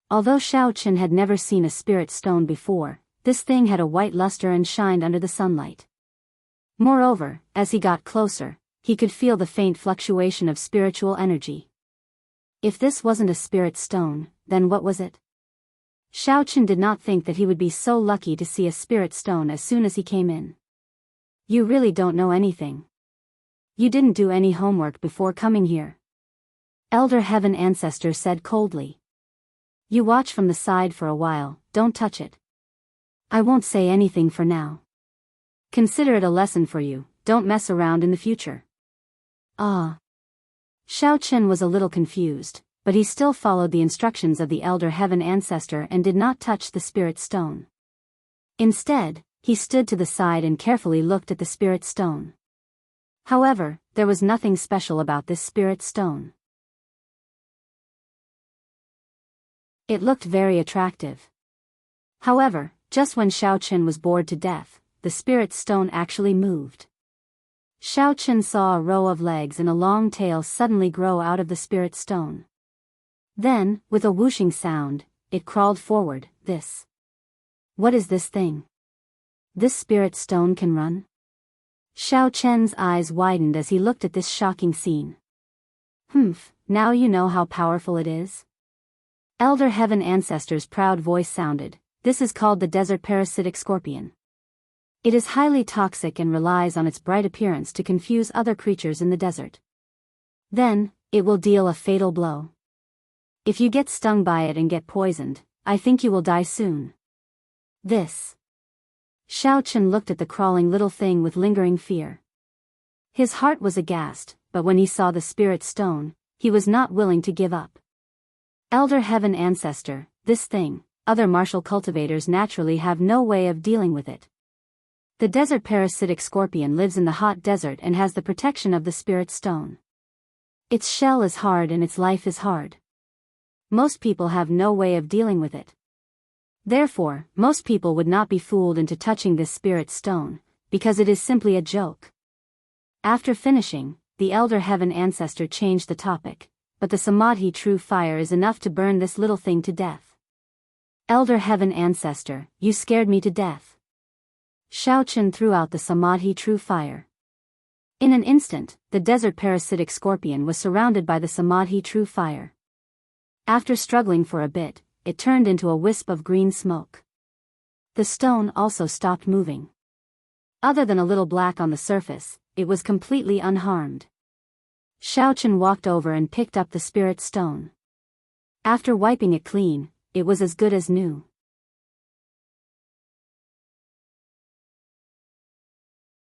Although Xiaochen had never seen a spirit stone before, this thing had a white luster and shined under the sunlight. Moreover, as he got closer, he could feel the faint fluctuation of spiritual energy. If this wasn't a spirit stone, then what was it? Xiaochen did not think that he would be so lucky to see a spirit stone as soon as he came in. "You really don't know anything. You didn't do any homework before coming here," Elder Heaven Ancestor said coldly. "You watch from the side for a while, don't touch it. I won't say anything for now. Consider it a lesson for you, don't mess around in the future." Ah. Xiaochen was a little confused, but he still followed the instructions of the Elder Heaven Ancestor and did not touch the spirit stone. Instead, he stood to the side and carefully looked at the spirit stone. However, there was nothing special about this spirit stone. It looked very attractive. However, just when Xiaochen was bored to death, the spirit stone actually moved. Xiaochen saw a row of legs and a long tail suddenly grow out of the spirit stone. Then, with a whooshing sound, it crawled forward. "This. What is this thing? This spirit stone can run?" Xiaochen's eyes widened as he looked at this shocking scene. Now you know how powerful it is?" Elder Heaven Ancestor's proud voice sounded. "This is called the desert parasitic scorpion. It is highly toxic and relies on its bright appearance to confuse other creatures in the desert. Then, it will deal a fatal blow. If you get stung by it and get poisoned, I think you will die soon." "This." Xiaochen looked at the crawling little thing with lingering fear. His heart was aghast, but when he saw the spirit stone, he was not willing to give up. Elder Heaven Ancestor, this thing, other martial cultivators naturally have no way of dealing with it. The desert parasitic scorpion lives in the hot desert and has the protection of the spirit stone. Its shell is hard and its life is hard. Most people have no way of dealing with it. Therefore, most people would not be fooled into touching this spirit stone, because it is simply a joke. After finishing, the Elder Heaven Ancestor changed the topic, but the Samadhi true fire is enough to burn this little thing to death. Elder Heaven Ancestor, you scared me to death. Xiaochen threw out the Samadhi true fire. In an instant, the desert parasitic scorpion was surrounded by the Samadhi true fire. After struggling for a bit, it turned into a wisp of green smoke. The stone also stopped moving. Other than a little black on the surface, it was completely unharmed. Xiaochen walked over and picked up the spirit stone. After wiping it clean, it was as good as new.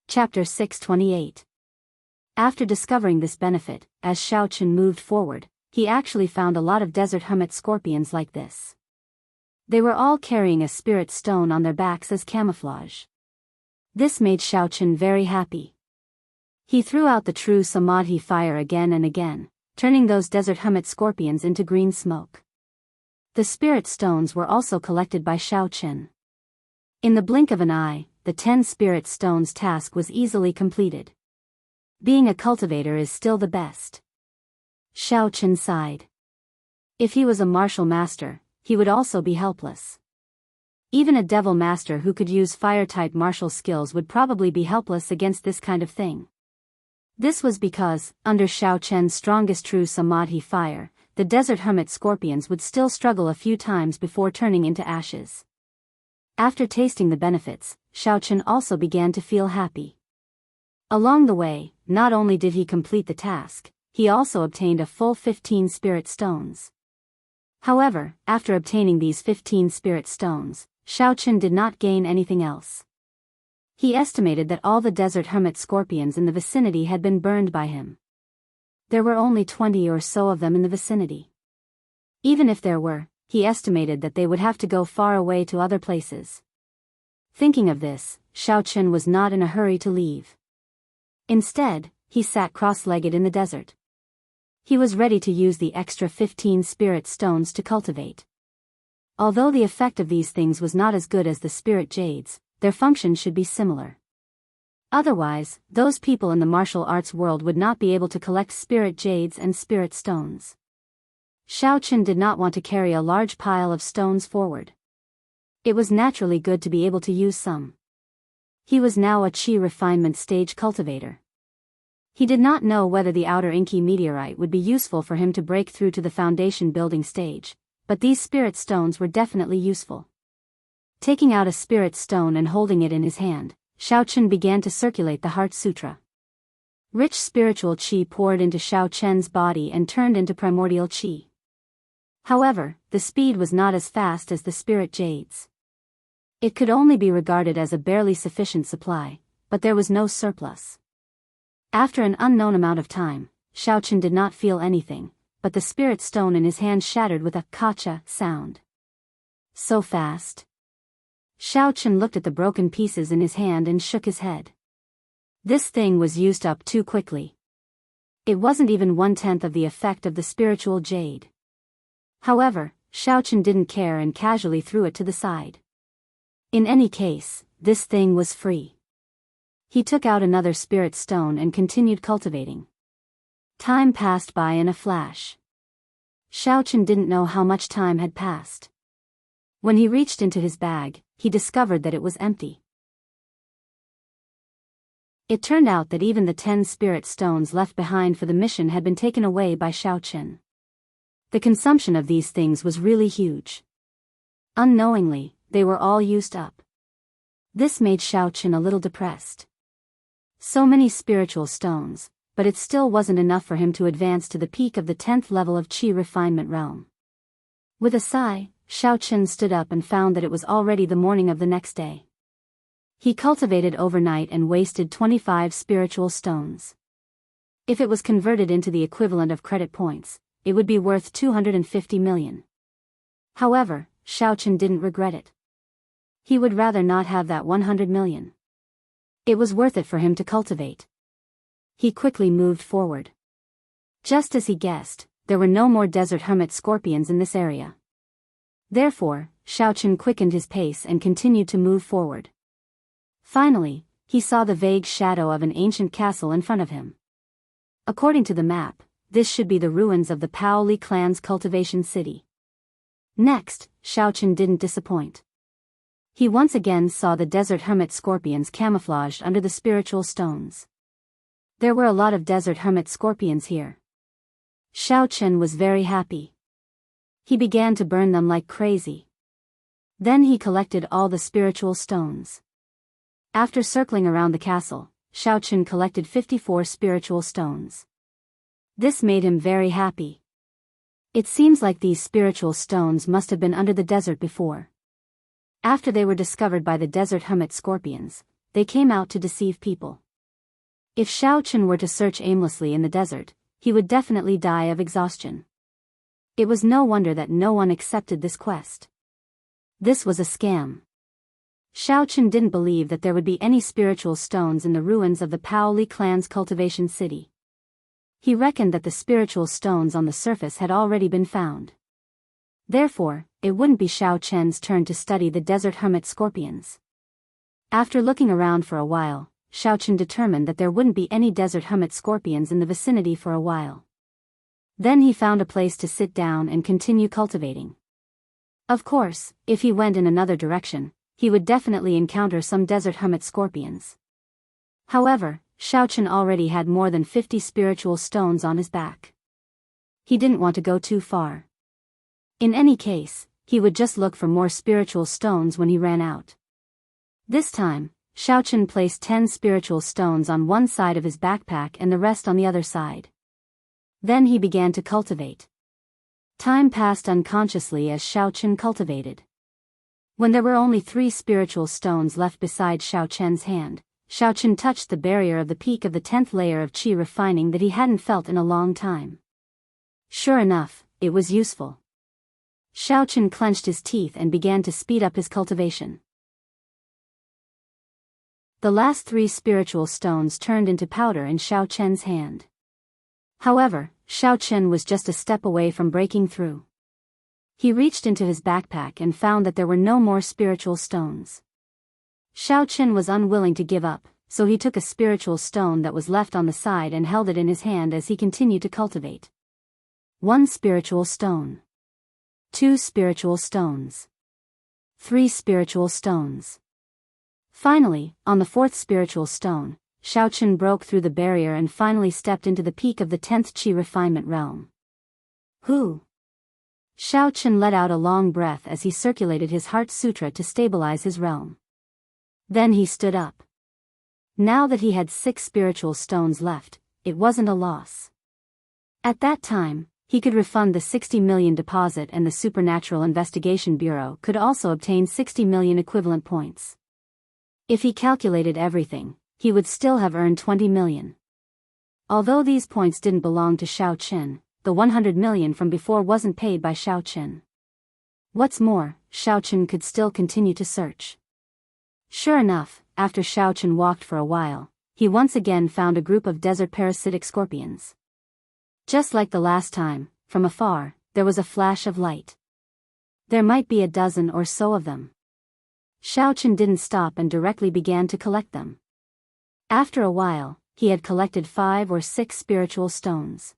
Chapter 628. After discovering this benefit, as Xiaochen moved forward, he actually found a lot of desert hermit scorpions like this. They were all carrying a spirit stone on their backs as camouflage. This made Xiaochen very happy. He threw out the true Samadhi fire again and again, turning those desert hermit scorpions into green smoke. The spirit stones were also collected by Xiaochen. In the blink of an eye, the 10 spirit stones task was easily completed. Being a cultivator is still the best. Xiaochen sighed. If he was a martial master, he would also be helpless. Even a devil master who could use fire-type martial skills would probably be helpless against this kind of thing. This was because, under Xiaochen's strongest true Samadhi fire, the desert hermit scorpions would still struggle a few times before turning into ashes. After tasting the benefits, Xiaochen also began to feel happy. Along the way, not only did he complete the task, he also obtained a full 15 spirit stones. However, after obtaining these 15 spirit stones, Xiaochen did not gain anything else. He estimated that all the desert hermit scorpions in the vicinity had been burned by him. There were only 20 or so of them in the vicinity. Even if there were, he estimated that they would have to go far away to other places. Thinking of this, Xiaochen was not in a hurry to leave. Instead, he sat cross-legged in the desert. He was ready to use the extra 15 spirit stones to cultivate. Although the effect of these things was not as good as the spirit jades, their function should be similar. Otherwise, those people in the martial arts world would not be able to collect spirit jades and spirit stones. Xiaochen did not want to carry a large pile of stones forward. It was naturally good to be able to use some. He was now a chi refinement stage cultivator. He did not know whether the outer inky meteorite would be useful for him to break through to the foundation building stage, but these spirit stones were definitely useful. Taking out a spirit stone and holding it in his hand, Xiaochen began to circulate the Heart Sutra. Rich spiritual qi poured into Xiaochen's body and turned into primordial qi. However, the speed was not as fast as the spirit jades. It could only be regarded as a barely sufficient supply, but there was no surplus. After an unknown amount of time, Xiaochen did not feel anything, but the spirit stone in his hand shattered with a kacha sound. So fast. Xiaochen looked at the broken pieces in his hand and shook his head. This thing was used up too quickly. It wasn't even 1/10 of the effect of the spiritual jade. However, Xiaochen didn't care and casually threw it to the side. In any case, this thing was free. He took out another spirit stone and continued cultivating. Time passed by in a flash. Xiaochen didn't know how much time had passed. When he reached into his bag, he discovered that it was empty. It turned out that even the 10 spirit stones left behind for the mission had been taken away by Xiaochen. The consumption of these things was really huge. Unknowingly, they were all used up. This made Xiaochen a little depressed. So many spiritual stones, but it still wasn't enough for him to advance to the peak of the 10th level of Qi refinement realm. With a sigh, Xiaochen stood up and found that it was already the morning of the next day. He cultivated overnight and wasted 25 spiritual stones. If it was converted into the equivalent of credit points, it would be worth 250 million. However, Xiaochen didn't regret it. He would rather not have that 100 million. It was worth it for him to cultivate. He quickly moved forward. Just as he guessed, there were no more desert hermit scorpions in this area. Therefore, Xiaochen quickened his pace and continued to move forward. Finally, he saw the vague shadow of an ancient castle in front of him. According to the map, this should be the ruins of the Paoli clan's cultivation city. Next, Xiaochen didn't disappoint. He once again saw the desert hermit scorpions camouflaged under the spiritual stones. There were a lot of desert hermit scorpions here. Xiaochen was very happy. He began to burn them like crazy. Then he collected all the spiritual stones. After circling around the castle, Xiaochen collected 54 spiritual stones. This made him very happy. It seems like these spiritual stones must have been under the desert before. After they were discovered by the desert hermit scorpions, they came out to deceive people. If Xiaochen were to search aimlessly in the desert, he would definitely die of exhaustion. It was no wonder that no one accepted this quest. This was a scam. Xiaochen didn't believe that there would be any spiritual stones in the ruins of the Paoli clan's cultivation city. He reckoned that the spiritual stones on the surface had already been found. Therefore, it wouldn't be Xiaochen's turn to study the desert hermit scorpions. After looking around for a while, Xiaochen determined that there wouldn't be any desert hermit scorpions in the vicinity for a while. Then he found a place to sit down and continue cultivating. Of course, if he went in another direction, he would definitely encounter some desert hermit scorpions. However, Xiaochen already had more than 50 spiritual stones on his back. He didn't want to go too far. In any case, he would just look for more spiritual stones when he ran out. This time, Xiaochen placed 10 spiritual stones on one side of his backpack and the rest on the other side. Then he began to cultivate. Time passed unconsciously as Xiaochen cultivated. When there were only 3 spiritual stones left beside Xiaochen's hand, Xiaochen touched the barrier of the peak of the 10th layer of qi refining that he hadn't felt in a long time. Sure enough, it was useful. Xiaochen clenched his teeth and began to speed up his cultivation. The last 3 spiritual stones turned into powder in Xiaochen's hand. However, Xiaochen was just a step away from breaking through. He reached into his backpack and found that there were no more spiritual stones. Xiaochen was unwilling to give up, so he took a spiritual stone that was left on the side and held it in his hand as he continued to cultivate. 1 spiritual stone. 2 spiritual stones. 3 spiritual stones. Finally, on the 4th spiritual stone, Xiaochen broke through the barrier and finally stepped into the peak of the 10th qi refinement realm. Whew! Xiaochen let out a long breath as he circulated his heart sutra to stabilize his realm. Then he stood up. Now that he had 6 spiritual stones left, it wasn't a loss. At that time, he could refund the 60 million deposit and the Supernatural Investigation Bureau could also obtain 60 million equivalent points. If he calculated everything, he would still have earned 20 million. Although these points didn't belong to Xiaochen, the 100 million from before wasn't paid by Xiaochen. What's more, Xiaochen could still continue to search. Sure enough, after Xiaochen walked for a while, he once again found a group of desert parasitic scorpions. Just like the last time, from afar, there was a flash of light. There might be a dozen or so of them. Xiaochen didn't stop and directly began to collect them. After a while, he had collected 5 or 6 spiritual stones.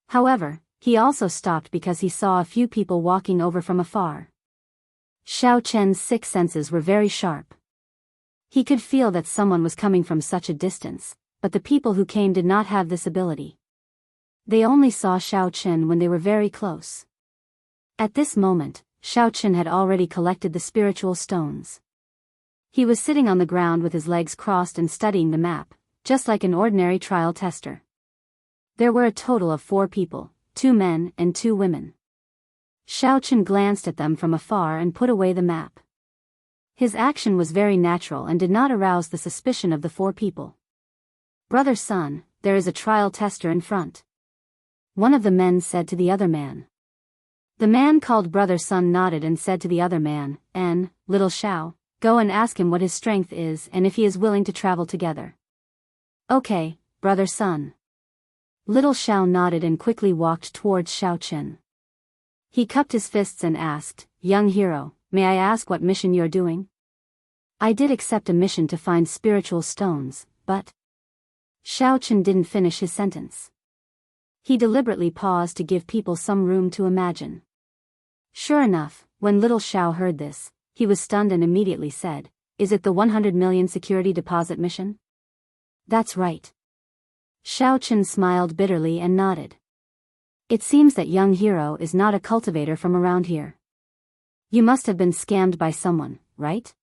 However, he also stopped because he saw a few people walking over from afar. Xiaochen's 6 senses were very sharp. He could feel that someone was coming from such a distance, but the people who came did not have this ability. They only saw Xiaochen when they were very close. At this moment, Xiaochen had already collected the spiritual stones. He was sitting on the ground with his legs crossed and studying the map, just like an ordinary trial tester. There were a total of 4 people, 2 men and 2 women. Xiaochen glanced at them from afar and put away the map. His action was very natural and did not arouse the suspicion of the 4 people. "Brother Sun, there is a trial tester in front." one of the men said to the other man. The man called Brother Sun nodded and said to the other man, Little Xiao, go and ask him what his strength is and if he is willing to travel together. Okay, Brother Sun. Little Xiao nodded and quickly walked towards Xiao Chen. He cupped his fists and asked, Young hero, may I ask what mission you're doing? I did accept a mission to find spiritual stones, but... Xiao Chen didn't finish his sentence. He deliberately paused to give people some room to imagine. Sure enough, when Little Xiao heard this, he was stunned and immediately said, Is it the 100 million security deposit mission? That's right. Xiao Chen smiled bitterly and nodded. It seems that young hero is not a cultivator from around here. You must have been scammed by someone, right?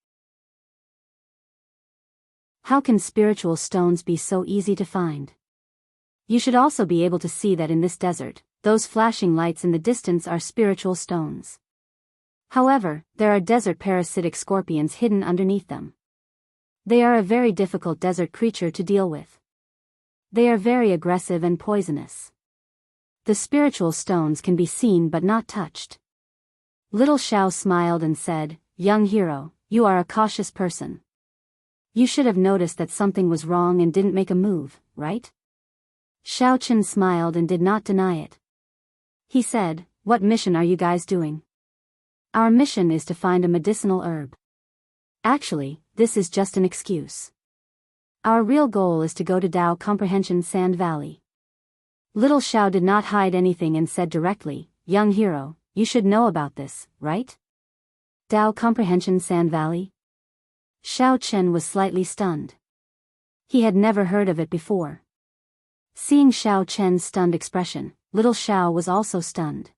How can spiritual stones be so easy to find? You should also be able to see that in this desert, those flashing lights in the distance are spiritual stones. However, there are desert parasitic scorpions hidden underneath them. They are a very difficult desert creature to deal with. They are very aggressive and poisonous. The spiritual stones can be seen but not touched. Little Xiao smiled and said, Young hero, you are a cautious person. You should have noticed that something was wrong and didn't make a move, right? Xiao Chen smiled and did not deny it. He said, What mission are you guys doing? Our mission is to find a medicinal herb. Actually, this is just an excuse. Our real goal is to go to Dao Comprehension Sand Valley. Little Xiao did not hide anything and said directly, Young hero, you should know about this, right? Dao Comprehension Sand Valley? Xiao Chen was slightly stunned. He had never heard of it before. Seeing Xiao Chen's stunned expression, Little Xiao was also stunned.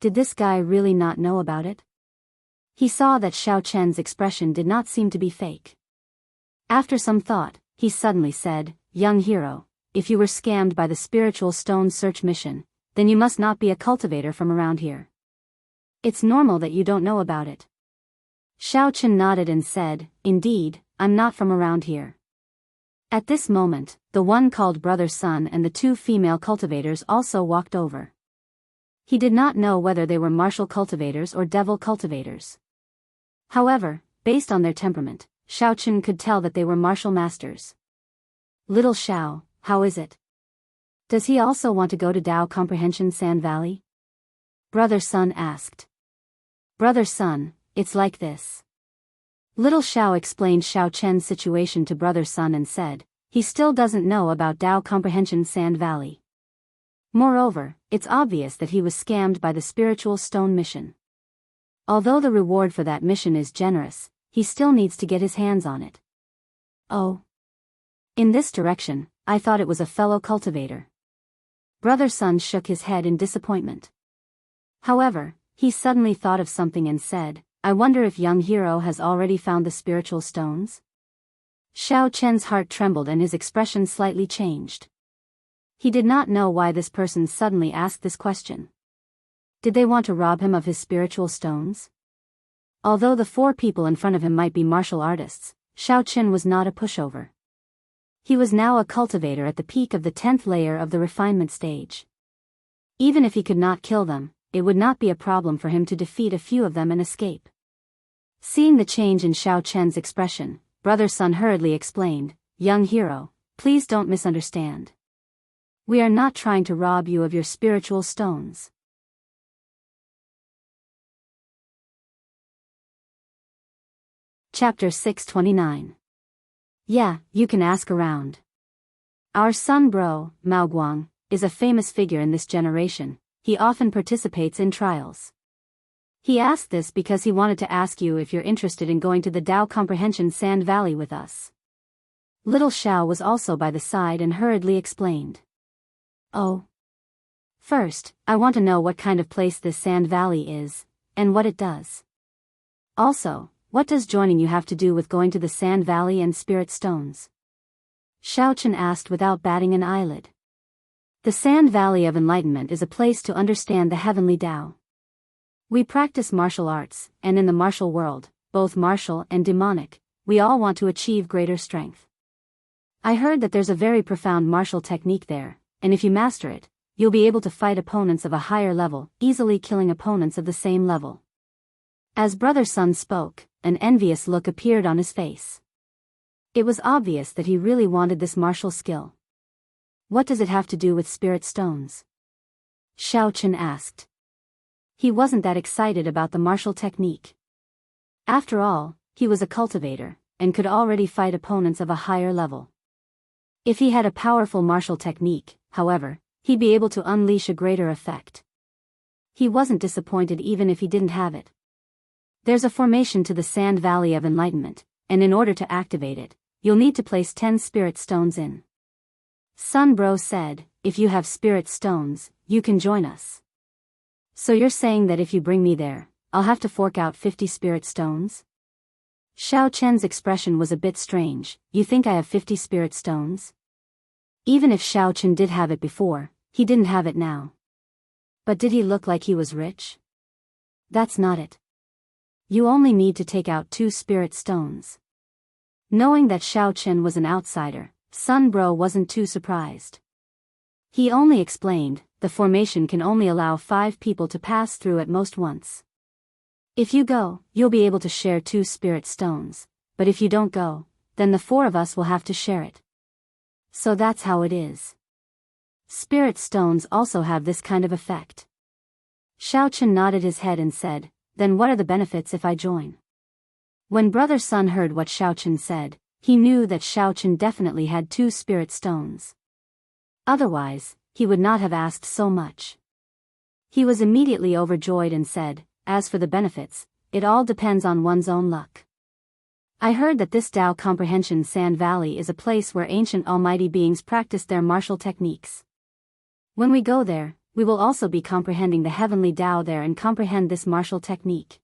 Did this guy really not know about it? He saw that Xiao Chen's expression did not seem to be fake. After some thought, he suddenly said, Young hero, if you were scammed by the spiritual stone search mission, then you must not be a cultivator from around here. It's normal that you don't know about it. Xiao Chen nodded and said, Indeed, I'm not from around here. At this moment, the one called Brother Sun and the two female cultivators also walked over. He did not know whether they were martial cultivators or devil cultivators. However, based on their temperament, Xiao Chen could tell that they were martial masters. Little Xiao, how is it? Does he also want to go to Dao Comprehension Sand Valley? Brother Sun asked. Brother Sun, it's like this. Little Xiao explained Xiao Chen's situation to Brother Sun and said, he still doesn't know about Dao Comprehension Sand Valley. Moreover, it's obvious that he was scammed by the spiritual stone mission. Although the reward for that mission is generous, he still needs to get his hands on it. Oh. In this direction, I thought it was a fellow cultivator. Brother Sun shook his head in disappointment. However, he suddenly thought of something and said, I wonder if young hero has already found the spiritual stones? Xiao Chen's heart trembled and his expression slightly changed. He did not know why this person suddenly asked this question. Did they want to rob him of his spiritual stones? Although the four people in front of him might be martial artists, Xiao Chen was not a pushover. He was now a cultivator at the peak of the 10th layer of the refinement stage. Even if he could not kill them, it would not be a problem for him to defeat a few of them and escape. Seeing the change in Xiao Chen's expression, Brother Sun hurriedly explained, Young hero, please don't misunderstand. We are not trying to rob you of your spiritual stones. Chapter 629. Yeah, you can ask around. Our son bro, Mao Guang, is a famous figure in this generation. He often participates in trials. He asked this because he wanted to ask you if you're interested in going to the Dao Comprehension Sand Valley with us. Little Xiao was also by the side and hurriedly explained. Oh. First, I want to know what kind of place this Sand Valley is, and what it does. Also, what does joining you have to do with going to the Sand Valley and Spirit Stones? Xiao Chen asked without batting an eyelid. The Sand Valley of Enlightenment is a place to understand the heavenly Tao. We practice martial arts, and in the martial world, both martial and demonic, we all want to achieve greater strength. I heard that there's a very profound martial technique there, and if you master it, you'll be able to fight opponents of a higher level, easily killing opponents of the same level. As Brother Sun spoke, an envious look appeared on his face. It was obvious that he really wanted this martial skill. What does it have to do with spirit stones? Xiao Chen asked. He wasn't that excited about the martial technique. After all, he was a cultivator, and could already fight opponents of a higher level. If he had a powerful martial technique, however, he'd be able to unleash a greater effect. He wasn't disappointed even if he didn't have it. There's a formation to the Sand Valley of Enlightenment, and in order to activate it, you'll need to place 10 spirit stones in. Sun Bro said, if you have spirit stones, you can join us. So you're saying that if you bring me there, I'll have to fork out 50 spirit stones? Xiao Chen's expression was a bit strange. You think I have 50 spirit stones? Even if Xiao Chen did have it before, he didn't have it now. But did he look like he was rich? That's not it. You only need to take out 2 spirit stones. Knowing that Xiao Chen was an outsider, Sun Bro wasn't too surprised. He only explained, the formation can only allow 5 people to pass through at most once. If you go, you'll be able to share 2 spirit stones, but if you don't go, then the 4 of us will have to share it. So that's how it is. Spirit stones also have this kind of effect. Xiao Chen nodded his head and said, then what are the benefits if I join? When Brother Sun heard what Xiao Chen said, he knew that Xiao Chen definitely had 2 spirit stones. Otherwise, he would not have asked so much. He was immediately overjoyed and said, as for the benefits, it all depends on one's own luck. I heard that this Tao Comprehension Sand Valley is a place where ancient almighty beings practice their martial techniques. When we go there, we will also be comprehending the heavenly Tao there and comprehend this martial technique.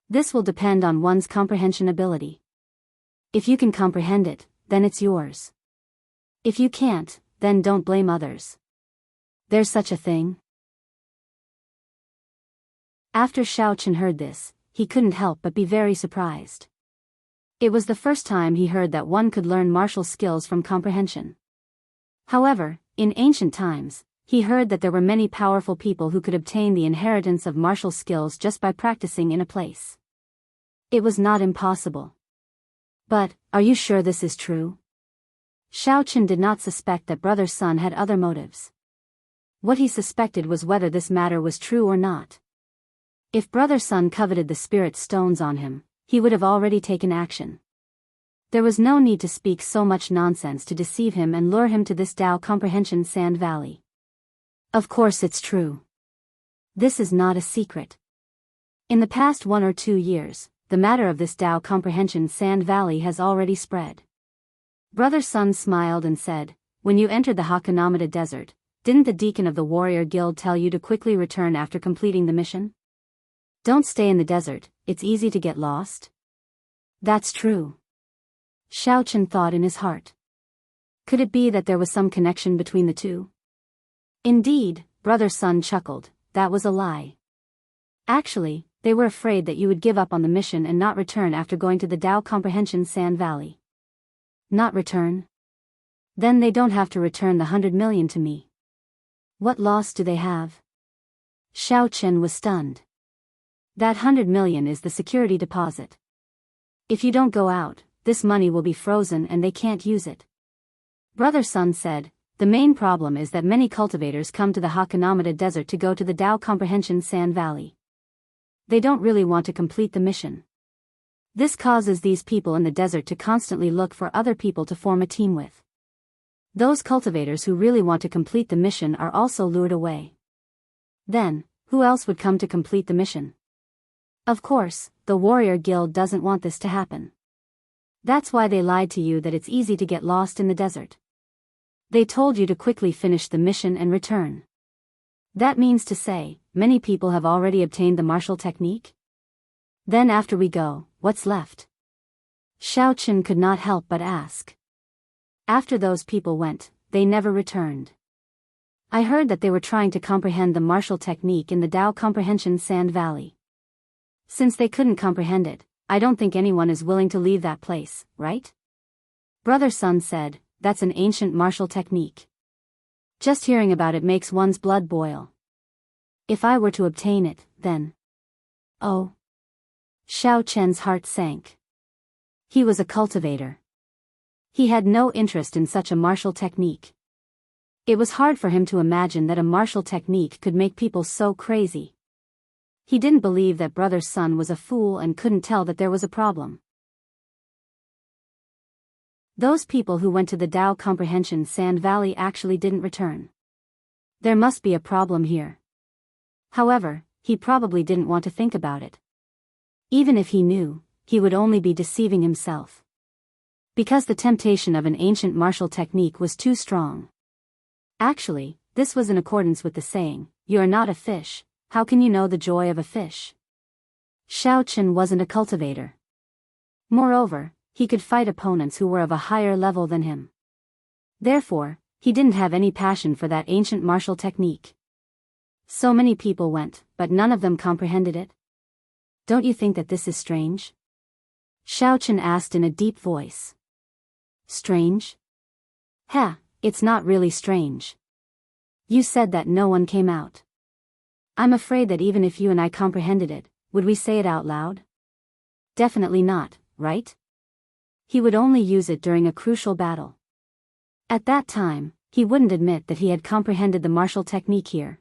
This will depend on one's comprehension ability. If you can comprehend it, then it's yours. If you can't, then don't blame others. There's such a thing. After Xiao Chen heard this, he couldn't help but be very surprised. It was the first time he heard that one could learn martial skills from comprehension. However, in ancient times, he heard that there were many powerful people who could obtain the inheritance of martial skills just by practicing in a place. It was not impossible. But, are you sure this is true? Xiao Chen did not suspect that Brother Sun had other motives. What he suspected was whether this matter was true or not. If Brother Sun coveted the spirit stones on him, he would have already taken action. There was no need to speak so much nonsense to deceive him and lure him to this Tao Comprehension Sand Valley. Of course it's true. This is not a secret. In the past 1 or 2 years, the matter of this Tao Comprehension Sand Valley has already spread. Brother Sun smiled and said, when you entered the Hakanamada Desert, didn't the deacon of the warrior guild tell you to quickly return after completing the mission? Don't stay in the desert, it's easy to get lost. That's true. Xiao Chen thought in his heart. Could it be that there was some connection between the two? Indeed, Brother Sun chuckled, that was a lie. Actually, they were afraid that you would give up on the mission and not return after going to the Tao Comprehension Sand Valley. Not return? Then they don't have to return the 100 million to me. What loss do they have? Xiao Chen was stunned. That 100 million is the security deposit. If you don't go out, this money will be frozen and they can't use it. Brother Sun said, the main problem is that many cultivators come to the Hakanamada Desert to go to the Tao Comprehension Sand Valley. They don't really want to complete the mission. This causes these people in the desert to constantly look for other people to form a team with. Those cultivators who really want to complete the mission are also lured away. Then, who else would come to complete the mission? Of course, the warrior guild doesn't want this to happen. That's why they lied to you that it's easy to get lost in the desert. They told you to quickly finish the mission and return. That means to say, many people have already obtained the martial technique? Then after we go, what's left? Xiao Chen could not help but ask. After those people went, they never returned. I heard that they were trying to comprehend the martial technique in the Tao Comprehension Sand Valley. Since they couldn't comprehend it, I don't think anyone is willing to leave that place, right? Brother Sun said, that's an ancient martial technique. Just hearing about it makes one's blood boil. If I were to obtain it, then... Oh. Xiao Chen's heart sank. He was a cultivator. He had no interest in such a martial technique. It was hard for him to imagine that a martial technique could make people so crazy. He didn't believe that Brother Sun was a fool and couldn't tell that there was a problem. Those people who went to the Tao Comprehension Sand Valley actually didn't return. There must be a problem here. However, he probably didn't want to think about it. Even if he knew, he would only be deceiving himself. Because the temptation of an ancient martial technique was too strong. Actually, this was in accordance with the saying, "You are not a fish, how can you know the joy of a fish?" Xiao Chen wasn't a cultivator. Moreover, he could fight opponents who were of a higher level than him. Therefore, he didn't have any passion for that ancient martial technique. So many people went, but none of them comprehended it. Don't you think that this is strange? Xiao Chen asked in a deep voice. Strange? It's not really strange. You said that no one came out. I'm afraid that even if you and I comprehended it, would we say it out loud? Definitely not, right? He would only use it during a crucial battle. At that time, he wouldn't admit that he had comprehended the martial technique here.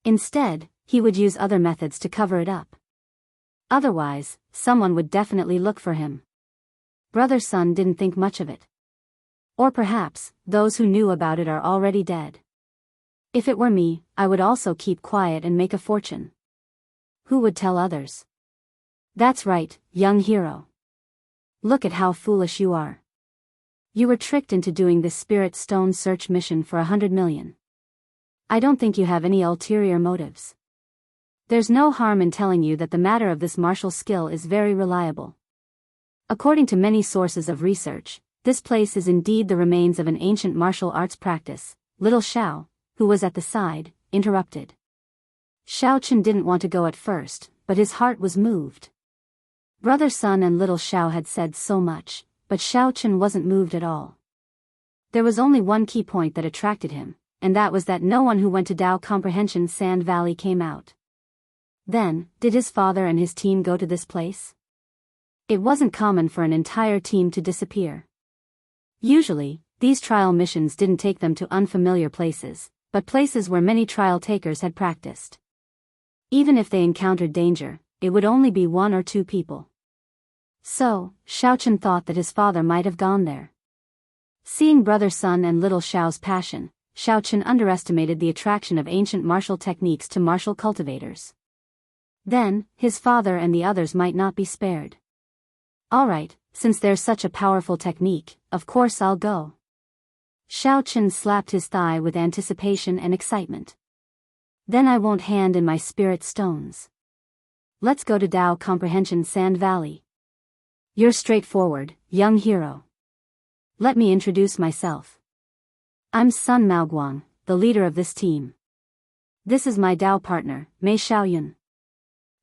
Instead, he would use other methods to cover it up. Otherwise, someone would definitely look for him. Brother Sun didn't think much of it. Or perhaps, those who knew about it are already dead. If it were me, I would also keep quiet and make a fortune. Who would tell others? That's right, young hero. Look at how foolish you are. You were tricked into doing this spirit stone search mission for 100 million. I don't think you have any ulterior motives. There's no harm in telling you that the matter of this martial skill is very reliable. According to many sources of research, this place is indeed the remains of an ancient martial arts practice. Little Xiao, who was at the side, interrupted. Xiao Chen didn't want to go at first, but his heart was moved. Brother Sun and Little Xiao had said so much, but Xiao Chen wasn't moved at all. There was only one key point that attracted him, and that was that no one who went to Tao Comprehension Sand Valley came out. Then, did his father and his team go to this place? It wasn't common for an entire team to disappear. Usually, these trial missions didn't take them to unfamiliar places, but places where many trial takers had practiced. Even if they encountered danger, it would only be 1 or 2 people. So, Xiao Chen thought that his father might have gone there. Seeing Brother Sun and Little Xiao's passion, Xiao Chen underestimated the attraction of ancient martial techniques to martial cultivators. Then, his father and the others might not be spared. Alright, since there's such a powerful technique, of course I'll go. Xiao Chen slapped his thigh with anticipation and excitement. Then I won't hand in my spirit stones. Let's go to Tao Comprehension Sand Valley. You're straightforward, young hero. Let me introduce myself. I'm Sun Maoguang, the leader of this team. This is my Tao partner, Mei Xiaoyun.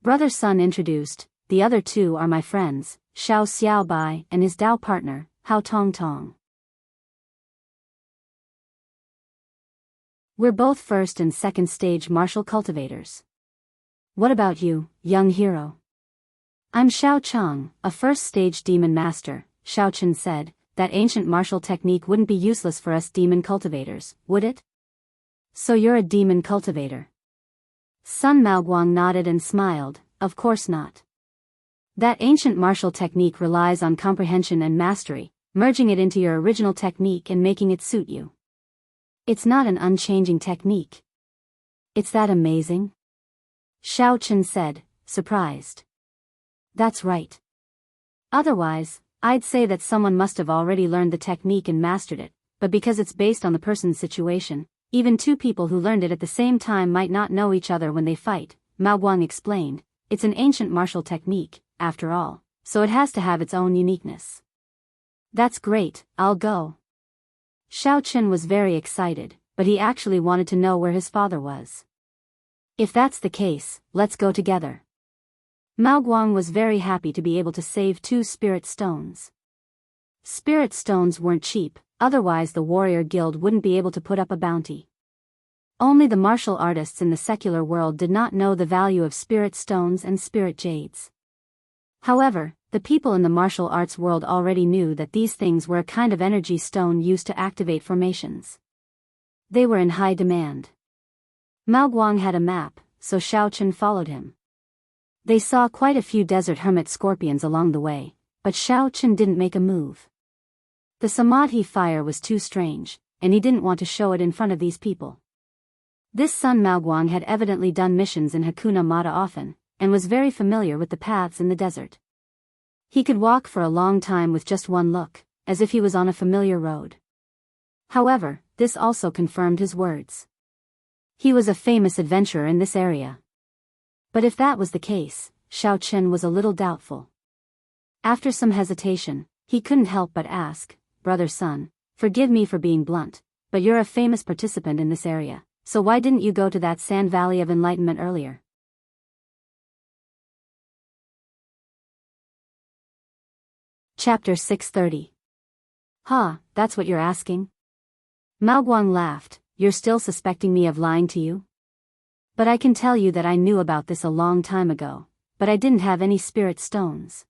Brother Sun introduced, the other 2 are my friends, Xiao Xiaobai and his Tao partner, Hao Tong Tong. We're both first and second stage martial cultivators. What about you, young hero? I'm Xiao Chang, a first stage demon master, Xiao Chen said. That ancient martial technique wouldn't be useless for us demon cultivators, would it? So you're a demon cultivator. Sun Maoguang nodded and smiled, of course not. That ancient martial technique relies on comprehension and mastery, merging it into your original technique and making it suit you. It's not an unchanging technique. It's that amazing? Xiao Chen said, surprised. That's right. Otherwise, I'd say that someone must have already learned the technique and mastered it, but because it's based on the person's situation, even 2 people who learned it at the same time might not know each other when they fight, Maoguang explained. It's an ancient martial technique, after all, so it has to have its own uniqueness. That's great, I'll go. Xiao Chen was very excited, but he actually wanted to know where his father was. If that's the case, let's go together. Maoguang was very happy to be able to save 2 spirit stones. Spirit stones weren't cheap, otherwise the warrior guild wouldn't be able to put up a bounty. Only the martial artists in the secular world did not know the value of spirit stones and spirit jades. However, the people in the martial arts world already knew that these things were a kind of energy stone used to activate formations. They were in high demand. Mao Guang had a map, so Xiao Chen followed him. They saw quite a few desert hermit scorpions along the way, but Xiao Chen didn't make a move. The samadhi fire was too strange, and he didn't want to show it in front of these people. This son Mao Guang had evidently done missions in Hakuna Mata often, and was very familiar with the paths in the desert. He could walk for a long time with just one look, as if he was on a familiar road. However, this also confirmed his words. He was a famous adventurer in this area. But if that was the case, Xiao Chen was a little doubtful. After some hesitation, he couldn't help but ask, "Brother son, forgive me for being blunt, but you're a famous participant in this area, so why didn't you go to that Sand Valley of Enlightenment earlier?" Chapter 630. "Ha, that's what you're asking?" Mao Guang laughed. "You're still suspecting me of lying to you? But I can tell you that I knew about this a long time ago, but I didn't have any spirit stones.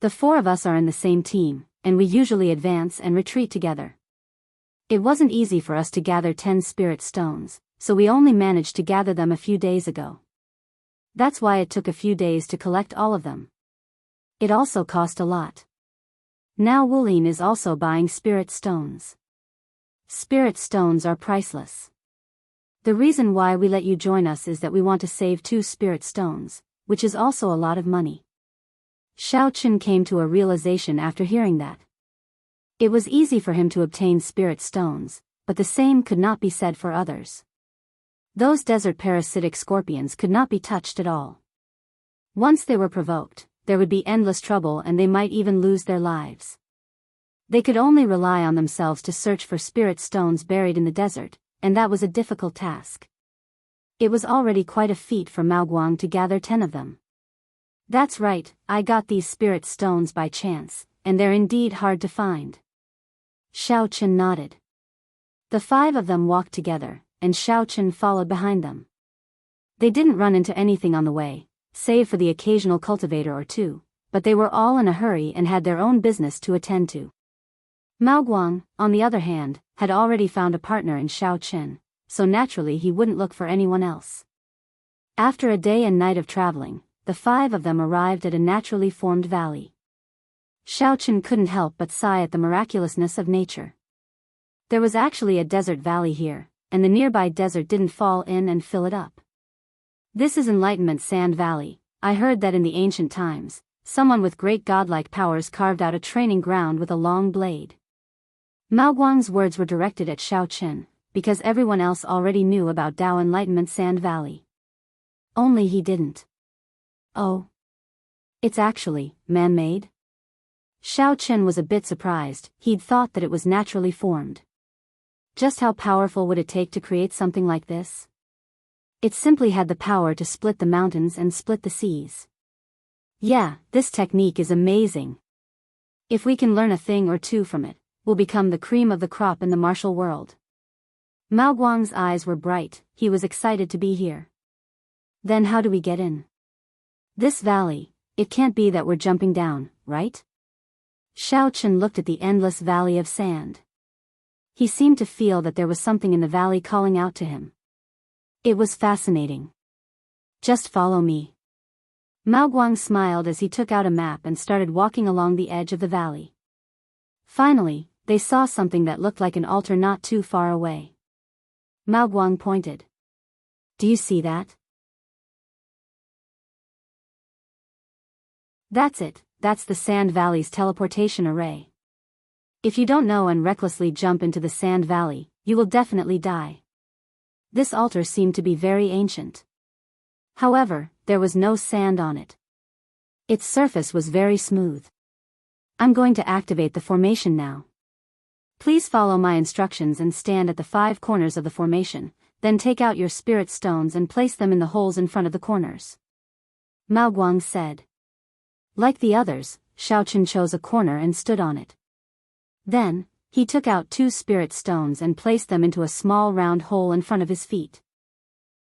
The four of us are in the same team, and we usually advance and retreat together. It wasn't easy for us to gather 10 spirit stones, so we only managed to gather them a few days ago. That's why it took a few days to collect all of them. It also cost a lot. Now Wulin is also buying spirit stones. Spirit stones are priceless. The reason why we let you join us is that we want to save 2 spirit stones, which is also a lot of money." Xiao Chen came to a realization after hearing that. It was easy for him to obtain spirit stones, but the same could not be said for others. Those desert parasitic scorpions could not be touched at all. Once they were provoked, there would be endless trouble and they might even lose their lives. They could only rely on themselves to search for spirit stones buried in the desert, and that was a difficult task. It was already quite a feat for Mao Guang to gather 10 of them. "That's right, I got these spirit stones by chance, and they're indeed hard to find." Xiao Chen nodded. The 5 of them walked together, and Xiao Chen followed behind them. They didn't run into anything on the way, save for the occasional cultivator or two, but they were all in a hurry and had their own business to attend to. Mao Guang, on the other hand, had already found a partner in Xiao Chen, so naturally he wouldn't look for anyone else. After a day and night of traveling, the 5 of them arrived at a naturally formed valley. Xiao Chen couldn't help but sigh at the miraculousness of nature. There was actually a desert valley here, and the nearby desert didn't fall in and fill it up. "This is Enlightenment Sand Valley. I heard that in the ancient times, someone with great godlike powers carved out a training ground with a long blade." Mao Guang's words were directed at Xiao Chen, because everyone else already knew about Dao Enlightenment Sand Valley. Only he didn't. "Oh. It's actually man-made?" Xiao Chen was a bit surprised. He'd thought that it was naturally formed. Just how powerful would it take to create something like this? It simply had the power to split the mountains and split the seas. "Yeah, this technique is amazing. If we can learn a thing or two from it, we'll become the cream of the crop in the martial world." Mao Guang's eyes were bright. He was excited to be here. "Then how do we get in?" "This valley, it can't be that we're jumping down, right?" Xiao Chen looked at the endless valley of sand. He seemed to feel that there was something in the valley calling out to him. It was fascinating. "Just follow me." Mao Guang smiled as he took out a map and started walking along the edge of the valley. Finally, they saw something that looked like an altar not too far away. Mao Guang pointed. "Do you see that?" "That's it, that's the Sand Valley's teleportation array. If you don't know and recklessly jump into the Sand Valley, you will definitely die." This altar seemed to be very ancient. However, there was no sand on it. Its surface was very smooth. "I'm going to activate the formation now. Please follow my instructions and stand at the 5 corners of the formation, then take out your spirit stones and place them in the holes in front of the corners," Mao Guang said. Like the others, Xiao Chen chose a corner and stood on it. Then, He took out 2 spirit stones and placed them into a small round hole in front of his feet.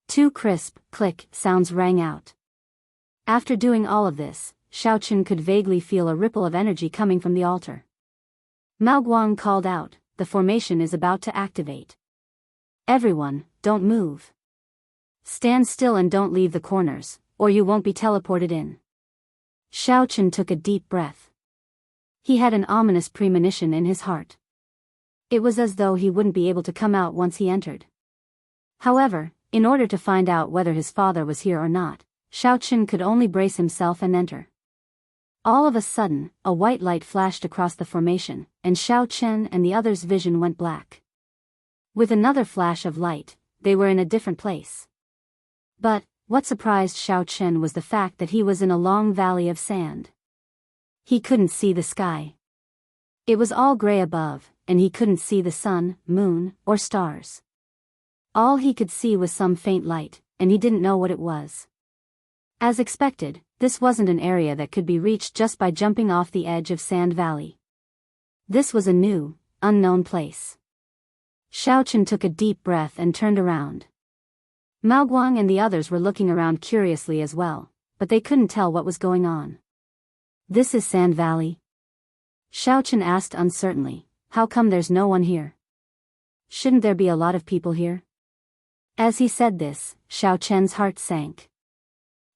2 crisp, click sounds rang out. After doing all of this, Xiaochen could vaguely feel a ripple of energy coming from the altar. Mao Guang called out, "The formation is about to activate. Everyone, don't move. Stand still and don't leave the corners, or you won't be teleported in." Xiaochen took a deep breath. He had an ominous premonition in his heart. It was as though he wouldn't be able to come out once he entered. However, in order to find out whether his father was here or not, Xiaochen could only brace himself and enter. All of a sudden, a white light flashed across the formation, and Xiaochen and the others' vision went black. With another flash of light, they were in a different place. But what surprised Xiaochen was the fact that he was in a long valley of sand. He couldn't see the sky. It was all gray above, and he couldn't see the sun, moon, or stars. All he could see was some faint light, and he didn't know what it was. As expected, this wasn't an area that could be reached just by jumping off the edge of Sand Valley. This was a new, unknown place. Xiaochen took a deep breath and turned around. Mao Guang and the others were looking around curiously as well, but they couldn't tell what was going on. "This is Sand Valley?" Xiaochen asked uncertainly. "How come there's no one here? Shouldn't there be a lot of people here?" As he said this, Xiaochen's heart sank.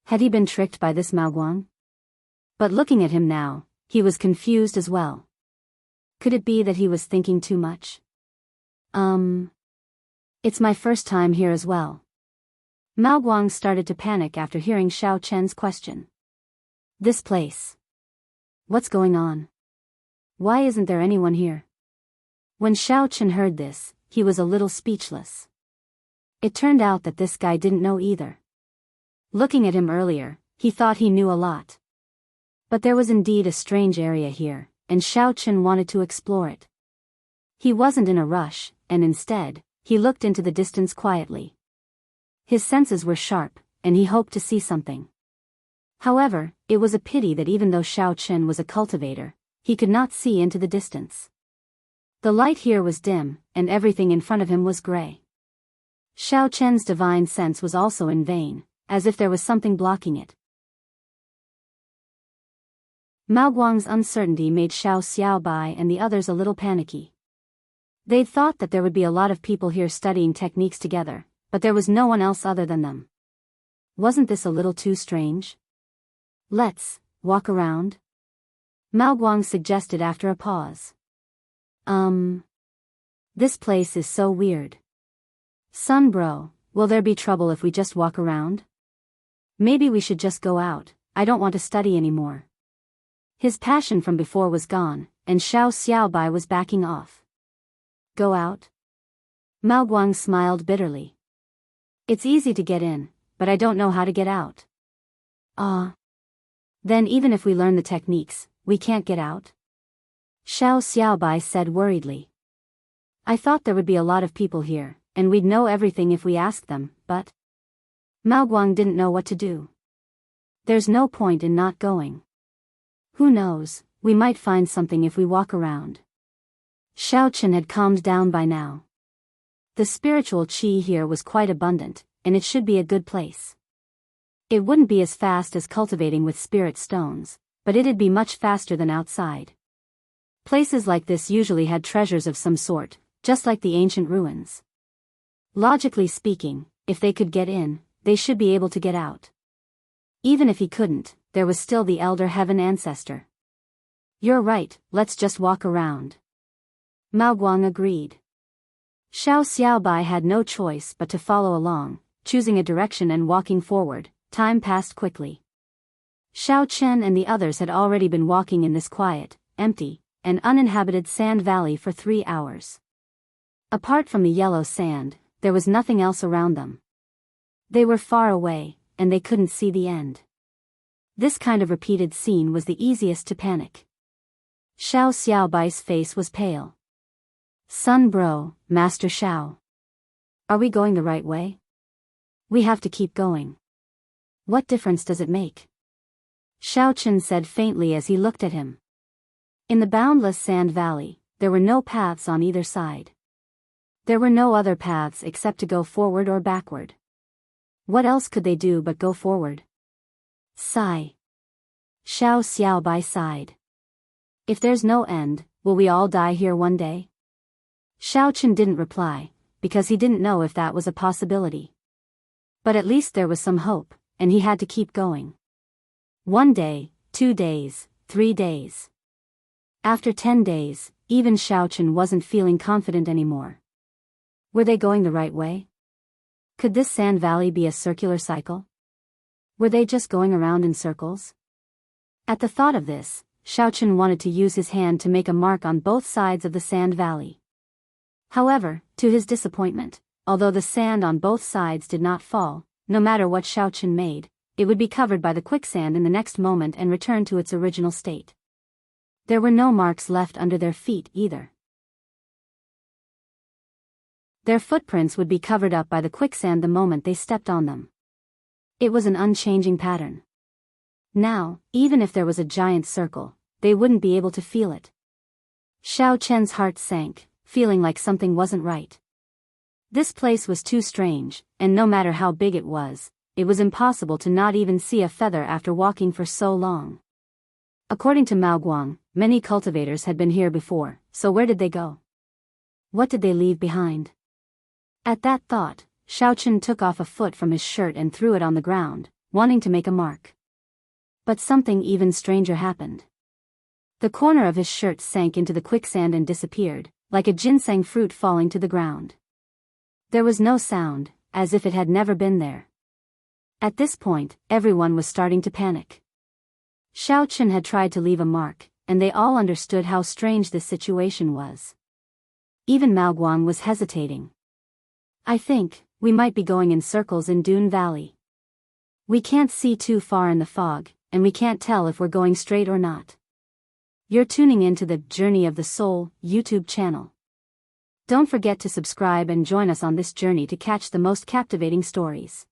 Had he been tricked by this Mao Guang? But looking at him now, he was confused as well. Could it be that he was thinking too much? It's my first time here as well. Mao Guang started to panic after hearing Xiaochen's question. "This place. What's going on? Why isn't there anyone here?" When Xiaochen heard this, he was a little speechless. It turned out that this guy didn't know either. Looking at him earlier, he thought he knew a lot. But there was indeed a strange area here, and Xiaochen wanted to explore it. He wasn't in a rush, and instead, he looked into the distance quietly. His senses were sharp, and he hoped to see something. However, it was a pity that even though Xiaochen was a cultivator, he could not see into the distance. The light here was dim, and everything in front of him was gray. Xiaochen's divine sense was also in vain, as if there was something blocking it. Mao Guang's uncertainty made Xiao Xiaobai and the others a little panicky. They'd thought that there would be a lot of people here studying techniques together, but there was no one else other than them. Wasn't this a little too strange? "Let's walk around?" Mao Guang suggested after a pause. This place is so weird. Sun bro, will there be trouble if we just walk around? Maybe we should just go out, I don't want to study anymore. His passion from before was gone, and Xiao Xiaobai was backing off. "Go out?" Mao Guang smiled bitterly. "It's easy to get in, but I don't know how to get out." Then even if we learn the techniques, we can't get out?" Xiao Xiaobai said worriedly. "I thought there would be a lot of people here, and we'd know everything if we asked them, but..." Mao Guang didn't know what to do. "There's no point in not going. Who knows, we might find something if we walk around." Xiaochen had calmed down by now. The spiritual qi here was quite abundant, and it should be a good place. It wouldn't be as fast as cultivating with spirit stones, but it'd be much faster than outside. Places like this usually had treasures of some sort, just like the ancient ruins. Logically speaking, if they could get in, they should be able to get out. Even if he couldn't, there was still the Elder Heaven Ancestor. "You're right, let's just walk around." Mao Guang agreed. Xiao Xiaobai had no choice but to follow along, choosing a direction and walking forward. Time passed quickly. Xiao Chen and the others had already been walking in this quiet, empty, and uninhabited sand valley for 3 hours. Apart from the yellow sand, there was nothing else around them. They were far away, and they couldn't see the end. This kind of repeated scene was the easiest to panic. Xiao Xiaobai's face was pale. "Sun bro, Master Xiao. Are we going the right way? We have to keep going. What difference does it make?" Xiao Chen said faintly as he looked at him. In the boundless sand valley, there were no paths on either side. There were no other paths except to go forward or backward. What else could they do but go forward? Sigh. Xiao Xiaobai sighed. If there's no end, will we all die here one day? Xiao Chen didn't reply, because he didn't know if that was a possibility. But at least there was some hope, and he had to keep going. 1 day, 2 days, 3 days. After 10 days, even Xiao Chen wasn't feeling confident anymore. Were they going the right way? Could this sand valley be a circular cycle? Were they just going around in circles? At the thought of this, Xiao Chen wanted to use his hand to make a mark on both sides of the sand valley. However, to his disappointment, although the sand on both sides did not fall, no matter what Xiao Chen made, it would be covered by the quicksand in the next moment and return to its original state. There were no marks left under their feet either. Their footprints would be covered up by the quicksand the moment they stepped on them. It was an unchanging pattern. Now, even if there was a giant circle, they wouldn't be able to feel it. Xiao Chen's heart sank, feeling like something wasn't right. This place was too strange, and no matter how big it was impossible to not even see a feather after walking for so long. According to Mao Guang, many cultivators had been here before, so where did they go? What did they leave behind? At that thought, Xiao Chen took off a foot from his shirt and threw it on the ground, wanting to make a mark. But something even stranger happened. The corner of his shirt sank into the quicksand and disappeared, like a ginseng fruit falling to the ground. There was no sound, as if it had never been there. At this point, everyone was starting to panic. Xiao Chen had tried to leave a mark, and they all understood how strange this situation was. Even Mao Guang was hesitating. I think we might be going in circles in Dune Valley. We can't see too far in the fog, and we can't tell if we're going straight or not. You're tuning into the Journey of the Soul YouTube channel. Don't forget to subscribe and join us on this journey to catch the most captivating stories.